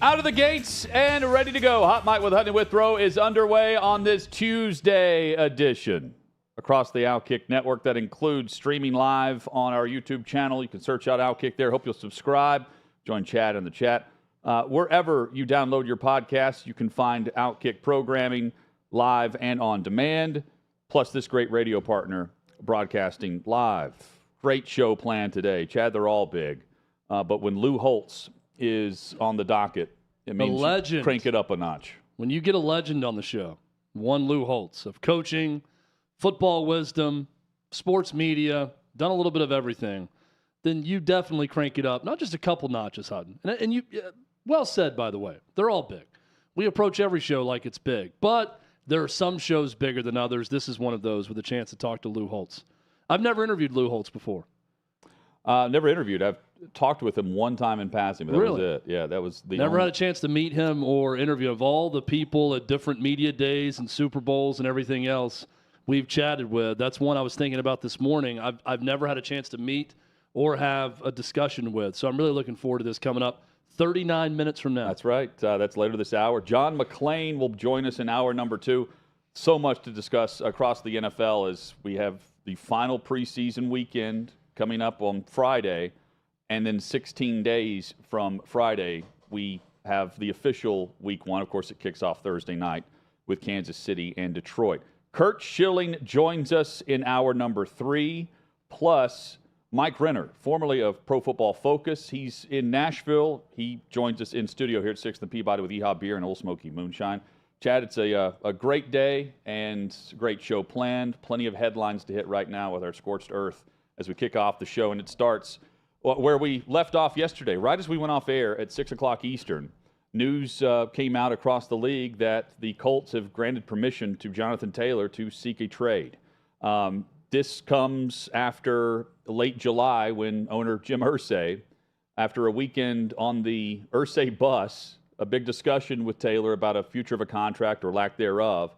Out of the gates and ready to go. HotMic with Hutton and Withrow is underway on this Tuesday edition. Across the OutKick network, that includes streaming live on our YouTube channel. You can search out OutKick there. Hope you'll subscribe. Join Chad in the chat. Wherever you download your podcasts, you can find OutKick programming live and on demand, plus this great radio partner broadcasting live. Great show planned today. Chad, they're all big. But when Lou Holtz is on the docket, it means you crank it up a notch. When you get a legend on the show, one Lou Holtz of coaching, football wisdom, sports media, done a little bit of everything, then you definitely crank it up, not just a couple notches, Hutton. And you, well said, by the way. They're all big. We approach every show like it's big, but there are some shows bigger than others. This is one of those with a chance to talk to Lou Holtz. I've never interviewed Lou Holtz before. Never interviewed. I've talked with him one time in passing, but that was it. Yeah, that was the Never had a chance to meet him or interview. Of all the people at different media days and Super Bowls and everything else we've chatted with, that's one I was thinking about this morning. I've never had a chance to meet or have a discussion with. So I'm really looking forward to this coming up 39 minutes from now. That's right. That's later this hour. John McClain will join us in hour number 2. So much to discuss across the NFL as we have the final preseason weekend coming up on Friday, and then 16 days from Friday, we have the official week 1. Of course, it kicks off Thursday night with Kansas City and Detroit. Curt Schilling joins us in hour number 3, plus Mike Renner, formerly of Pro Football Focus. He's in Nashville. He joins us in studio here at 6th and Peabody with EHA Beer and Old Smoky Moonshine. Chad, it's a great day and great show planned. Plenty of headlines to hit right now with our Scorched Earth as we kick off the show, and it starts where we left off yesterday. Right as we went off air at 6 o'clock Eastern, news came out across the league that the Colts have granted permission to Jonathan Taylor to seek a trade. This comes after late July when owner Jim Irsay, after a weekend on the Irsay bus, a big discussion with Taylor about a future of a contract or lack thereof,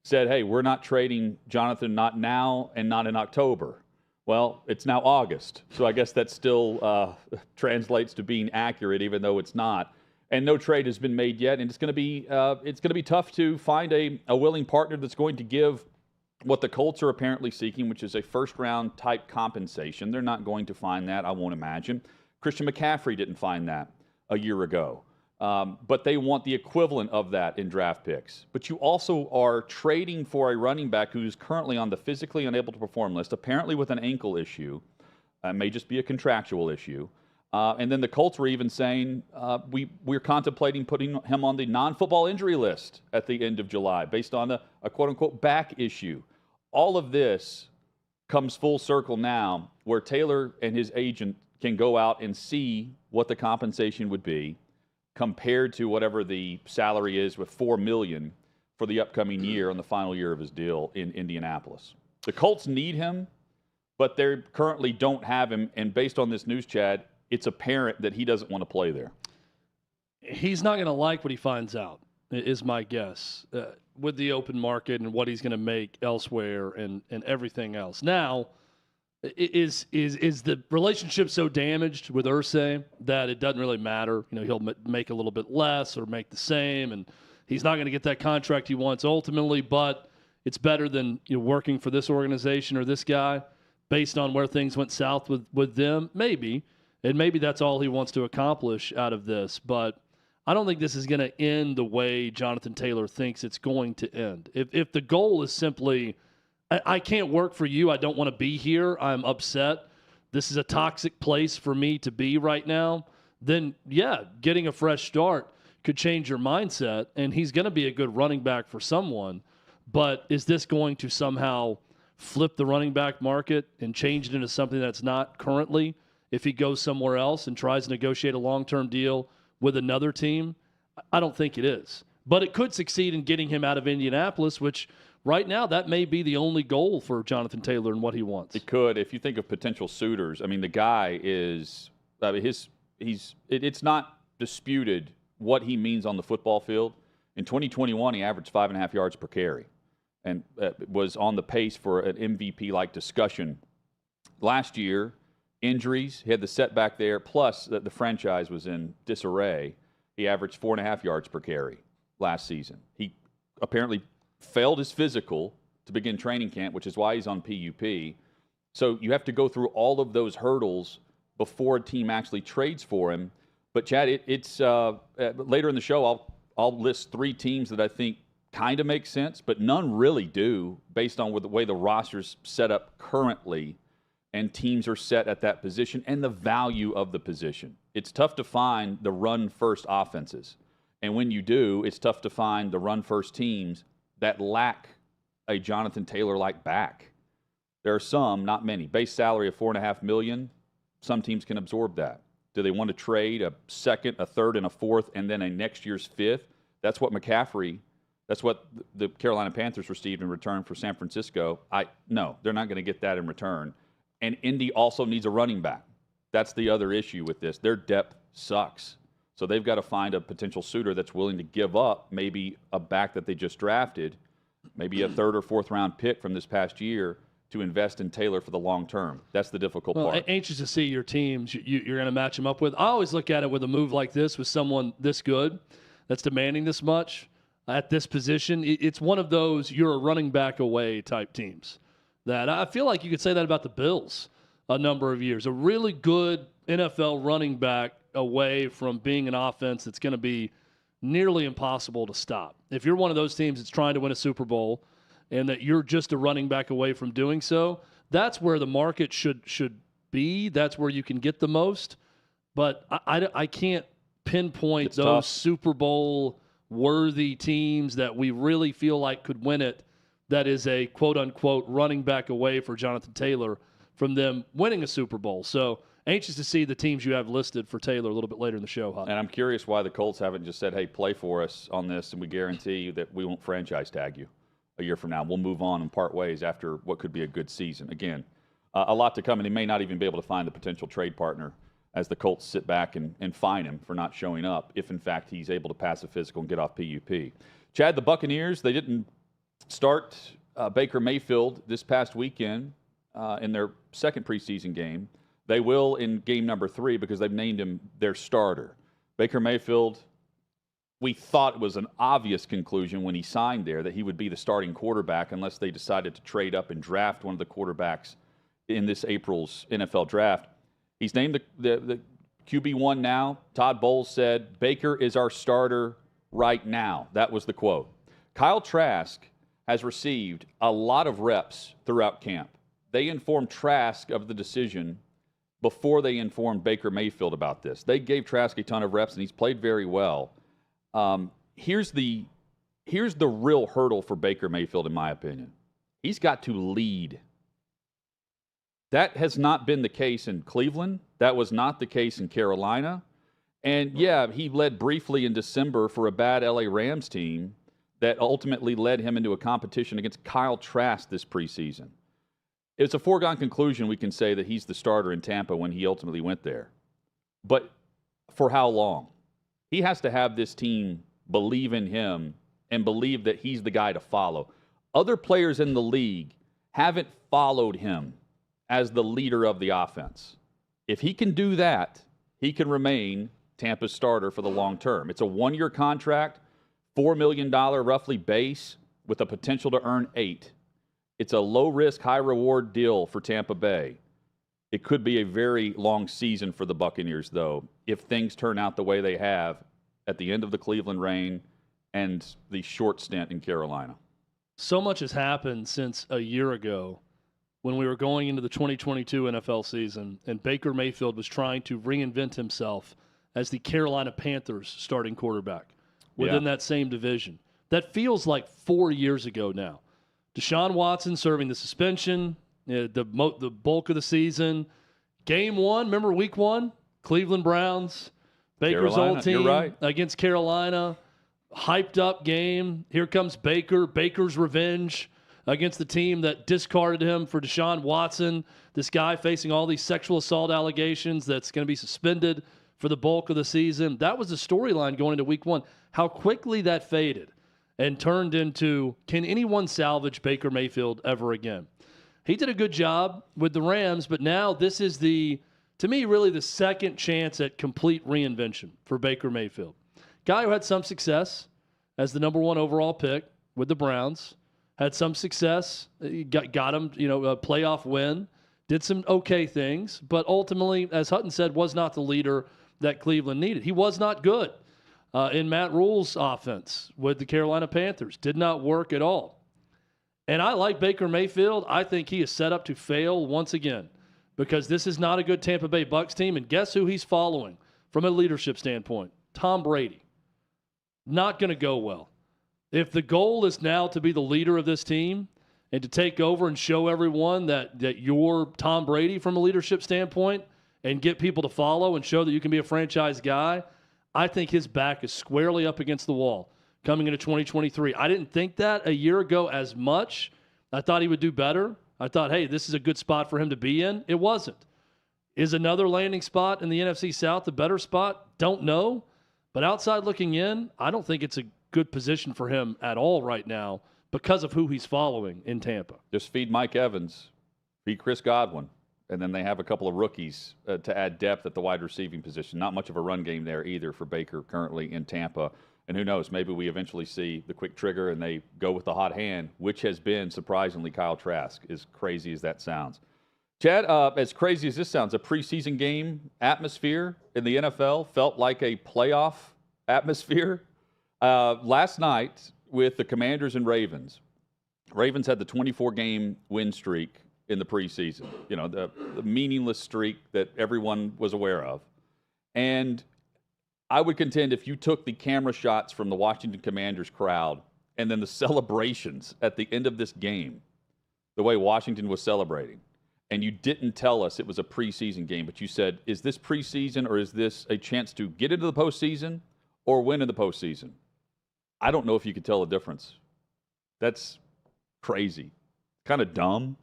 said, hey, we're not trading Jonathan, not now and not in October. Well, it's now August, so I guess that still translates to being accurate, even though it's not. And no trade has been made yet, and it's going to be tough to find a willing partner that's going to give what the Colts are apparently seeking, which is a first-round type compensation. They're not going to find that, I won't imagine. Christian McCaffrey didn't find that a year ago. But they want the equivalent of that in draft picks. But you also are trading for a running back who's currently on the physically unable to perform list, apparently with an ankle issue. It may just be a contractual issue. And then the Colts were even saying we're contemplating putting him on the non-football injury list at the end of July based on a quote-unquote back issue. All of this comes full circle now where Taylor and his agent can go out and see what the compensation would be compared to whatever the salary is with $4 million for the upcoming year on the final year of his deal in Indianapolis. The Colts need him, but they currently don't have him, and based on this news, Chad, it's apparent that he doesn't want to play there. He's not going to like what he finds out, is my guess, with the open market and what he's going to make elsewhere and everything else. Now, is the relationship so damaged with Irsay that it doesn't really matter? You know, he'll make a little bit less or make the same, and he's not going to get that contract he wants ultimately, but it's better than working for this organization or this guy based on where things went south with them. Maybe, and maybe that's all he wants to accomplish out of this, but I don't think this is going to end the way Jonathan Taylor thinks it's going to end. If the goal is simply, I can't work for you, I don't want to be here, I'm upset, this is a toxic place for me to be right now, then yeah, getting a fresh start could change your mindset, and he's going to be a good running back for someone. But is this going to somehow flip the running back market and change it into something that's not currently if he goes somewhere else and tries to negotiate a long-term deal with another team? I don't think it is. But it could succeed in getting him out of Indianapolis, which right now that may be the only goal for Jonathan Taylor and what he wants. It could. If you think of potential suitors, I mean, the guy is it's not disputed what he means on the football field. In 2021, he averaged 5.5 yards per carry and was on the pace for an MVP-like discussion. Last year, injuries, he had the setback there, plus the franchise was in disarray. he averaged 4.5 yards per carry last season. He apparently failed his physical to begin training camp, which is why he's on PUP. So you have to go through all of those hurdles before a team actually trades for him. But Chad, it's later in the show, I'll list 3 teams that I think kind of make sense, but none really do based on the way the roster's set up currently and teams are set at that position and the value of the position. It's tough to find the run-first offenses. And when you do, it's tough to find the run-first teams that lack a Jonathan Taylor-like back. There are some, not many. Base salary of $4.5 million, some teams can absorb that. Do they want to trade a second, a third, and a fourth, and then a next year's fifth? That's what the Carolina Panthers received in return for San Francisco. No, they're not going to get that in return. And Indy also needs a running back. That's the other issue with this. Their depth sucks. So they've got to find a potential suitor that's willing to give up maybe a back that they just drafted, maybe a third or fourth round pick from this past year to invest in Taylor for the long term. That's the difficult part. Anxious to see your teams you're going to match them up with. I always look at it with a move like this with someone this good that's demanding this much at this position. It's one of those you're a running back away type teams that I feel like you could say that about the Bills a number of years. A really good NFL running back away from being an offense that's going to be nearly impossible to stop. If you're one of those teams that's trying to win a Super Bowl and that you're just a running back away from doing so, that's where the market should be. That's where you can get the most. But I can't pinpoint it's those tough. Super Bowl worthy teams that we really feel like could win it. That is a quote-unquote running back away for Jonathan Taylor from them winning a Super Bowl. So anxious to see the teams you have listed for Taylor a little bit later in the show. And I'm curious why the Colts haven't just said, hey, play for us on this, and we guarantee you that we won't franchise tag you a year from now. We'll move on and part ways after what could be a good season. Again, a lot to come, and he may not even be able to find the potential trade partner as the Colts sit back and fine him for not showing up if, in fact, he's able to pass a physical and get off PUP. Chad, the Buccaneers, they didn't start Baker Mayfield this past weekend in their second preseason game. They will in game number 3 because they've named him their starter. Baker Mayfield, we thought it was an obvious conclusion when he signed there that he would be the starting quarterback unless they decided to trade up and draft one of the quarterbacks in this April's NFL draft. He's named the QB1 now. Todd Bowles said, Baker is our starter right now. That was the quote. Kyle Trask has received a lot of reps throughout camp. They informed Trask of the decision before they informed Baker Mayfield about this. They gave Trask a ton of reps, and he's played very well. Here's the real hurdle for Baker Mayfield, in my opinion. He's got to lead. That has not been the case in Cleveland. That was not the case in Carolina. And, yeah, he led briefly in December for a bad LA Rams team that ultimately led him into a competition against Kyle Trask this preseason. It's a foregone conclusion we can say that he's the starter in Tampa when he ultimately went there. But for how long? He has to have this team believe in him and believe that he's the guy to follow. Other players in the league haven't followed him as the leader of the offense. If he can do that, he can remain Tampa's starter for the long term. It's a 1-year contract, $4 million roughly base with the potential to earn $8 million. It's a low-risk, high-reward deal for Tampa Bay. It could be a very long season for the Buccaneers, though, if things turn out the way they have at the end of the Cleveland reign and the short stint in Carolina. So much has happened since a year ago when we were going into the 2022 NFL season, and Baker Mayfield was trying to reinvent himself as the Carolina Panthers starting quarterback within that same division. That feels like 4 years ago now. Deshaun Watson serving the suspension, the bulk of the season. Game 1, remember week 1? Cleveland Browns, Baker's Carolina, old team you're right. against Carolina. Hyped up game. Here comes Baker. Baker's revenge against the team that discarded him for Deshaun Watson. This guy facing all these sexual assault allegations that's going to be suspended for the bulk of the season. That was the storyline going into week 1. How quickly that faded and turned into, can anyone salvage Baker Mayfield ever again? He did a good job with the Rams, but now this is to me, really the second chance at complete reinvention for Baker Mayfield. Guy who had some success as the number 1 overall pick with the Browns, had some success, got him, a playoff win, did some okay things, but ultimately, as Hutton said, was not the leader that Cleveland needed. He was not good in Matt Rule's offense with the Carolina Panthers. Did not work at all. And I like Baker Mayfield. I think he is set up to fail once again because this is not a good Tampa Bay Bucs team. And guess who he's following from a leadership standpoint? Tom Brady. Not going to go well. If the goal is now to be the leader of this team and to take over and show everyone that you're Tom Brady from a leadership standpoint and get people to follow and show that you can be a franchise guy, I think his back is squarely up against the wall coming into 2023. I didn't think that a year ago as much. I thought he would do better. I thought, hey, this is a good spot for him to be in. It wasn't. Is another landing spot in the NFC South a better spot? Don't know. But outside looking in, I don't think it's a good position for him at all right now because of who he's following in Tampa. Just feed Mike Evans, feed Chris Godwin, and then they have a couple of rookies to add depth at the wide receiving position. Not much of a run game there either for Baker currently in Tampa. And who knows, maybe we eventually see the quick trigger and they go with the hot hand, which has been, surprisingly, Kyle Trask, as crazy as that sounds. Chad, as crazy as this sounds, a preseason game atmosphere in the NFL felt like a playoff atmosphere. Last night with the Commanders and Ravens had the 24-game win streak in the preseason, the meaningless streak that everyone was aware of. And I would contend if you took the camera shots from the Washington Commanders crowd and then the celebrations at the end of this game, the way Washington was celebrating, and you didn't tell us it was a preseason game, but you said, is this preseason or is this a chance to get into the postseason or win in the postseason? I don't know if you could tell the difference. That's crazy. Kind of dumb,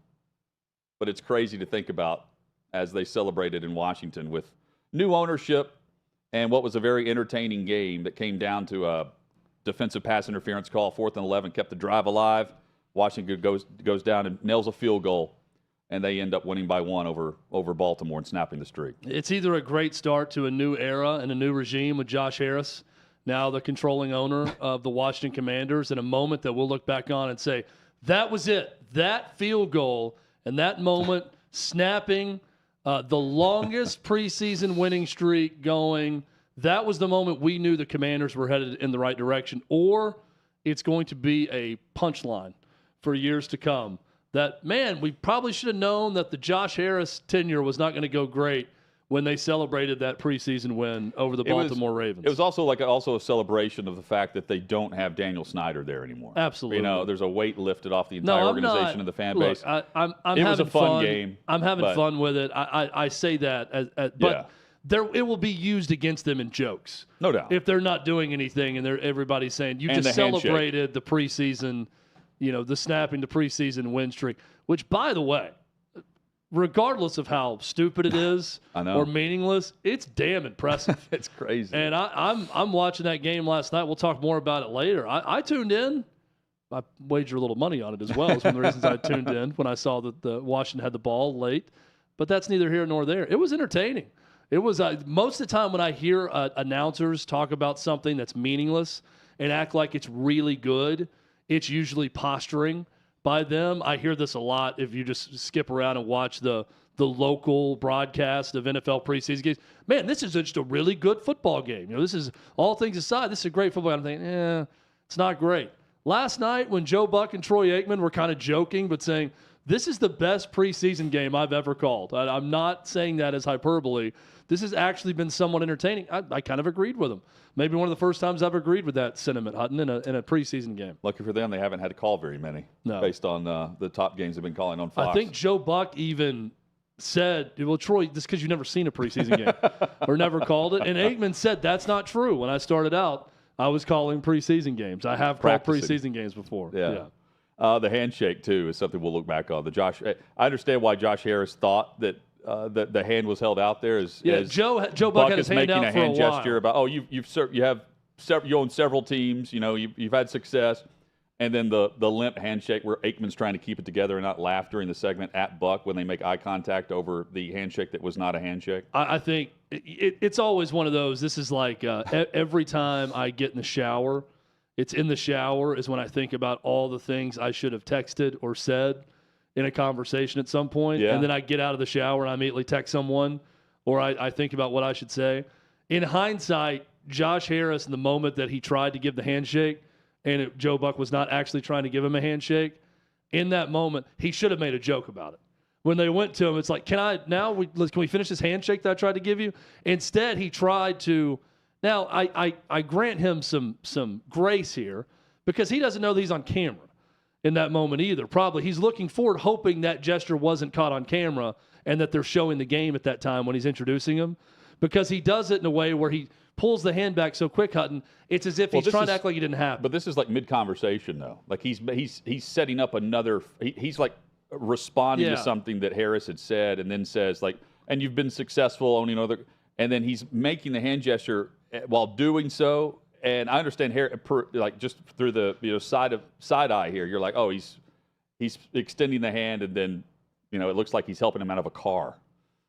but it's crazy to think about as they celebrated in Washington with new ownership and what was a very entertaining game that came down to a defensive pass interference call, 4th and 11, kept the drive alive. Washington goes down and nails a field goal, and they end up winning by 1 over Baltimore and snapping the streak. It's either a great start to a new era and a new regime with Josh Harris, now the controlling owner of the Washington Commanders, and a moment that we'll look back on and say, that was it. That field goal and that moment snapping the longest preseason winning streak going, that was the moment we knew the Commanders were headed in the right direction, or it's going to be a punchline for years to come. That, man, we probably should have known that the Josh Harris tenure was not going to go great when they celebrated that preseason win over the Baltimore Ravens. It was also also a celebration of the fact that they don't have Daniel Snyder there anymore. Absolutely. There's a weight lifted off the entire organization and the fan base. I'm it was a fun game. I'm having fun with it. I say that, but it will be used against them in jokes. No doubt. If they're not doing anything and everybody's saying, you just celebrated the preseason, the snapping the preseason win streak, which, by the way, regardless of how stupid it is or meaningless, it's damn impressive. It's crazy. And I'm watching that game last night. We'll talk more about it later. I tuned in. I wagered a little money on it as well. It's one of the reasons I tuned in when I saw that the Washington had the ball late. But that's neither here nor there. It was entertaining. It was most of the time when I hear announcers talk about something that's meaningless and act like it's really good, it's usually posturing by them. I hear this a lot if you just skip around and watch the local broadcast of NFL preseason games. Man, this is just a really good football game. This is, all things aside, this is a great football game. I'm thinking, it's not great. Last night when Joe Buck and Troy Aikman were kind of joking but saying, this is the best preseason game I've ever called. I'm not saying that as hyperbole. This has actually been somewhat entertaining. I kind of agreed with them. Maybe one of the first times I've agreed with that sentiment, Hutton, in a preseason game. Lucky for them, they haven't had to call very many based on the top games they've been calling on Fox. I think Joe Buck even said, well, Troy, this is because you've never seen a preseason game or never called it. And Aikman said, that's not true. When I started out, I was calling preseason games. I have called preseason games before. Yeah. The handshake, too, is something we'll look back on. I understand why Josh Harris thought that the hand was held out there. Joe Buck had his hand out for a while. Making a hand gesture about, you own several teams, you've had success, And then the limp handshake where Aikman's trying to keep it together and not laugh during the segment at Buck when they make eye contact over the handshake that was not a handshake. I think it's always one of those. This is like every time I get in the shower, it's in the shower is when I think about all the things I should have texted or said in a conversation at some point. Yeah. And then I get out of the shower and I immediately text someone, or I think about what I should say. In hindsight, Josh Harris, in the moment that he tried to give the handshake, and Joe Buck was not actually trying to give him a handshake, in that moment, he should have made a joke about it. When they went to him, it's like, can we finish this handshake that I tried to give you? Instead, he tried to. Now, I grant him some grace here because he doesn't know that he's on camera in that moment either. Probably he's looking forward, hoping that gesture wasn't caught on camera and that they're showing the game at that time when he's introducing him, because he does it in a way where he pulls the hand back so quick, Hutton, it's as if he's trying to act like it didn't happen. But this is like mid-conversation, though. Like he's setting up another he's like responding to something that Harris had said and then says, like, and you've been successful owning other, and then he's making the hand gesture while doing so. And I understand Harris, like just through the side eye here, you're like, oh, he's extending the hand, and then it looks like he's helping him out of a car.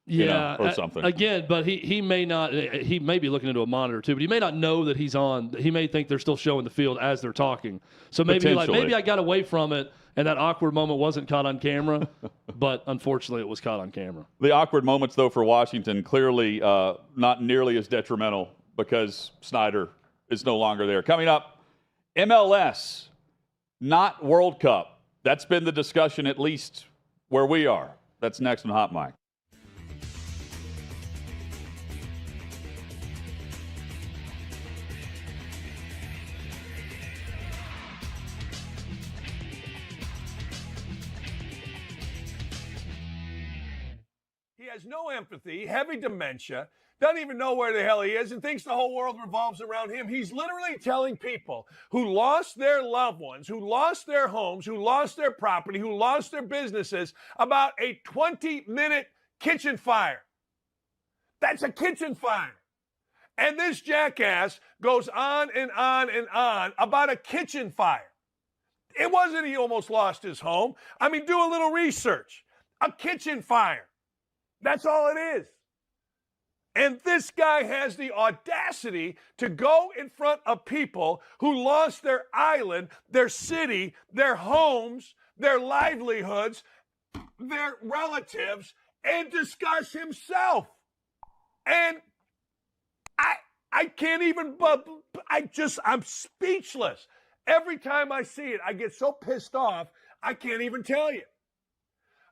Yeah, or something. Again, but he may not. He may be looking into a monitor too, but he may not know that he's on. He may think they're still showing the field as they're talking. So maybe maybe I got away from it, and that awkward moment wasn't caught on camera. But unfortunately, it was caught on camera. The awkward moments, though, for Washington clearly not nearly as detrimental because Snyder is no longer there. Coming up, MLS, not World Cup. That's been the discussion, at least where we are. That's next on HotMic. He has no empathy, heavy dementia, doesn't even know where the hell he is, and thinks the whole world revolves around him. He's literally telling people who lost their loved ones, who lost their homes, who lost their property, who lost their businesses about a 20-minute kitchen fire. That's a kitchen fire. And this jackass goes on and on and on about a kitchen fire. It wasn't he almost lost his home. I mean, do a little research. A kitchen fire. That's all it is. And this guy has the audacity to go in front of people who lost their island, their city, their homes, their livelihoods, their relatives, and discuss himself. And I can't even, I'm speechless. Every time I see it, I get so pissed off, I can't even tell you.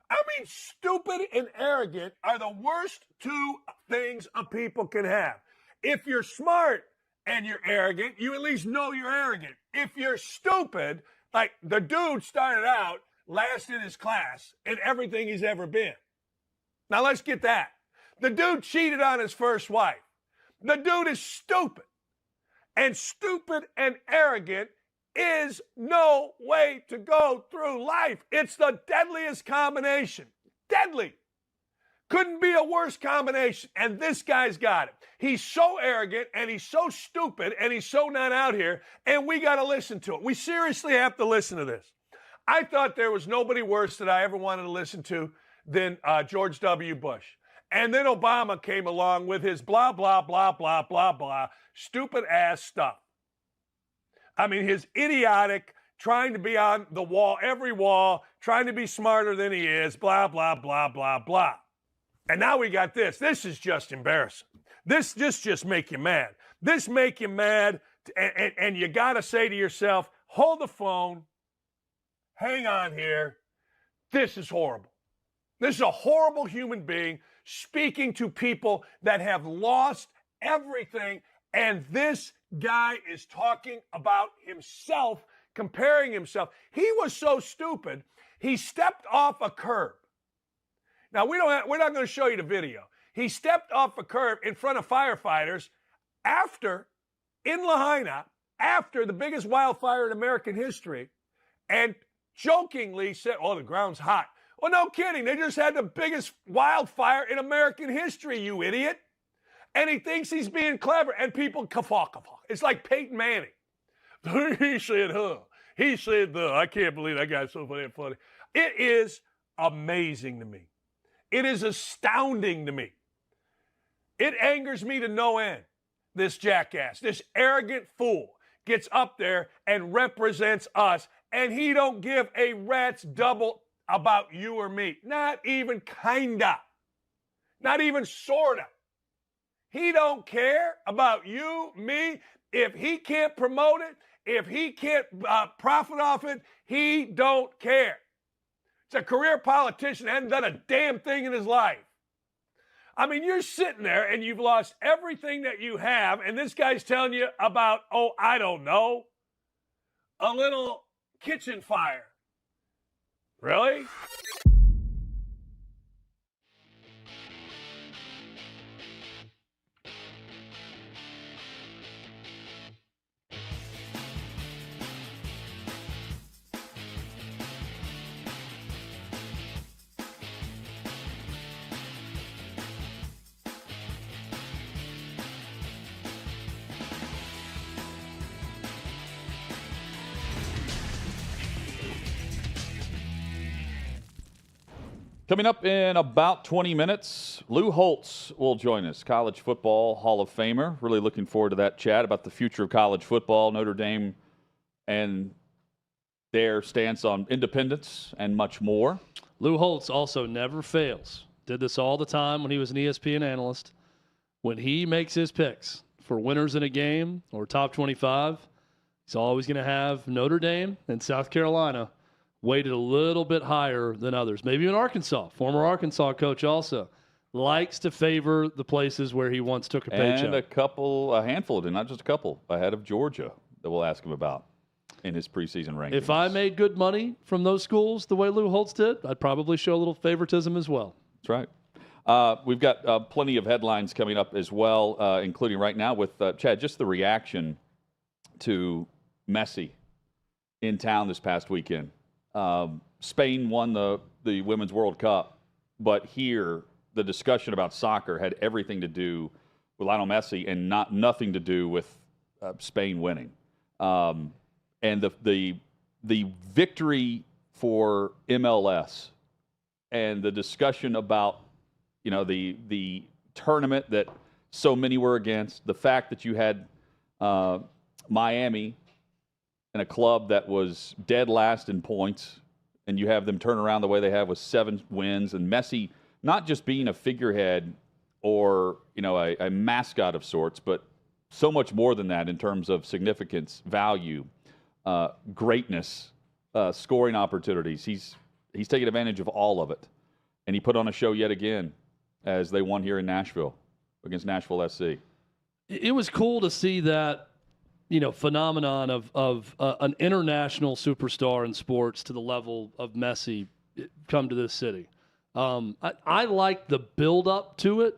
I mean, stupid and arrogant are the worst two things a people can have. If you're smart and you're arrogant, you at least know you're arrogant. If you're stupid, like the dude started out last in his class in everything he's ever been. Now let's get that. The dude cheated on his first wife. The dude is stupid. And stupid and arrogant is no way to go through life. It's the deadliest combination. Deadly. Couldn't be a worse combination. And this guy's got it. He's so arrogant and he's so stupid and he's so not out here, and we got to listen to it. We seriously have to listen to this. I thought there was nobody worse that I ever wanted to listen to than George W. Bush. And then Obama came along with his blah, blah, blah, blah, blah, blah, stupid ass stuff. I mean, his idiotic, trying to be on the wall, every wall, trying to be smarter than he is, blah, blah, blah, blah, blah. And now we got this. This is just embarrassing. This just make you mad. This make you mad, and you got to say to yourself, hold the phone, hang on here. This is horrible. This is a horrible human being speaking to people that have lost everything, and this guy is talking about himself, comparing himself. He was so stupid, he stepped off a curb. Now, we're not going to show you the video. He stepped off a curb in front of firefighters in Lahaina, after the biggest wildfire in American history, and jokingly said, oh, the ground's hot. Well, no kidding. They just had the biggest wildfire in American history, you idiot. And he thinks he's being clever, and people guffaw. It's like Peyton Manning. He said, He said, I can't believe that guy's so funny. It is amazing to me. It is astounding to me. It angers me to no end. This jackass, this arrogant fool gets up there and represents us, and he don't give a rat's double about you or me. Not even kinda. Not even sorta. He don't care about you, me. If he can't promote it, if he can't profit off it, he don't care. It's a career politician, hasn't done a damn thing in his life. I mean, you're sitting there and you've lost everything that you have, and this guy's telling you about, I don't know, a little kitchen fire. Really? Coming up in about 20 minutes, Lou Holtz will join us, college football Hall of Famer. Really looking forward to that chat about the future of college football, Notre Dame, and their stance on independence and much more. Lou Holtz also never fails. Did this all the time when he was an ESPN analyst. When he makes his picks for winners in a game or top 25, he's always going to have Notre Dame and South Carolina weighted a little bit higher than others. Maybe in Arkansas, former Arkansas coach also, likes to favor the places where he once took a paycheck. And a handful of them, not just a couple, ahead of Georgia that we'll ask him about in his preseason rankings. If I made good money from those schools the way Lou Holtz did, I'd probably show a little favoritism as well. That's right. We've got plenty of headlines coming up as well, including right now with, Chad, just the reaction to Messi in town this past weekend. Spain won the Women's World Cup, but here the discussion about soccer had everything to do with Lionel Messi and nothing to do with Spain winning. And the victory for MLS and the discussion about the tournament that so many were against, the fact that you had Miami and a club that was dead last in points, and you have them turn around the way they have with 7 wins, and Messi not just being a figurehead or a mascot of sorts, but so much more than that in terms of significance, value, greatness, scoring opportunities. He's taken advantage of all of it, and he put on a show yet again as they won here in Nashville against Nashville SC. It was cool to see that phenomenon of an international superstar in sports to the level of Messi come to this city. I like the build-up to it.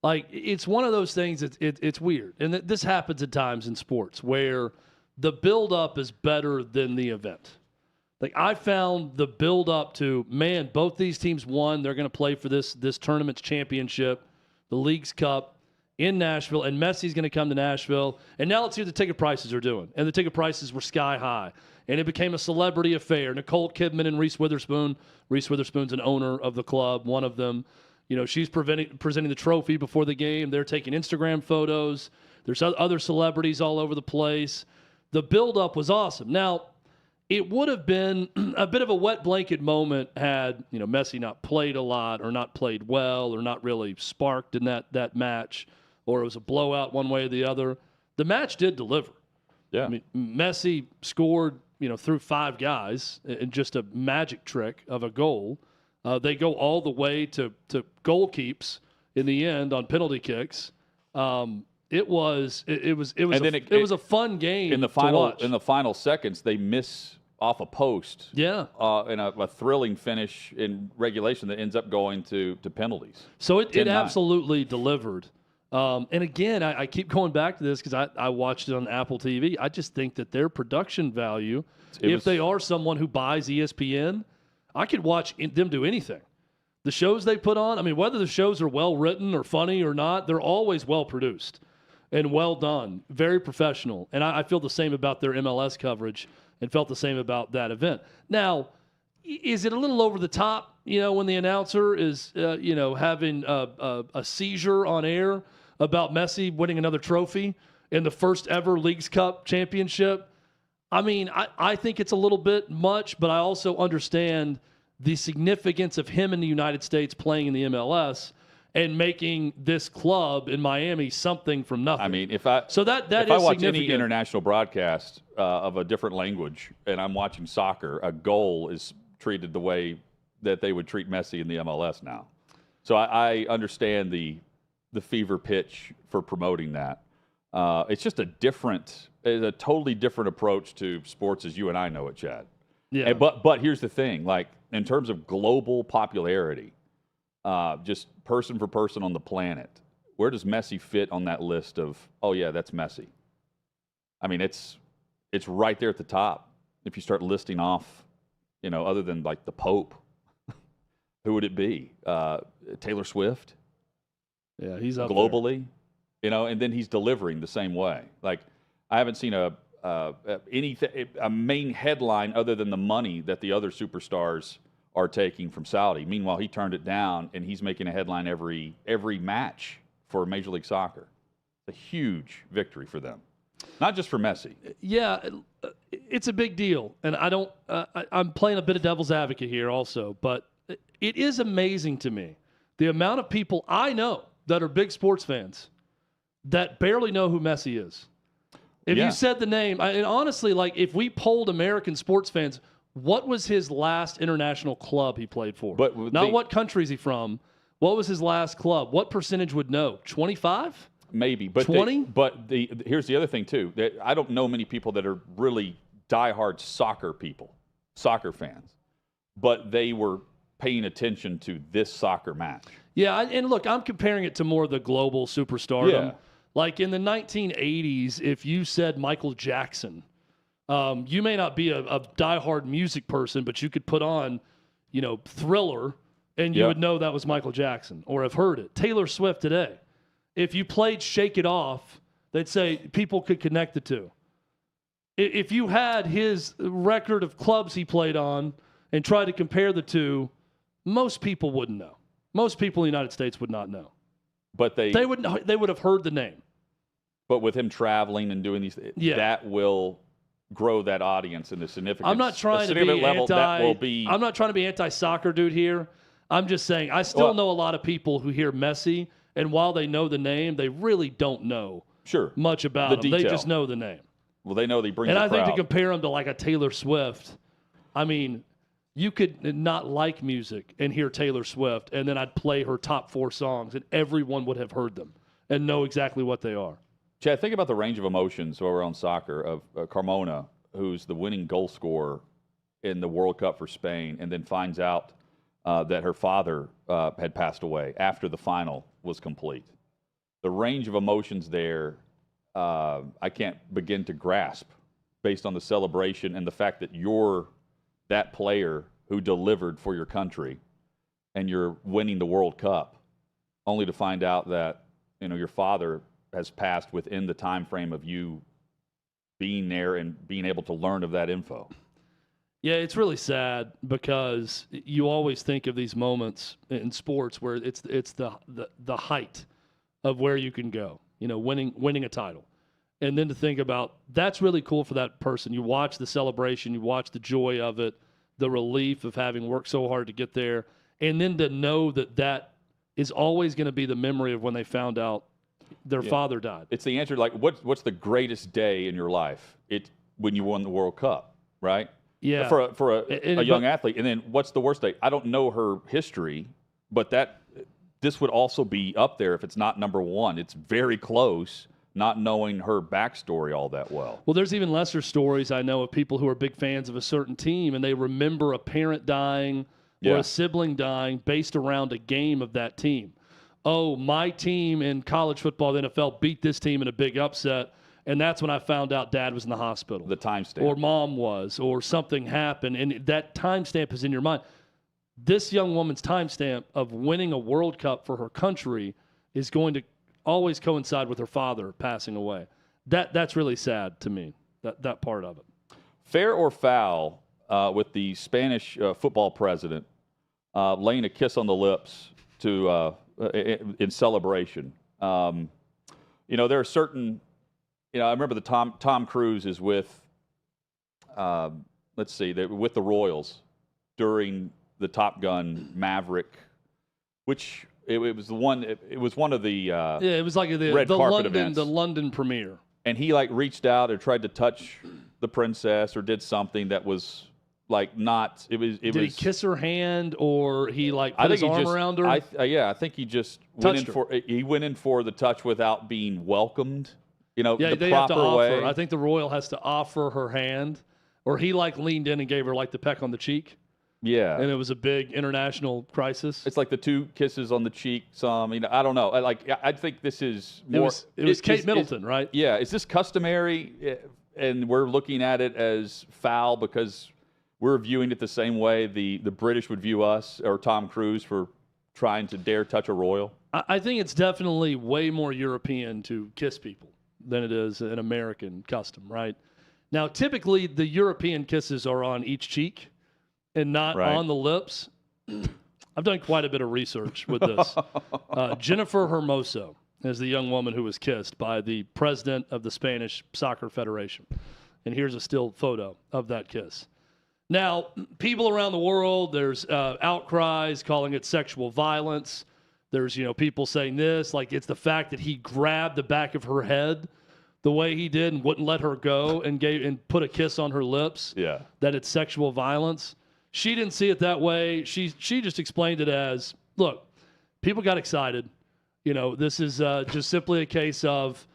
Like, it's one of those things, it's weird. And this happens at times in sports where the build-up is better than the event. Like, I found the build-up to, man, both these teams won. They're going to play for this tournament's championship, the League's Cup, in Nashville, and Messi's going to come to Nashville. And now let's see what the ticket prices are doing. And the ticket prices were sky high. And it became a celebrity affair. Nicole Kidman and Reese Witherspoon. Reese Witherspoon's an owner of the club, one of them. She's presenting the trophy before the game. They're taking Instagram photos. There's other celebrities all over the place. The build-up was awesome. Now, it would have been a bit of a wet blanket moment had Messi not played a lot or not played well or not really sparked in that match, or it was a blowout one way or the other. The match did deliver. Yeah. I mean, Messi scored, through 5 guys in just a magic trick of a goal. They go all the way to goal keeps in the end on penalty kicks. It was a fun game in the final seconds. They miss off a post. Yeah. In a thrilling finish in regulation that ends up going to penalties. So it absolutely delivered. And again, I keep going back to this because I watched it on Apple TV. I just think that their production value, if they are someone who buys ESPN, I could watch them do anything. The shows they put on, I mean, whether the shows are well written or funny or not, they're always well produced and well done, very professional. And I feel the same about their MLS coverage and felt the same about that event. Now, is it a little over the top, when the announcer is, having a seizure on air about Messi winning another trophy in the first ever Leagues Cup championship? I mean, I think it's a little bit much, but I also understand the significance of him in the United States playing in the MLS and making this club in Miami something from nothing. I mean, if I watch any international broadcast of a different language and I'm watching soccer, a goal is treated the way that they would treat Messi in the MLS now. So I understand the fever pitch for promoting that. It's just a totally different approach to sports as you and I know it, Chad. Yeah. But here's the thing, like in terms of global popularity, just person for person on the planet, where does Messi fit on that list of, oh yeah, that's Messi? I mean, it's right there at the top. If you start listing off, other than like the Pope, who would it be? Taylor Swift? Yeah, he's up globally, and then he's delivering the same way. Like, I haven't seen a main headline other than the money that the other superstars are taking from Saudi. Meanwhile, he turned it down, and he's making a headline every match for Major League Soccer. It's a huge victory for them, not just for Messi. Yeah, it's a big deal, and I'm playing a bit of devil's advocate here also, but it is amazing to me the amount of people I know that are big sports fans that barely know who Messi is. If you said the name, and honestly, like if we polled American sports fans, what was his last international club he played for? Not what country is he from. What was his last club? What percentage would know? 25? Maybe, but 20. Here's the other thing too. That I don't know many people that are really diehard soccer fans, but they were paying attention to this soccer match. Yeah, and look, I'm comparing it to more of the global superstardom. Yeah. Like in the 1980s, if you said Michael Jackson, you may not be a diehard music person, but you could put on, Thriller, and you would know that was Michael Jackson or have heard it. Taylor Swift today. If you played Shake It Off, they'd say people could connect the two. If you had his record of clubs he played on and tried to compare the two, most people wouldn't know. Most people in the United States would not know. But they would have heard the name. But with him traveling and doing these, that will grow that audience in the significant. I'm not trying to be I'm not trying to be anti-soccer dude here. I'm just saying I still know a lot of people who hear Messi, and while they know the name, they really don't know much about him. They just know the name. Well, they know they bring. And the I crowd. think to compare him to like a Taylor Swift, I mean, you could not like music and hear Taylor Swift, and then I'd play her top 4 songs, and everyone would have heard them and know exactly what they are. Chad, think about the range of emotions while we're on soccer of Carmona, who's the winning goal scorer in the World Cup for Spain, and then finds out that her father had passed away after the final was complete. The range of emotions there, I can't begin to grasp based on the celebration and the fact that you're that player who delivered for your country and you're winning the World Cup, only to find out that your father has passed within the time frame of you being there and being able to learn of that info. Yeah, it's really sad because you always think of these moments in sports where it's the height of where you can go, winning a title. And then to think about that's really cool for that person. You watch the celebration, you watch the joy of it, the relief of having worked so hard to get there, and then to know that is always going to be the memory of when they found out their father died. It's the answer, like, what's the greatest day in your life? When you won the World Cup, right? Yeah. For a young athlete. And then what's the worst day? I don't know her history, but this would also be up there if it's not number one. It's very close, not knowing her backstory all that well. Well, there's even lesser stories I know of people who are big fans of a certain team, and they remember a parent dying or a sibling dying based around a game of that team. Oh, my team in college football, the NFL, beat this team in a big upset, and that's when I found out Dad was in the hospital. The timestamp. Or Mom was, or something happened, and that timestamp is in your mind. This young woman's timestamp of winning a World Cup for her country is going to always coincide with her father passing away. That's really sad to me, that part of it. Fair or foul with the Spanish football president laying a kiss on the lips to in celebration? There are certain. I remember the Tom Cruise is with. Let's see, with the Royals during the Top Gun Maverick, which it was the one. It was one of the it was like the red carpet London events. the London premiere. And he reached out or tried to touch the princess or did something that was not. Did he kiss her hand or he put his arm around her? I think he just went in for the touch without being welcomed. The they proper have to offer. way. I think the Royal has to offer her hand, or he leaned in and gave her the peck on the cheek. Yeah, and it was a big international crisis. It's like the 2 kisses on the cheek. I don't know. I think this is more. It was Kate Middleton, right? Yeah. Is this customary? And we're looking at it as foul because we're viewing it the same way the British would view us or Tom Cruise for trying to dare touch a royal. I think it's definitely way more European to kiss people than it is an American custom, right? Now, typically the European kisses are on each cheek and not on the lips. I've done quite a bit of research with this. Jennifer Hermoso is the young woman who was kissed by the president of the Spanish Soccer Federation. And here's a still photo of that kiss. Now, people around the world, there's outcries calling it sexual violence. There's, people saying this, it's the fact that he grabbed the back of her head the way he did and wouldn't let her go and put a kiss on her lips. Yeah. That it's sexual violence. She didn't see it that way. She just explained it as, look, people got excited. This is just simply a case of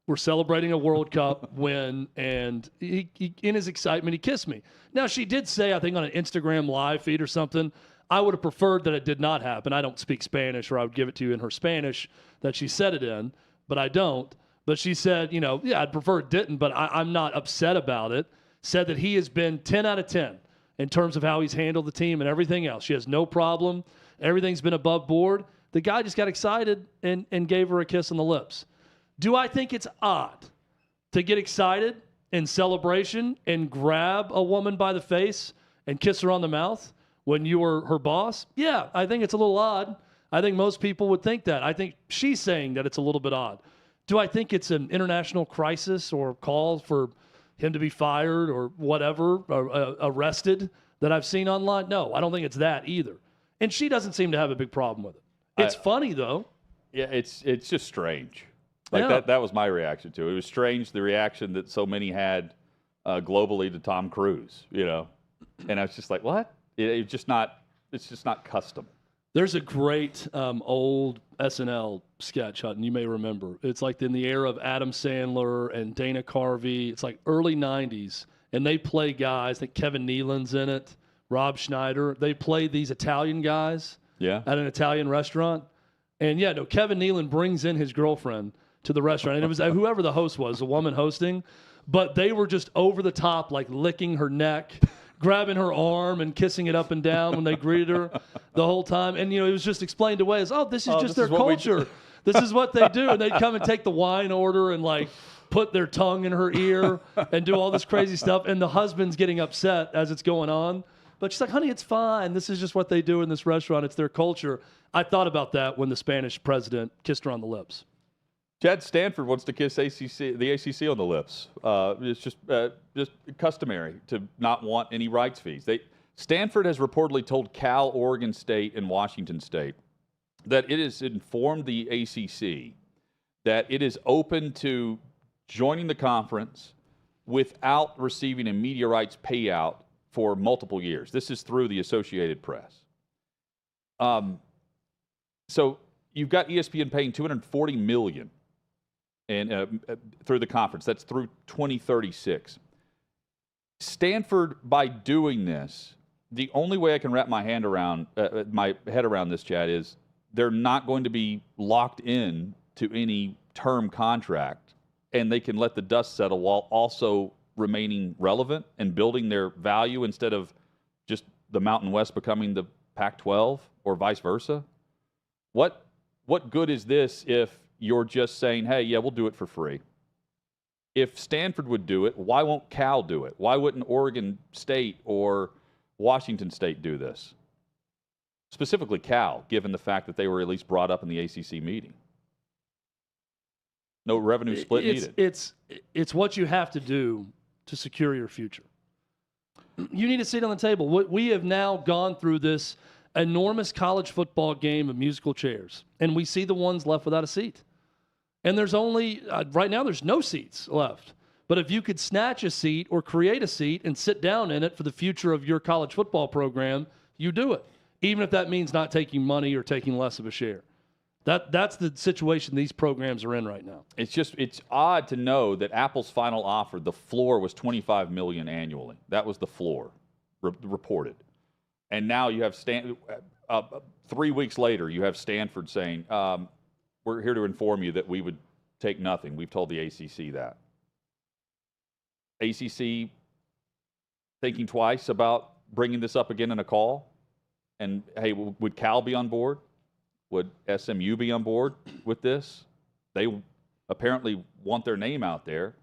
we're celebrating a World Cup win, and he, in his excitement, he kissed me. Now, she did say, I think on an Instagram live feed or something, I would have preferred that it did not happen. I don't speak Spanish, or I would give it to you in her Spanish that she said it in, but I don't. But she said, I'd prefer it didn't, but I'm not upset about it. Said that he has been 10 out of 10 in terms of how he's handled the team and everything else. She has no problem. Everything's been above board. The guy just got excited and gave her a kiss on the lips. Do I think it's odd to get excited in celebration and grab a woman by the face and kiss her on the mouth when you were her boss? Yeah, I think it's a little odd. I think most people would think that. I think she's saying that it's a little bit odd. Do I think it's an international crisis or call for him to be fired or whatever, or arrested that I've seen online? No, I don't think it's that either. And she doesn't seem to have a big problem with it. It's funny, though. Yeah, it's just strange. That was my reaction to it. It was strange, the reaction that so many had globally to Tom Cruise, And I was just like, what? It's just not custom. There's a great old SNL sketch, Hutton, you may remember. It's in the era of Adam Sandler and Dana Carvey. It's early 90s, and they play guys. I think Kevin Nealon's in it, Rob Schneider. They play these Italian guys at an Italian restaurant. And, Kevin Nealon brings in his girlfriend to the restaurant. And it was whoever the host was, a woman hosting. But they were just over the top, licking her neck, grabbing her arm and kissing it up and down when they greeted her the whole time. And, it was just explained away as, this is just their culture. This is what they do. And they'd come and take the wine order and, put their tongue in her ear and do all this crazy stuff. And the husband's getting upset as it's going on. But she's like, honey, it's fine. This is just what they do in this restaurant. It's their culture. I thought about that when the Spanish president kissed her on the lips. Chad, Stanford wants to kiss the ACC on the lips. It's just customary to not want any rights fees. Stanford has reportedly told Cal, Oregon State, and Washington State that it has informed the ACC that it is open to joining the conference without receiving a media rights payout for multiple years. This is through the Associated Press. So you've got ESPN paying $240 million through the conference. That's through 2036. Stanford, by doing this, the only way I can wrap my head around this, Chad, is they're not going to be locked in to any term contract, and they can let the dust settle while also remaining relevant and building their value instead of just the Mountain West becoming the Pac-12 or vice versa. What good is this if you're just saying, hey, yeah, we'll do it for free? if Stanford would do it, why won't Cal do it? Why wouldn't Oregon State or Washington State do this? Specifically Cal, given the fact that they were at least brought up in the ACC meeting. No revenue split needed. It's what you have to do to secure your future. You need a seat on the table. We have now gone through this enormous college football game of musical chairs, and we see the ones left without a seat. And there's only, right now, there's no seats left. But if you could snatch a seat or create a seat and sit down in it for the future of your college football program, you do it, even if that means not taking money or taking less of a share. That's the situation these programs are in right now. It's odd to know that Apple's final offer, the floor was $25 million annually. That was the floor reported. And now you have 3 weeks later, you have Stanford saying, we're here to inform you that we would take nothing. We've told the ACC that. ACC thinking twice about bringing this up again in a call? And, hey, would Cal be on board? Would SMU be on board with this? They apparently want their name out there.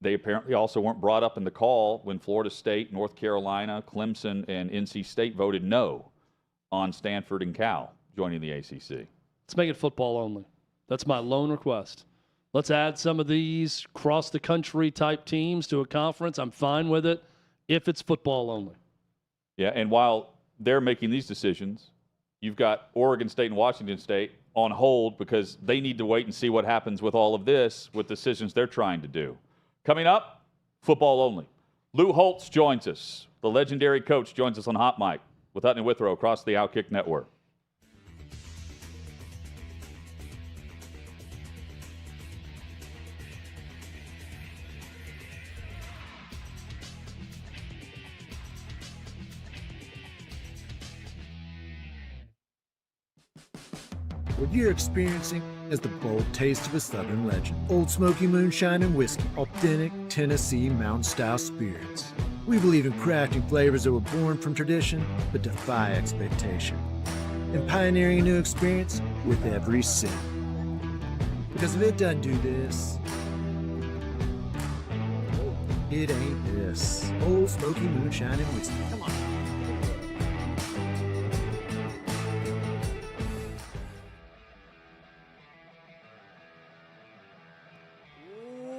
They apparently also weren't brought up in the call when Florida State, North Carolina, Clemson, and NC State voted no on Stanford and Cal joining the ACC. Let's make it football only. That's my lone request. Let's add some of these cross-the-country type teams to a conference. I'm fine with it if it's football only. Yeah, and while they're making these decisions, you've got Oregon State and Washington State on hold because they need to wait and see what happens with all of this with decisions they're trying to do. Coming up, football only. Lou Holtz joins us. The legendary coach joins us on HotMic with Hutton and Withrow across the OutKick network. What you're experiencing is the bold taste of a Southern legend. Old Smoky Moonshine and Whiskey, authentic Tennessee mountain-style spirits. We believe in crafting flavors that were born from tradition but defy expectation, and pioneering a new experience with every sip. Because if it doesn't do this, it ain't this. Old Smoky Moonshine and Whiskey. Come on.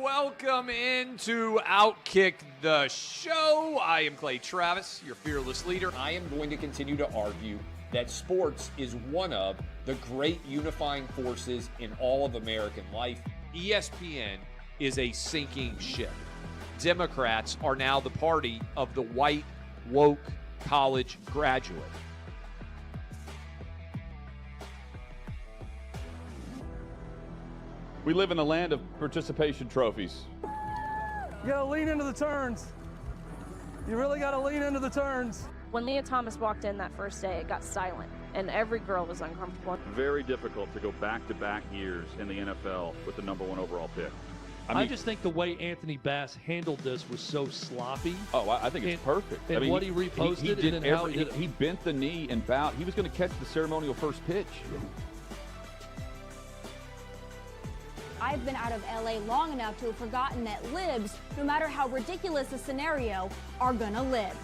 Welcome into OutKick the show. I am Clay Travis, your fearless leader. I am going to continue to argue that sports is one of the great unifying forces in all of American life. ESPN is a sinking ship. Democrats are now the party of the white, woke college graduate. We live in a land of participation trophies. You gotta lean into the turns. You really gotta lean into the turns. When Leah Thomas walked in that first day, it got silent, and every girl was uncomfortable. Very difficult to go back-to-back years in the NFL with the #1 overall pick. I just think the way Anthony Bass handled this was so sloppy. Oh, I think it's perfect. And what he reposted he and how he did it. He bent the knee and bowed. He was going to catch the ceremonial first pitch. I've been out of LA long enough to have forgotten that libs, no matter how ridiculous the scenario, are gonna live.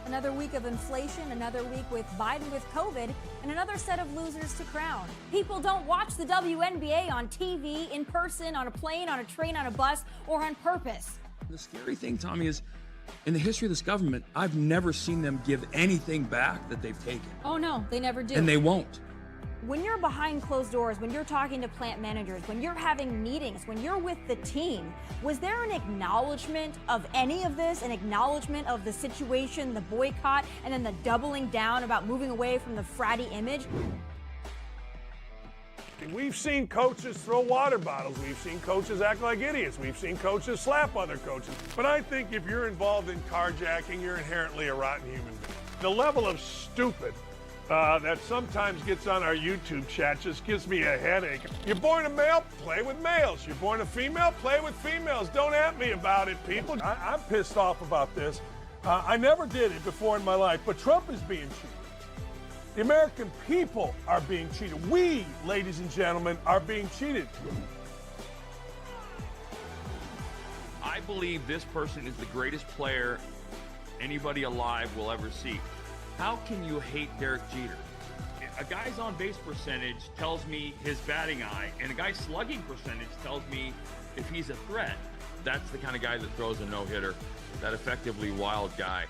Another week of inflation, another week with Biden with COVID, and another set of losers to crown. People don't watch the WNBA on TV, in person, on a plane, on a train, on a bus, or on purpose. The scary thing, Tommy, is in the history of this government, I've never seen them give anything back that they've taken. Oh no, they never do. And they won't. When you're behind closed doors, when you're talking to plant managers, when you're having meetings, when you're with the team, was there an acknowledgement of any of this, an acknowledgement of the situation, the boycott, and then the doubling down about moving away from the fratty image? We've seen coaches throw water bottles. We've seen coaches act like idiots. We've seen coaches slap other coaches. But I think if you're involved in carjacking, you're inherently a rotten human being. The level of stupid that sometimes gets on our YouTube chat just gives me a headache. You're born a male, play with males. You're born a female, play with females. Don't at me about it, people. I'm pissed off about this. I never did it before in my life, but Trump is being cheated. The American people are being cheated. We, ladies and gentlemen, are being cheated. believe this person is the greatest player anybody alive will ever see. How can you hate Derek Jeter? A guy's on-base percentage tells me his batting eye, and a guy's slugging percentage tells me if he's a threat. That's the kind of guy that throws a no-hitter, that effectively wild guy.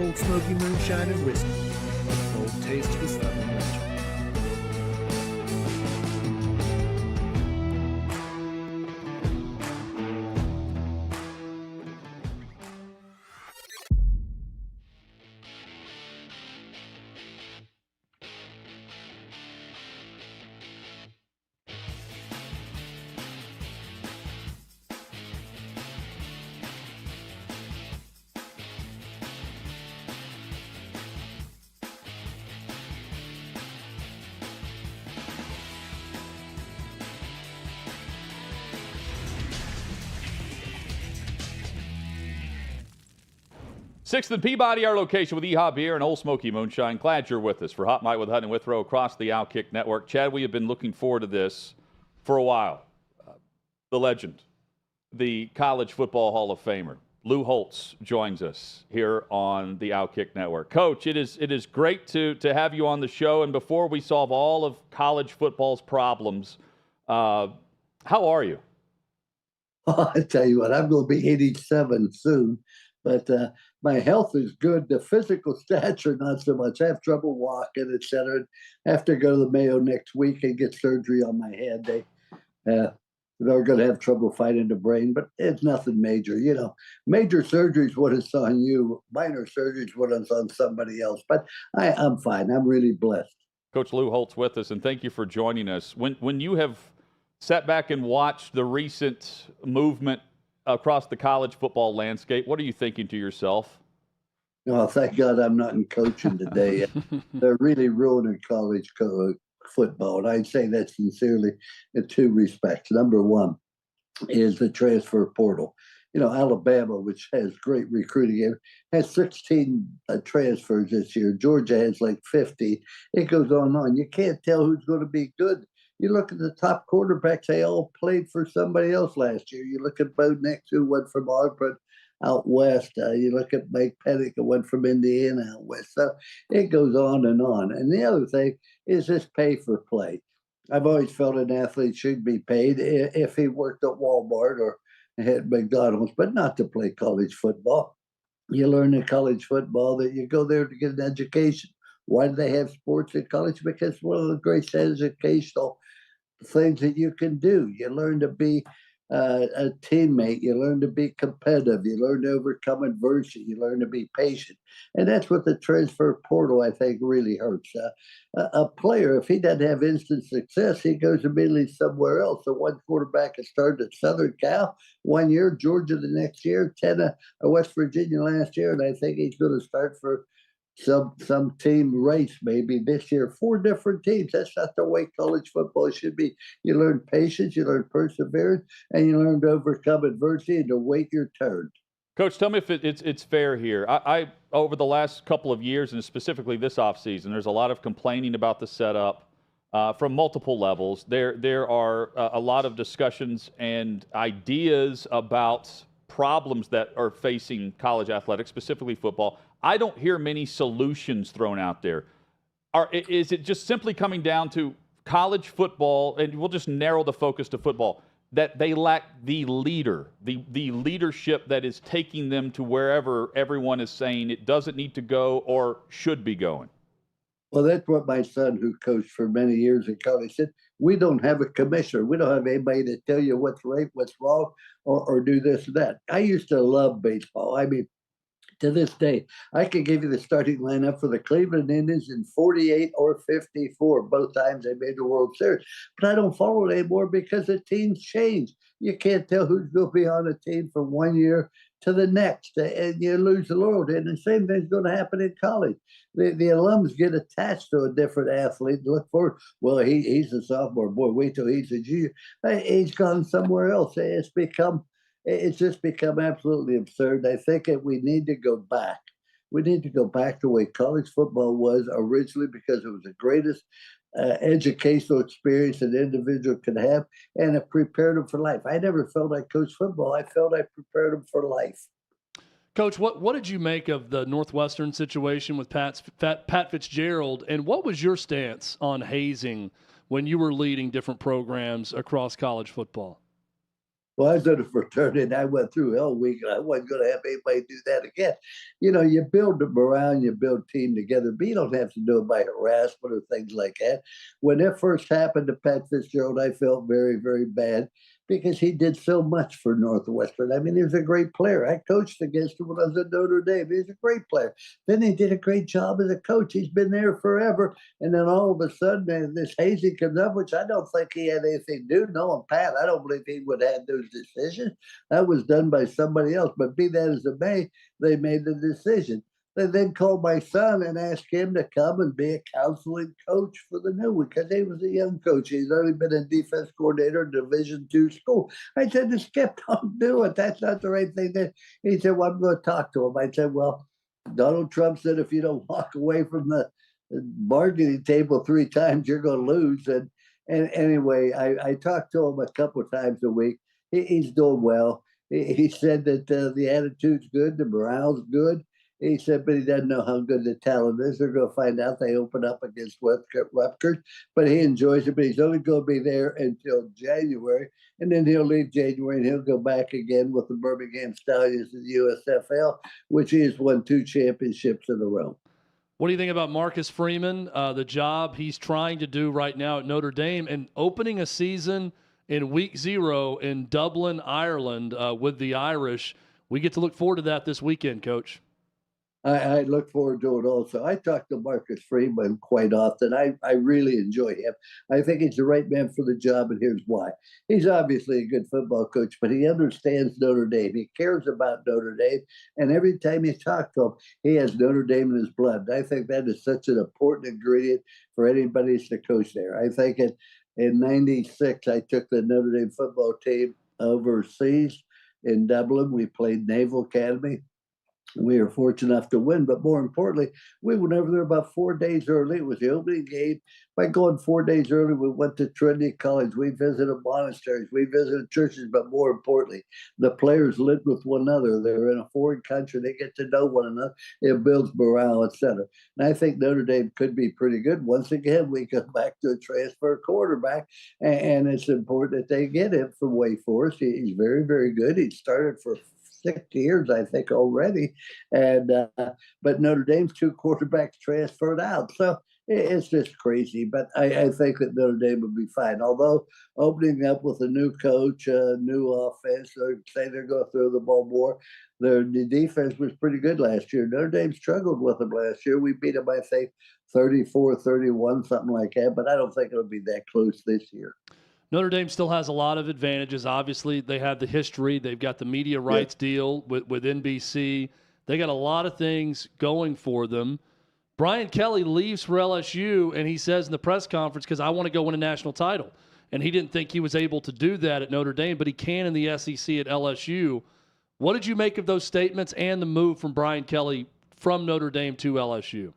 Old Smoky Moonshine and Whiskey. Bold taste of a Southern legend. Sixth and Peabody, our location with EHA Beer and Old Smoky Moonshine. Glad you're with us for HotMic with Hutton and Withrow across the OutKick network. Chad, we have been looking forward to this for a while. The legend, the College Football Hall of Famer, Lou Holtz, joins us here on the OutKick network. Coach, it is great to have you on the show. And before we solve all of college football's problems, how are you? Oh, I tell you what, I'm going to be 87 soon, but my health is good. The physical stature, not so much. I have trouble walking, et cetera. I have to go to the Mayo next week and get surgery on my head. They're going to have trouble fighting the brain, but it's nothing major. You know, major surgery is what is on you. Minor surgery is what is on somebody else. But I'm fine. I'm really blessed. Coach Lou Holtz with us, and thank you for joining us. When you have sat back and watched the recent movement across the college football landscape, what are you thinking to yourself? Oh, thank God I'm not in coaching today. They're really ruining college football, and I'd say that sincerely in two respects. Number one is the transfer portal. You know, Alabama, which has great recruiting, has 16 transfers this year. Georgia has like 50. It goes on and on. You can't tell who's going to be good. You look at the top quarterbacks, they all played for somebody else last year. You look at Bo Nix, who went from Auburn out west. You look at Mike Pettit, who went from Indiana out west. So it goes on and on. And the other thing is this pay for play. I've always felt an athlete should be paid if he worked at Walmart or at McDonald's, but not to play college football. You learn in college football that you go there to get an education. Why do they have sports in college? Because it's one of the great educational things that you can do. You learn to be a teammate. You learn to be competitive. You learn to overcome adversity. You learn to be patient. And that's what the transfer portal, I think, really hurts. A player, if he doesn't have instant success, he goes immediately somewhere else. So one quarterback has started at Southern Cal 1 year, Georgia the next year, 10 West Virginia last year, and I think he's going to start for some team race maybe this year. 4 different teams. That's not the way college football should be. You learn patience, you learn perseverance, and you learn to overcome adversity and to wait your turn. Coach, tell me if it's fair here. I over the last couple of years, and specifically this offseason, there's a lot of complaining about the setup from multiple levels. There are a lot of discussions and ideas about problems that are facing college athletics, specifically football. I don't hear many solutions thrown out there. Is it just simply coming down to college football, and we'll just narrow the focus to football, that they lack the leader, the leadership that is taking them to wherever everyone is saying it doesn't need to go or should be going? Well, that's what my son, who coached for many years in college, said. We don't have a commissioner. We don't have anybody to tell you what's right, what's wrong, or do this and that. I used to love baseball. I mean, to this day, I could give you the starting lineup for the Cleveland Indians in 48 or 54. Both times they made the World Series. But I don't follow it anymore because the teams change. You can't tell who's going to be on a team from 1 year to the next, and you lose the loyalty. And the same thing's going to happen in college. The alums get attached to a different athlete. Look for, well, he's a sophomore. Boy, wait till he's a junior. He's gone somewhere else. It's just become absolutely absurd. I think that we need to go back. We need to go back to the way college football was originally, because it was the greatest educational experience an individual could have, and it prepared them for life. I never felt I coached football. I felt I prepared them for life. Coach, what did you make of the Northwestern situation with Pat Fitzgerald, and what was your stance on hazing when you were leading different programs across college football? Well, I was in a fraternity, and I went through hell week, and I wasn't going to have anybody do that again. You know, you build them around, you build team together, but you don't have to do it by harassment or things like that. When it first happened to Pat Fitzgerald, I felt very, very bad, because he did so much for Northwestern. I mean, he was a great player. I coached against him when I was at Notre Dame. He's a great player. Then he did a great job as a coach. He's been there forever. And then all of a sudden, this hazing comes up, which I don't think he had anything to do. Knowing Pat, I don't believe he would have those decisions. That was done by somebody else. But be that as it may, they made the decision. They then called my son and asked him to come and be a counseling coach for the new one, because he was a young coach. He's only been a defense coordinator in Division II school. I said to Skip, don't do it. That's not the right thing. He said, well, I'm going to talk to him. I said, well, Donald Trump said if you don't walk away from the bargaining table 3 times, you're going to lose. And anyway, I talked to him a couple of times a week. He's doing well. He said that the attitude's good, the morale's good. He said, but he doesn't know how good the talent is. They're going to find out. They open up against Rutgers, but he enjoys it. But he's only going to be there until January, and then he'll leave January, and he'll go back again with the Birmingham Stallions in the USFL, which he has won 2 championships in a row. What do you think about Marcus Freeman, the job he's trying to do right now at Notre Dame, and opening a season in week 0 in Dublin, Ireland with the Irish? We get to look forward to that this weekend, Coach. I look forward to it also. I talk to Marcus Freeman quite often. I really enjoy him. I think he's the right man for the job, and here's why. He's obviously a good football coach, but he understands Notre Dame. He cares about Notre Dame, and every time you talk to him, he has Notre Dame in his blood. I think that is such an important ingredient for anybody to coach there. I think in '96, I took the Notre Dame football team overseas in Dublin. We played Naval Academy. We were fortunate enough to win, but more importantly, we went over there about 4 days early. It was the opening game. By going 4 days early, we went to Trinity College. We visited monasteries. We visited churches, but more importantly, the players lived with one another. They're in a foreign country. They get to know one another. It builds morale, etc. And I think Notre Dame could be pretty good. Once again, we go back to a transfer quarterback, and it's important that they get him from Wake Forest. He's very, very good. He started for 6 years, I think, already. And but Notre Dame's 2 quarterbacks transferred out. So it's just crazy. But I think that Notre Dame would be fine. Although opening up with a new coach, a new offense, or say they're going to throw the ball more, the defense was pretty good last year. Notre Dame struggled with them last year. We beat them, I think, 34-31, something like that. But I don't think it'll be that close this year. Notre Dame still has a lot of advantages. Obviously, they have the history. They've got the media rights deal with NBC. They got a lot of things going for them. Brian Kelly leaves for LSU, and he says in the press conference, because I want to go win a national title. And he didn't think he was able to do that at Notre Dame, but he can in the SEC at LSU. What did you make of those statements and the move from Brian Kelly from Notre Dame to LSU?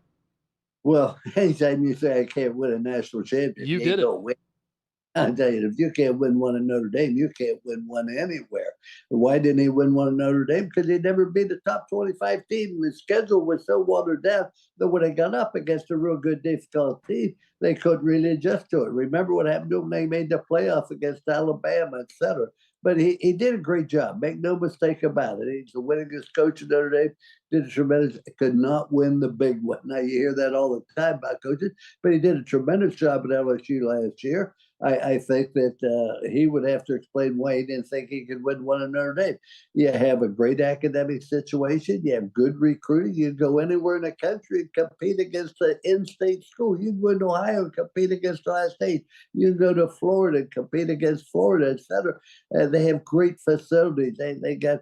Well, anytime you say I can't win a national championship, you did it. I tell you, if you can't win one in Notre Dame, you can't win one anywhere. Why didn't he win one in Notre Dame? Because he'd never beat a top 25 team. His schedule was so watered down that when they got up against a real good, difficult team, they couldn't really adjust to it. Remember what happened to him when they made the playoff against Alabama, et cetera. But he did a great job. Make no mistake about it. He's the winningest coach at Notre Dame. Did a tremendous, could not win the big one. Now, you hear that all the time about coaches, but he did a tremendous job at LSU last year. I think that he would have to explain why he didn't think he could win one in Notre Dame. You have a great academic situation. You have good recruiting. You go anywhere in the country and compete against an in-state school. You can go to Ohio and compete against Ohio State. You can go to Florida and compete against Florida, et cetera. They have great facilities. They got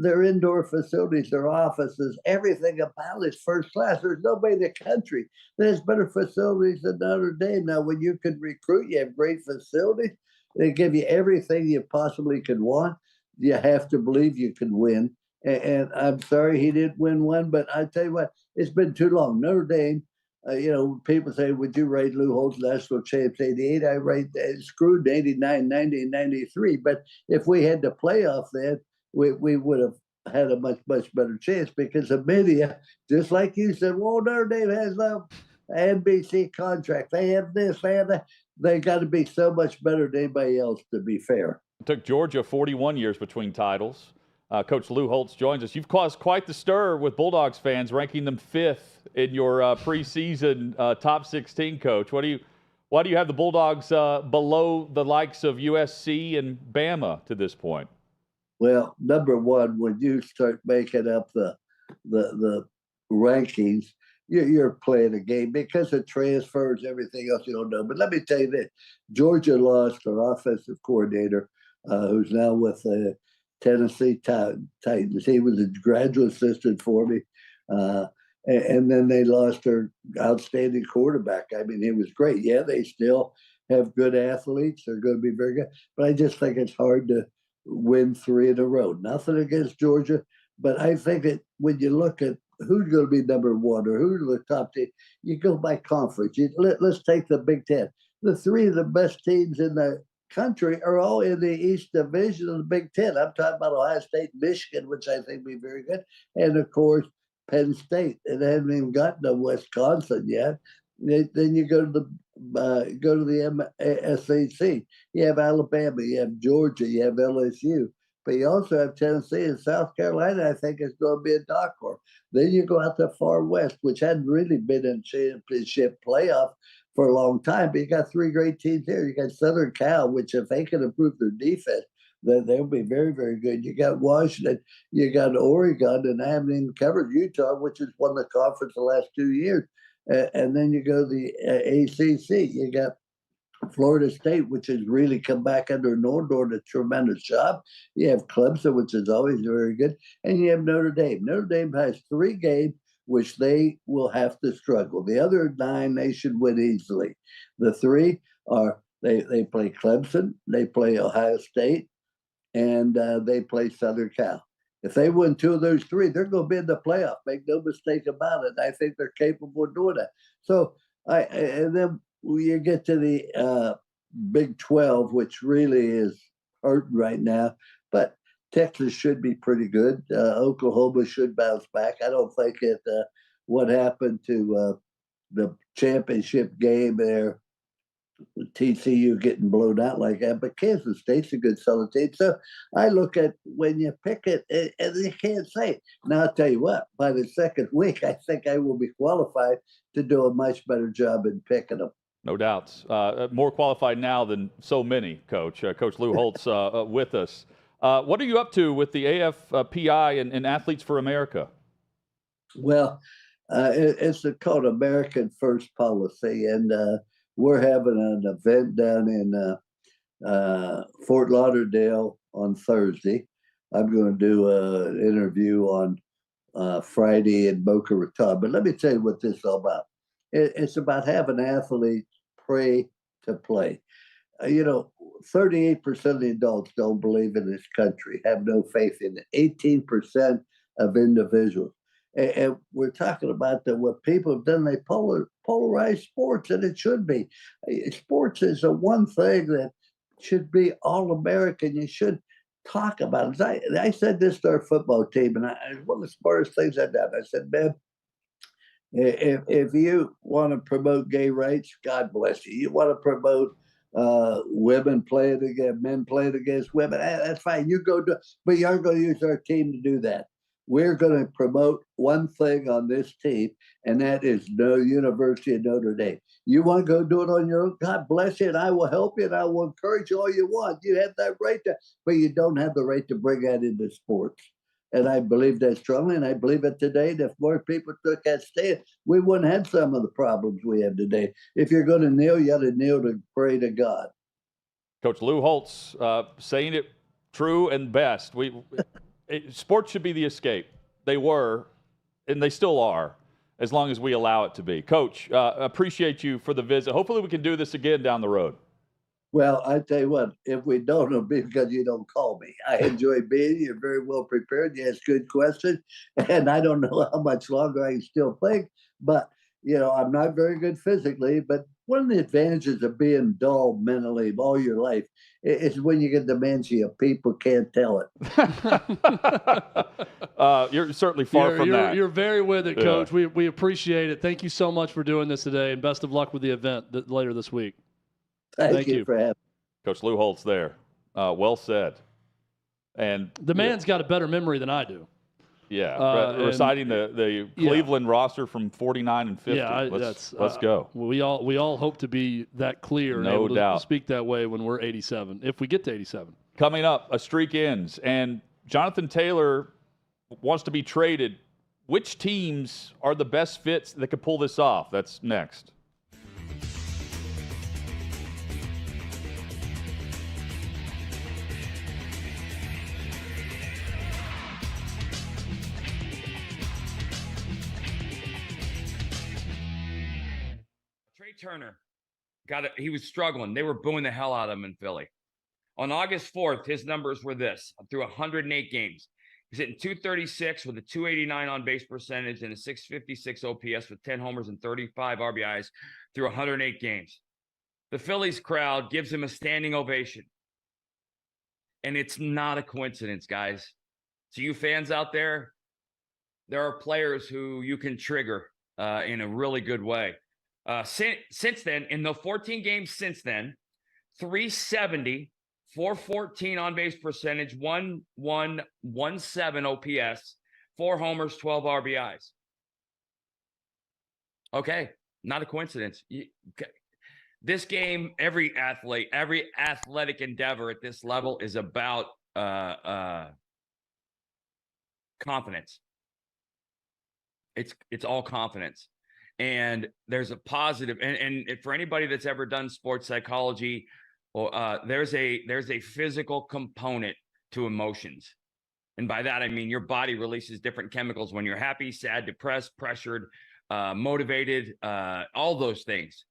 Their indoor facilities, their offices, everything about it's first class. There's nobody in the country that has better facilities than Notre Dame. Now, when you can recruit, you have great facilities. They give you everything you possibly could want. You have to believe you can win. And I'm sorry he didn't win one, but I tell you what, it's been too long. Notre Dame, people say, would you rate Lou Holtz national champs 88? I rate screwed 89, 90, and 93. But if we had the playoff then, we would have had a much, much better chance because the media, just like you said, well, Notre Dame has the NBC contract. They have this, they have that. They got to be so much better than anybody else, to be fair. It took Georgia 41 years between titles. Coach Lou Holtz joins us. You've caused quite the stir with Bulldogs fans, ranking them 5th in your preseason top 16, Coach. Why do you have the Bulldogs below the likes of USC and Bama to this point? Well, number one, when you start making up the rankings, you're playing a game because of transfers, everything else you don't know. But let me tell you this: Georgia lost their offensive coordinator, who's now with Tennessee Titans. He was a graduate assistant for me. And then they lost their outstanding quarterback. I mean, he was great. Yeah, they still have good athletes. They're going to be very good. But I just think it's hard to win 3 in a row. Nothing against Georgia, but I think that when you look at who's going to be number one or who's the top team, you go by conference. Let's take the Big Ten. The 3 of the best teams in the country are all in the East Division of the Big Ten. I'm talking about Ohio State, Michigan, which I think will be very good, and of course Penn State. And they haven't even gotten to Wisconsin yet. Then you go to the SEC. You have Alabama, you have Georgia, you have LSU, but you also have Tennessee and South Carolina. I think is going to be a dark horse. Then you go out to far west, which hadn't really been in championship playoff for a long time. But you got 3 great teams here. You got Southern Cal, which if they can improve their defense, then they'll be very, very good. You got Washington, you got Oregon, and I haven't even covered Utah, which has won the conference the last 2 years. And then you go to the ACC. You got Florida State, which has really come back under North, doing a tremendous job. You have Clemson, which is always very good. And you have Notre Dame. Notre Dame has 3 games which they will have to struggle. The other 9 they should win easily. The 3 are they play Clemson, they play Ohio State, and they play Southern Cal. If they win 2 of those 3, they're going to be in the playoff. Make no mistake about it. I think they're capable of doing that. So, and then you get to the Big 12, which really is hurting right now. But Texas should be pretty good. Oklahoma should bounce back. I don't think what happened to the championship game there, TCU getting blown out like that, but Kansas State's a good solid team. So I look at when you pick it, and you can't say it. Now, I'll tell you what, by the second week, I think I will be qualified to do a much better job in picking them. No doubts. More qualified now than so many, Coach. Coach Lou Holtz with us. What are you up to with the AFPI and Athletes for America? Well, it's called American First Policy, and we're having an event down in Fort Lauderdale on Thursday. I'm going to do an interview on Friday in Boca Raton. But let me tell you what this is all about. It's about having athletes pray to play. 38% of the adults don't believe in this country, have no faith in it. 18% of individuals. And we're talking about that what people have done, they polarize sports, and it should be. Sports is the one thing that should be all American. You should talk about it. I said this to our football team, and it's one of the smartest things I've done. I said, man, if you want to promote gay rights, God bless you. You want to promote women playing against men playing against women, that's fine. You go do, but you aren't going to use our team to do that. We're going to promote one thing on this team, and that is no University of Notre Dame. You want to go do it on your own? God bless you, and I will help you, and I will encourage you all you want. You have that right to, but you don't have the right to bring that into sports. And I believe that strongly, and I believe it today. That if more people took that stand, we wouldn't have some of the problems we have today. If you're going to kneel, you got to kneel to pray to God. Coach Lou Holtz saying it true and best. sports should be the escape. They were, and they still are, as long as we allow it to be. Coach, appreciate you for the visit. Hopefully we can do this again down the road. Well, I tell you what, if we don't, it'll be because you don't call me. I enjoy being here. You're very well prepared. You ask good questions. And I don't know how much longer I can still play, but, I'm not very good physically. But one of the advantages of being dull mentally all your life is when you get dementia, people can't tell it. You're certainly far from that. You're very with it, Coach. We appreciate it. Thank you so much for doing this today, and best of luck with the event later this week. Thank you for having me. Coach Lou Holtz there. Well said. And the man's got a better memory than I do. Yeah, reciting the Cleveland roster from 49 and 50. Yeah, let's go. We all hope to be that clear, no and doubt. To speak that way when we're 87, if we get to 87. Coming up, a streak ends, and Jonathan Taylor wants to be traded. Which teams are the best fits that could pull this off? That's next. Turner he was struggling. They were booing the hell out of him in Philly. On August 4th, his numbers were this: through 108 games, he's hitting 236 with a 289 on base percentage and a 656 OPS with 10 homers and 35 RBIs through 108 games. The Phillies crowd gives him a standing ovation. And it's not a coincidence, guys. So you fans out there, there are players who you can trigger in a really good way. Since then, in the 14 games since then, 370, 414 on base percentage, 117 OPS, 4 homers, 12 RBIs. Okay, not a coincidence. This game, every athletic endeavor at this level is about confidence. It's all confidence. And there's a positive, and for anybody that's ever done sports psychology, there's a physical component to emotions. And by that, I mean your body releases different chemicals when you're happy, sad, depressed, pressured, motivated, all those things.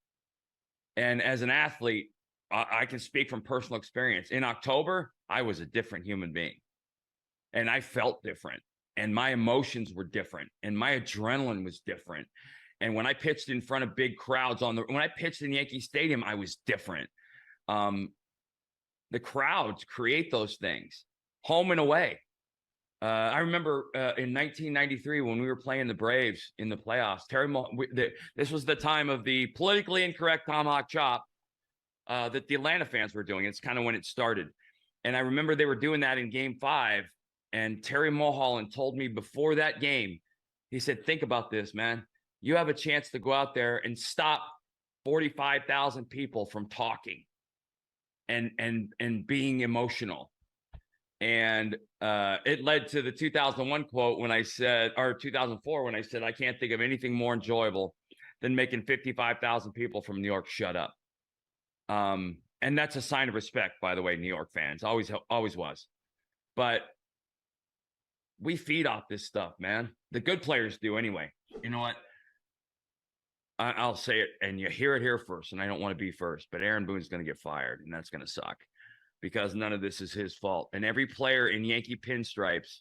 And as an athlete, I can speak from personal experience. In October, I was a different human being. And I felt different. And my emotions were different. And my adrenaline was different. And when I pitched in front of big crowds when I pitched in Yankee Stadium, I was different. The crowds create those things, home and away. I remember in 1993 when we were playing the Braves in the playoffs. This was the time of the politically incorrect tomahawk chop that the Atlanta fans were doing. It's kind of when it started. And I remember they were doing that in Game 5. And Terry Mulholland told me before that game, he said, "Think about this, man. You have a chance to go out there and stop 45,000 people from talking and being emotional." And it led to the 2001 quote when I said, or 2004, when I said, "I can't think of anything more enjoyable than making 55,000 people from New York shut up." And that's a sign of respect, by the way, New York fans. Always was. But we feed off this stuff, man. The good players do anyway. You know what? I'll say it, and you hear it here first, and I don't want to be first, but Aaron Boone's going to get fired, and that's going to suck because none of this is his fault. And every player in Yankee pinstripes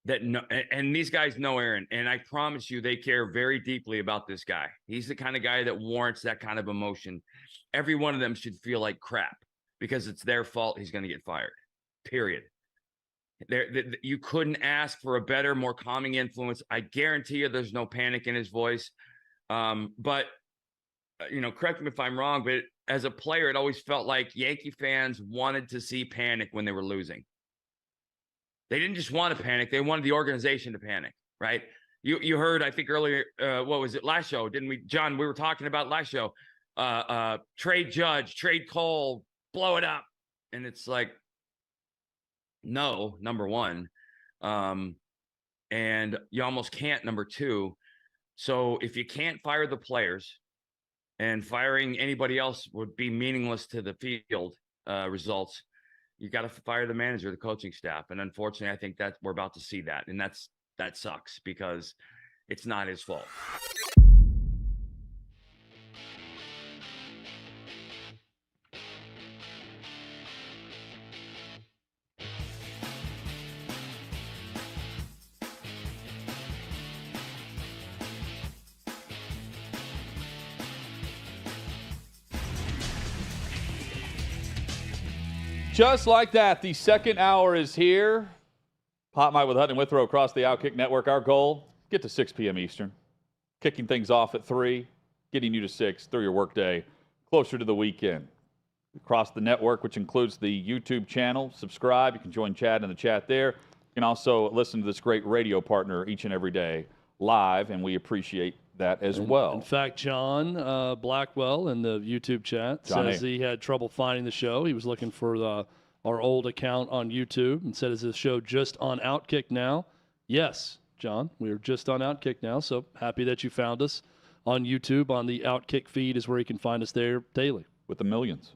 and these guys know Aaron, and I promise you they care very deeply about this guy. He's the kind of guy that warrants that kind of emotion. Every one of them should feel like crap because it's their fault he's going to get fired, period. You couldn't ask for a better, more calming influence. I guarantee you there's no panic in his voice. But correct me if I'm wrong, but as a player, it always felt like Yankee fans wanted to see panic when they were losing. They didn't just want to panic. They wanted the organization to panic, right? You heard, I think earlier, what was it last show? Didn't we, John, we were talking about last show, trade Judge, trade Cole, blow it up. And it's like, no, number one. And you almost can't, number two. So if you can't fire the players, and firing anybody else would be meaningless to the field results, you got to fire the manager, the coaching staff. And unfortunately, I think that we're about to see that. And that sucks because it's not his fault. Just like that, the second hour is here. HotMic with Hutton and Withrow across the OutKick network. Our goal, get to 6 p.m. Eastern. Kicking things off at 3, getting you to 6 through your workday, closer to the weekend. Across the network, which includes the YouTube channel. Subscribe. You can join Chad in the chat there. You can also listen to this great radio partner each and every day live, and we appreciate that as well. In fact, John Blackwell in the YouTube chat says he had trouble finding the show. He was looking for our old account on YouTube and said, is the show just on OutKick now? Yes, John, we are just on OutKick now, so happy that you found us on YouTube. On the OutKick feed is where you can find us there daily. With the millions.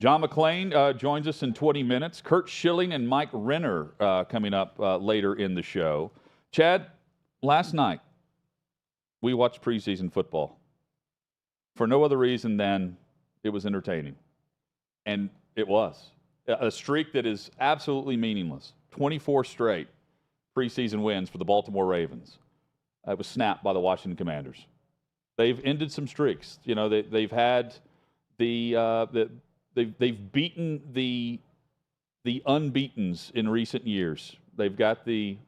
John McClain joins us in 20 minutes. Curt, Schilling, and Mike Renner coming up later in the show. Chad, last night, we watched preseason football for no other reason than it was entertaining. And it was. A streak that is absolutely meaningless. 24 straight preseason wins for the Baltimore Ravens. It was snapped by the Washington Commanders. They've ended some streaks. You know, they've had they've beaten the unbeatens in recent years. They've got the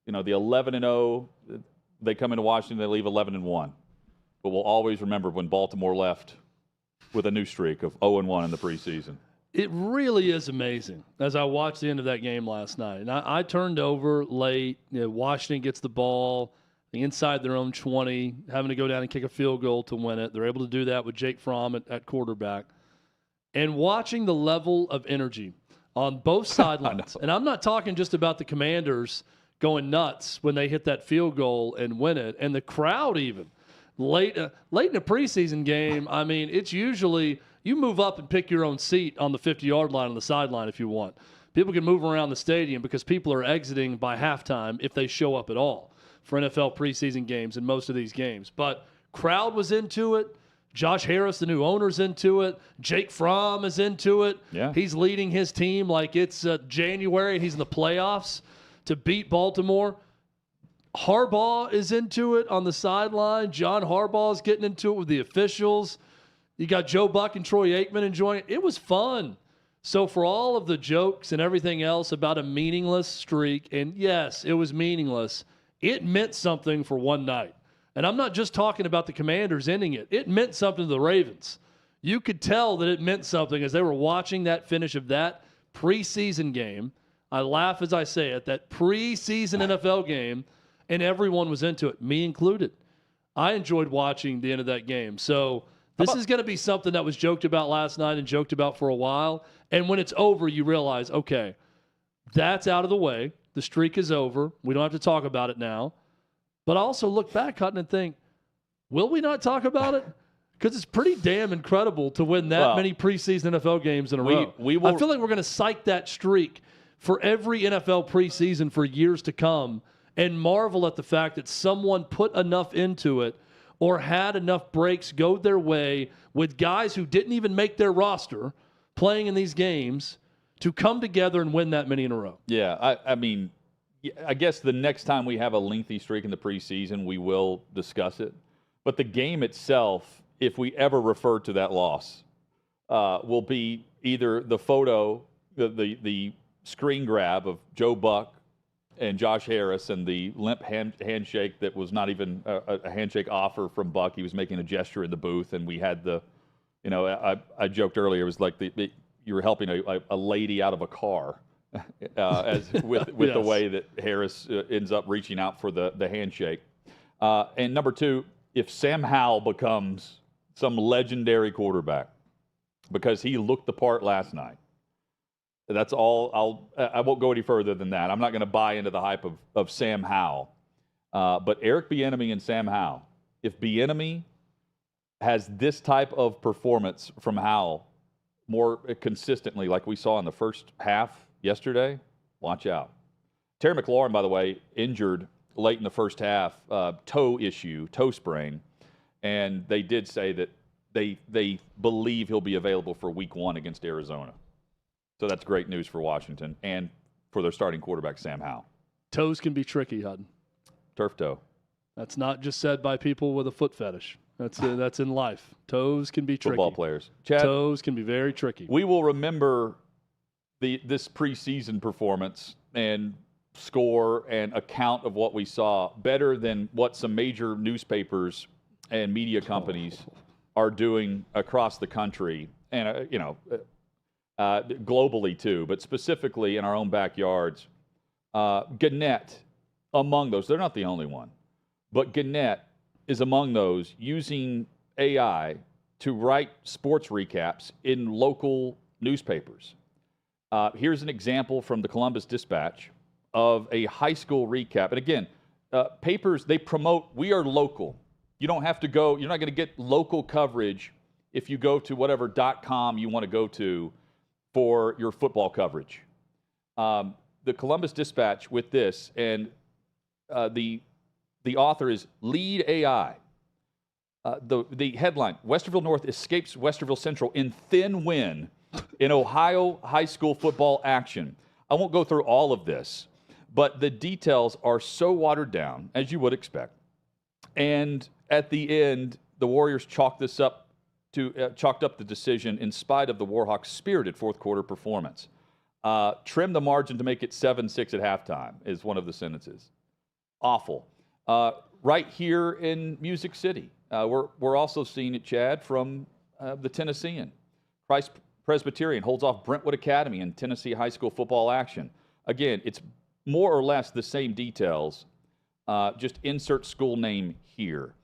11-0. They come into Washington, they leave 11-1. But we'll always remember when Baltimore left with a new streak of 0-1 in the preseason. It really is amazing. As I watched the end of that game last night, and I turned over late. Washington gets the ball inside their own 20, having to go down and kick a field goal to win it. They're able to do that with Jake Fromm at quarterback. And watching the level of energy on both sidelines, and I'm not talking just about the Commanders going nuts when they hit that field goal and win it, and the crowd even. Late in a preseason game, I mean, it's usually you move up and pick your own seat on the 50-yard line on the sideline if you want. People can move around the stadium because people are exiting by halftime if they show up at all for NFL preseason games and most of these games. But crowd was into it. Josh Harris, the new owner's into it. Jake Fromm is into it. Yeah. He's leading his team like it's January and he's in the playoffs to beat Baltimore. Harbaugh is into it on the sideline. John Harbaugh is getting into it with the officials. You got Joe Buck and Troy Aikman enjoying it. It was fun. So for all of the jokes and everything else about a meaningless streak, and yes, it was meaningless, it meant something for one night. And I'm not just talking about the Commanders ending it. It meant something to the Ravens. You could tell that it meant something as they were watching that finish of that preseason game. I laugh as I say it, that preseason NFL game, and everyone was into it, me included. I enjoyed watching the end of that game. So this is going to be something that was joked about last night and joked about for a while. And when it's over, you realize, okay, that's out of the way. The streak is over. We don't have to talk about it now. But I also look back, Hutton, and think, will we not talk about it? Because it's pretty damn incredible to win that many preseason NFL games in a row. I feel like we're going to cite that streak for every NFL preseason for years to come and marvel at the fact that someone put enough into it or had enough breaks go their way with guys who didn't even make their roster playing in these games to come together and win that many in a row. Yeah, I mean, I guess the next time we have a lengthy streak in the preseason, we will discuss it. But the game itself, if we ever refer to that loss, will be either the photo, the screen grab of Joe Buck and Josh Harris and the limp handshake that was not even a handshake offer from Buck. He was making a gesture in the booth, and we had I joked earlier, it was like you were helping a lady out of a car. With yes. The way that Harris ends up reaching out for the handshake. And number two, if Sam Howell becomes some legendary quarterback because he looked the part last night, that's all. I won't go any further than that. I'm not going to buy into the hype of Sam Howell. But Eric Bieniemy and Sam Howell, if Bieniemy has this type of performance from Howell more consistently like we saw in the first half yesterday, watch out. Terry McLaurin, by the way, injured late in the first half, toe sprain, and they did say that they believe he'll be available for week 1 against Arizona. So that's great news for Washington and for their starting quarterback, Sam Howell. Toes can be tricky, Hutton. Turf toe. That's not just said by people with a foot fetish. That's in life. Toes can be tricky. Football players. Chad, toes can be very tricky. We will remember this preseason performance and score and account of what we saw better than what some major newspapers and media companies are doing across the country and globally too, but specifically in our own backyards. Gannett, among those, they're not the only one, but Gannett is among those using AI to write sports recaps in local newspapers. Here's an example from the Columbus Dispatch of a high school recap. And again, papers, they promote, we are local. You don't have to go, you're not going to get local coverage if you go to whatever .com you want to go to for your football coverage. The Columbus Dispatch with this, and the author is Lead AI. The headline, Westerville North escapes Westerville Central in thin win in Ohio high school football action. I won't go through all of this, but the details are so watered down, as you would expect. And at the end, the Warriors chalked up the decision in spite of the Warhawks' spirited fourth quarter performance. Trim the margin to make it 7-6 at halftime is one of the sentences. Awful. Right here in Music City, we're also seeing it, Chad, from the Tennessean. Christ Presbyterian holds off Brentwood Academy in Tennessee high school football action. Again, it's more or less the same details, just insert school name here.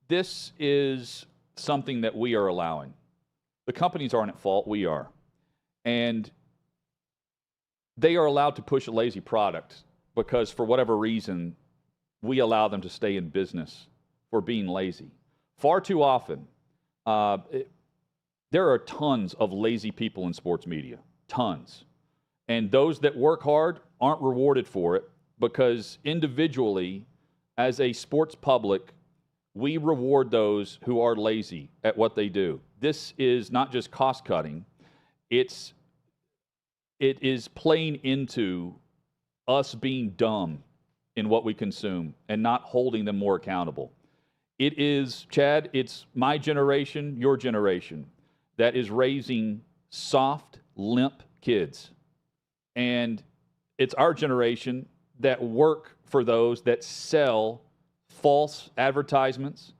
This is something that we are allowing. The companies aren't at fault, we are. And they are allowed to push a lazy product because for whatever reason, we allow them to stay in business for being lazy. Far too often, there are tons of lazy people in sports media, tons. And those that work hard aren't rewarded for it because individually, as a sports public, we reward those who are lazy at what they do. This is not just cost cutting, it is playing into us being dumb in what we consume and not holding them more accountable. It is, Chad, it's my generation, your generation, that is raising soft, limp kids. And it's our generation that work for those that sell false advertisements,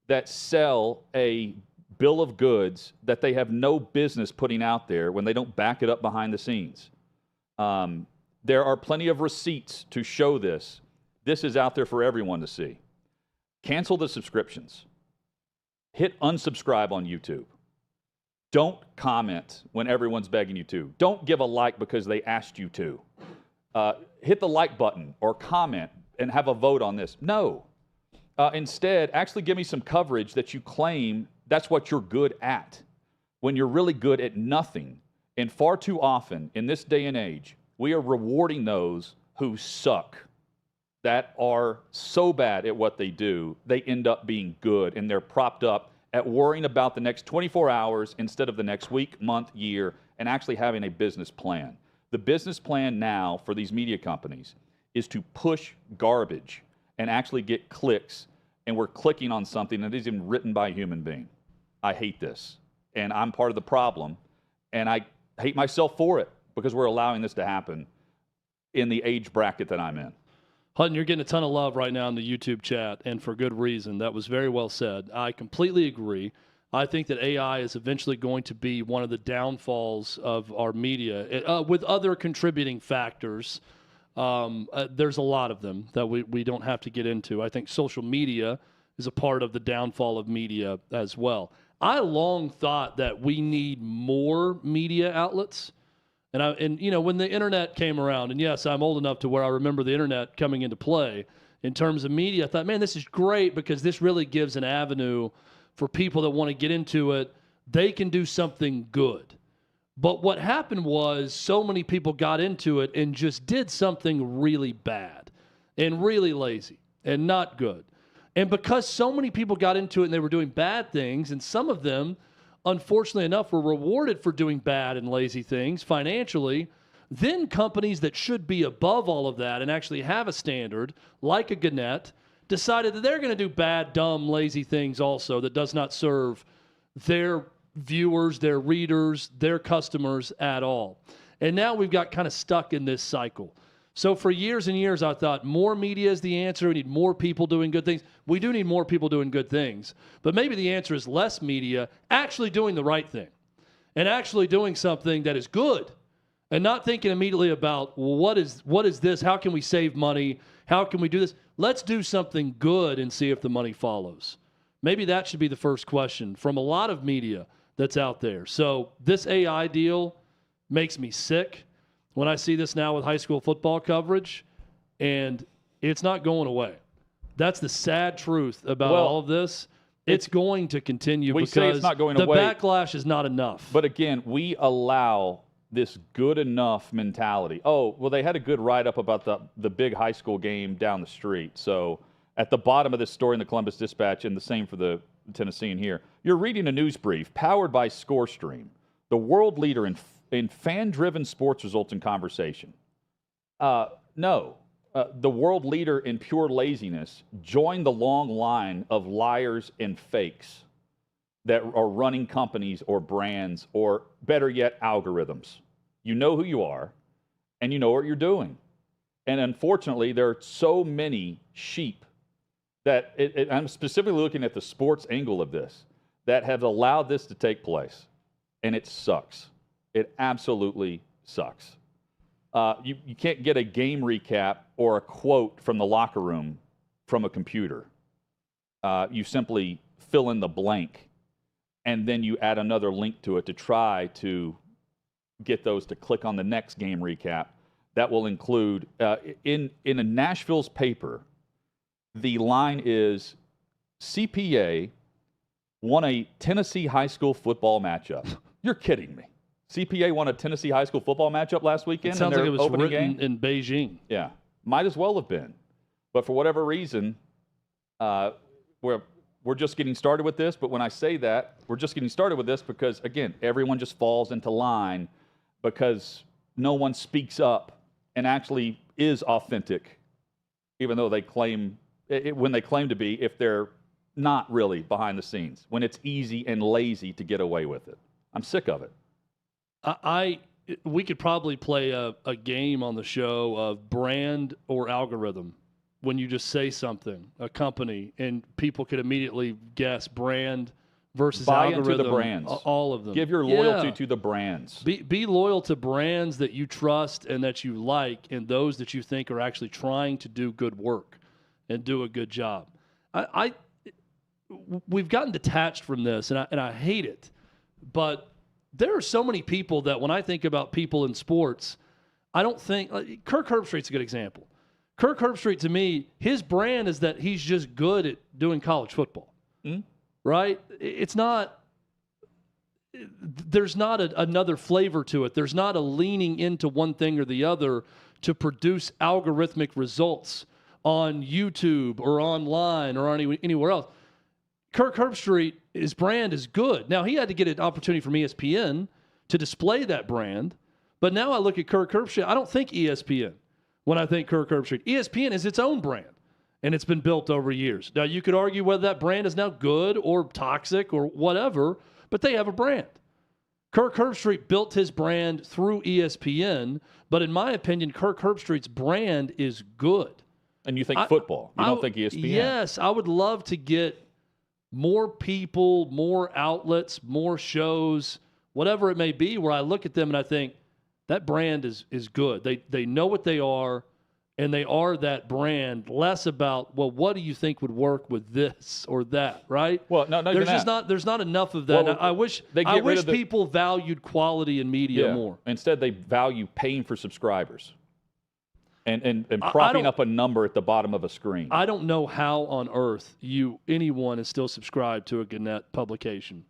that sell a bill of goods that they have no business putting out there when they don't back it up behind the scenes. There are plenty of receipts to show this. This is out there for everyone to see. Cancel the subscriptions. Hit unsubscribe on YouTube. Don't comment when everyone's begging you to. Don't give a like because they asked you to. Hit the like button or comment and have a vote on this. No. Instead, actually give me some coverage that you claim that's what you're good at when you're really good at nothing. And far too often in this day and age, we are rewarding those who suck, that are so bad at what they do, they end up being good, and they're propped up at worrying about the next 24 hours instead of the next week, month, year, and actually having a business plan. The business plan now for these media companies is to push garbage and actually get clicks, and we're clicking on something that isn't even written by a human being. I hate this, and I'm part of the problem, and I hate myself for it because we're allowing this to happen in the age bracket that I'm in. Hutton, you're getting a ton of love right now in the YouTube chat, and for good reason. That was very well said. I completely agree. I think that AI is eventually going to be one of the downfalls of our media, with other contributing factors. There's a lot of them that we don't have to get into. I think social media is a part of the downfall of media as well. I long thought that we need more media outlets. And you know, when the internet came around, and yes, I'm old enough to where I remember the internet coming into play in terms of media, I thought, man, this is great because this really gives an avenue for people that want to get into it, they can do something good. But what happened was so many people got into it and just did something really bad and really lazy and not good. And because so many people got into it and they were doing bad things, and some of them, unfortunately enough, were rewarded for doing bad and lazy things financially, then companies that should be above all of that and actually have a standard, like a Gannett, decided that they're going to do bad, dumb, lazy things also that does not serve their viewers, their readers, their customers at all. And now we've got kind of stuck in this cycle. So for years and years, I thought more media is the answer. We need more people doing good things. We do need more people doing good things. But maybe the answer is less media actually doing the right thing and actually doing something that is good and not thinking immediately about, well, what is this? How can we save money? How can we do this? Let's do something good and see if the money follows. Maybe that should be the first question from a lot of media that's out there. So this AI deal makes me sick when I see this now with high school football coverage, and it's not going away. That's the sad truth about all of this. It's going to continue because say it's not going the away, backlash is not enough. But again, we allow this good enough mentality. Oh, well, they had a good write-up about the big high school game down the street. So at the bottom of this story in the Columbus Dispatch, and the same for the Tennessean here, you're reading a news brief powered by Scorched, the world leader in fan-driven sports results and conversation. No. The world leader in pure laziness joined the long line of liars and fakes that are running companies or brands or, better yet, algorithms. You know who you are, and you know what you're doing. And unfortunately, there are so many sheep that I'm specifically looking at the sports angle of this that have allowed this to take place, and it sucks. It absolutely sucks. You can't get a game recap or a quote from the locker room from a computer. You simply fill in the blank, and then you add another link to it to try to get those to click on the next game recap. That will include, in a Nashville's paper, the line is CPA won a Tennessee high school football matchup. You're kidding me. CPA won a Tennessee high school football matchup last weekend. It sounds like it was written game? in Beijing. Yeah, might as well have been. But for whatever reason, we're just getting started with this. But when I say that, we're just getting started with this because, again, everyone just falls into line because no one speaks up and actually is authentic, even though they claim, when they claim to be, if they're not really behind the scenes, when it's easy and lazy to get away with it. I'm sick of it. We could probably play a game on the show of brand or algorithm when you just say something, a company, and people could immediately guess brand versus algorithm. Buy into the brands. All of them. Give your loyalty to the brands. Be loyal to brands that you trust and that you like and those that you think are actually trying to do good work and do a good job. We've gotten detached from this, and I hate it. But there are so many people that when I think about people in sports, I don't think Kirk Herbstreit's a good example. Kirk Herbstreit, to me, his brand is that he's just good at doing college football, right? It's not. There's not another flavor to it. There's not a leaning into one thing or the other to produce algorithmic results on YouTube or online or anywhere else. Kirk Herbstreit, his brand is good. Now, he had to get an opportunity from ESPN to display that brand. But now I look at Kirk Herbstreit, I don't think ESPN when I think Kirk Herbstreit. ESPN is its own brand, and it's been built over years. Now, you could argue whether that brand is now good or toxic or whatever, but they have a brand. Kirk Herbstreit built his brand through ESPN, but in my opinion, Kirk Herbstreit's brand is good. And you think football. You don't think ESPN. Yes, I would love to get more people, more outlets, more shows, whatever it may be, where I look at them and I think that brand is good. They know what they are, and they are that brand. Less about, well, what do you think would work with this or that, right? Well, no, there's not enough of that. Well, I wish people valued quality in media more. Instead, they value paying for subscribers. And propping up a number at the bottom of a screen. I don't know how on earth anyone is still subscribed to a Gannett publication.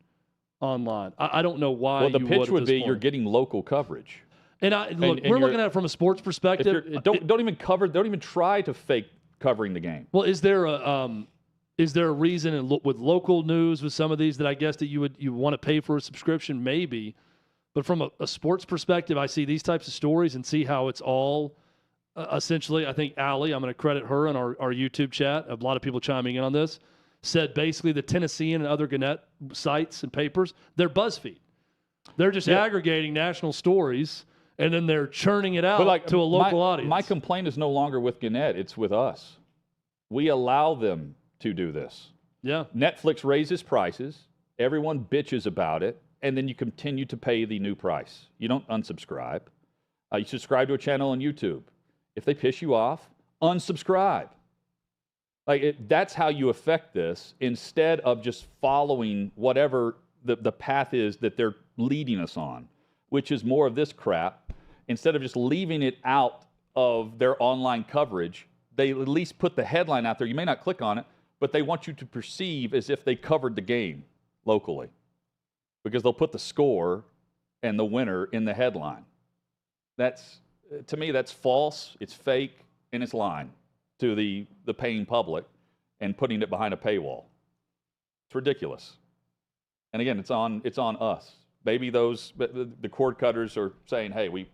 online. I don't know why. Well, the you pitch would at be this you're point. getting local coverage. And we're looking at it from a sports perspective. Don't even cover. Don't even try to fake covering the game. Well, is there a reason with local news with some of these that I guess that you want to pay for a subscription? Maybe, but from a sports perspective, I see these types of stories and see how it's all essentially. I think Allie, I'm going to credit her on our YouTube chat. A lot of people chiming in on this. Said basically the Tennessean and other Gannett sites and papers, they're BuzzFeed. They're just aggregating national stories. And then they're churning it out to a local audience. My complaint is no longer with Gannett. It's with us. We allow them to do this. Yeah. Netflix raises prices. Everyone bitches about it. And then you continue to pay the new price. You don't unsubscribe. You subscribe to a channel on YouTube. If they piss you off, unsubscribe. That's how you affect this instead of just following whatever the path is that they're leading us on, which is more of this crap. Instead of just leaving it out of their online coverage, they at least put the headline out there. You may not click on it, but they want you to perceive as if they covered the game locally because they'll put the score and the winner in the headline. To me, that's false, it's fake, and it's lying to the paying public and putting it behind a paywall. It's ridiculous. And again, it's on us. Maybe the cord cutters are saying, hey, we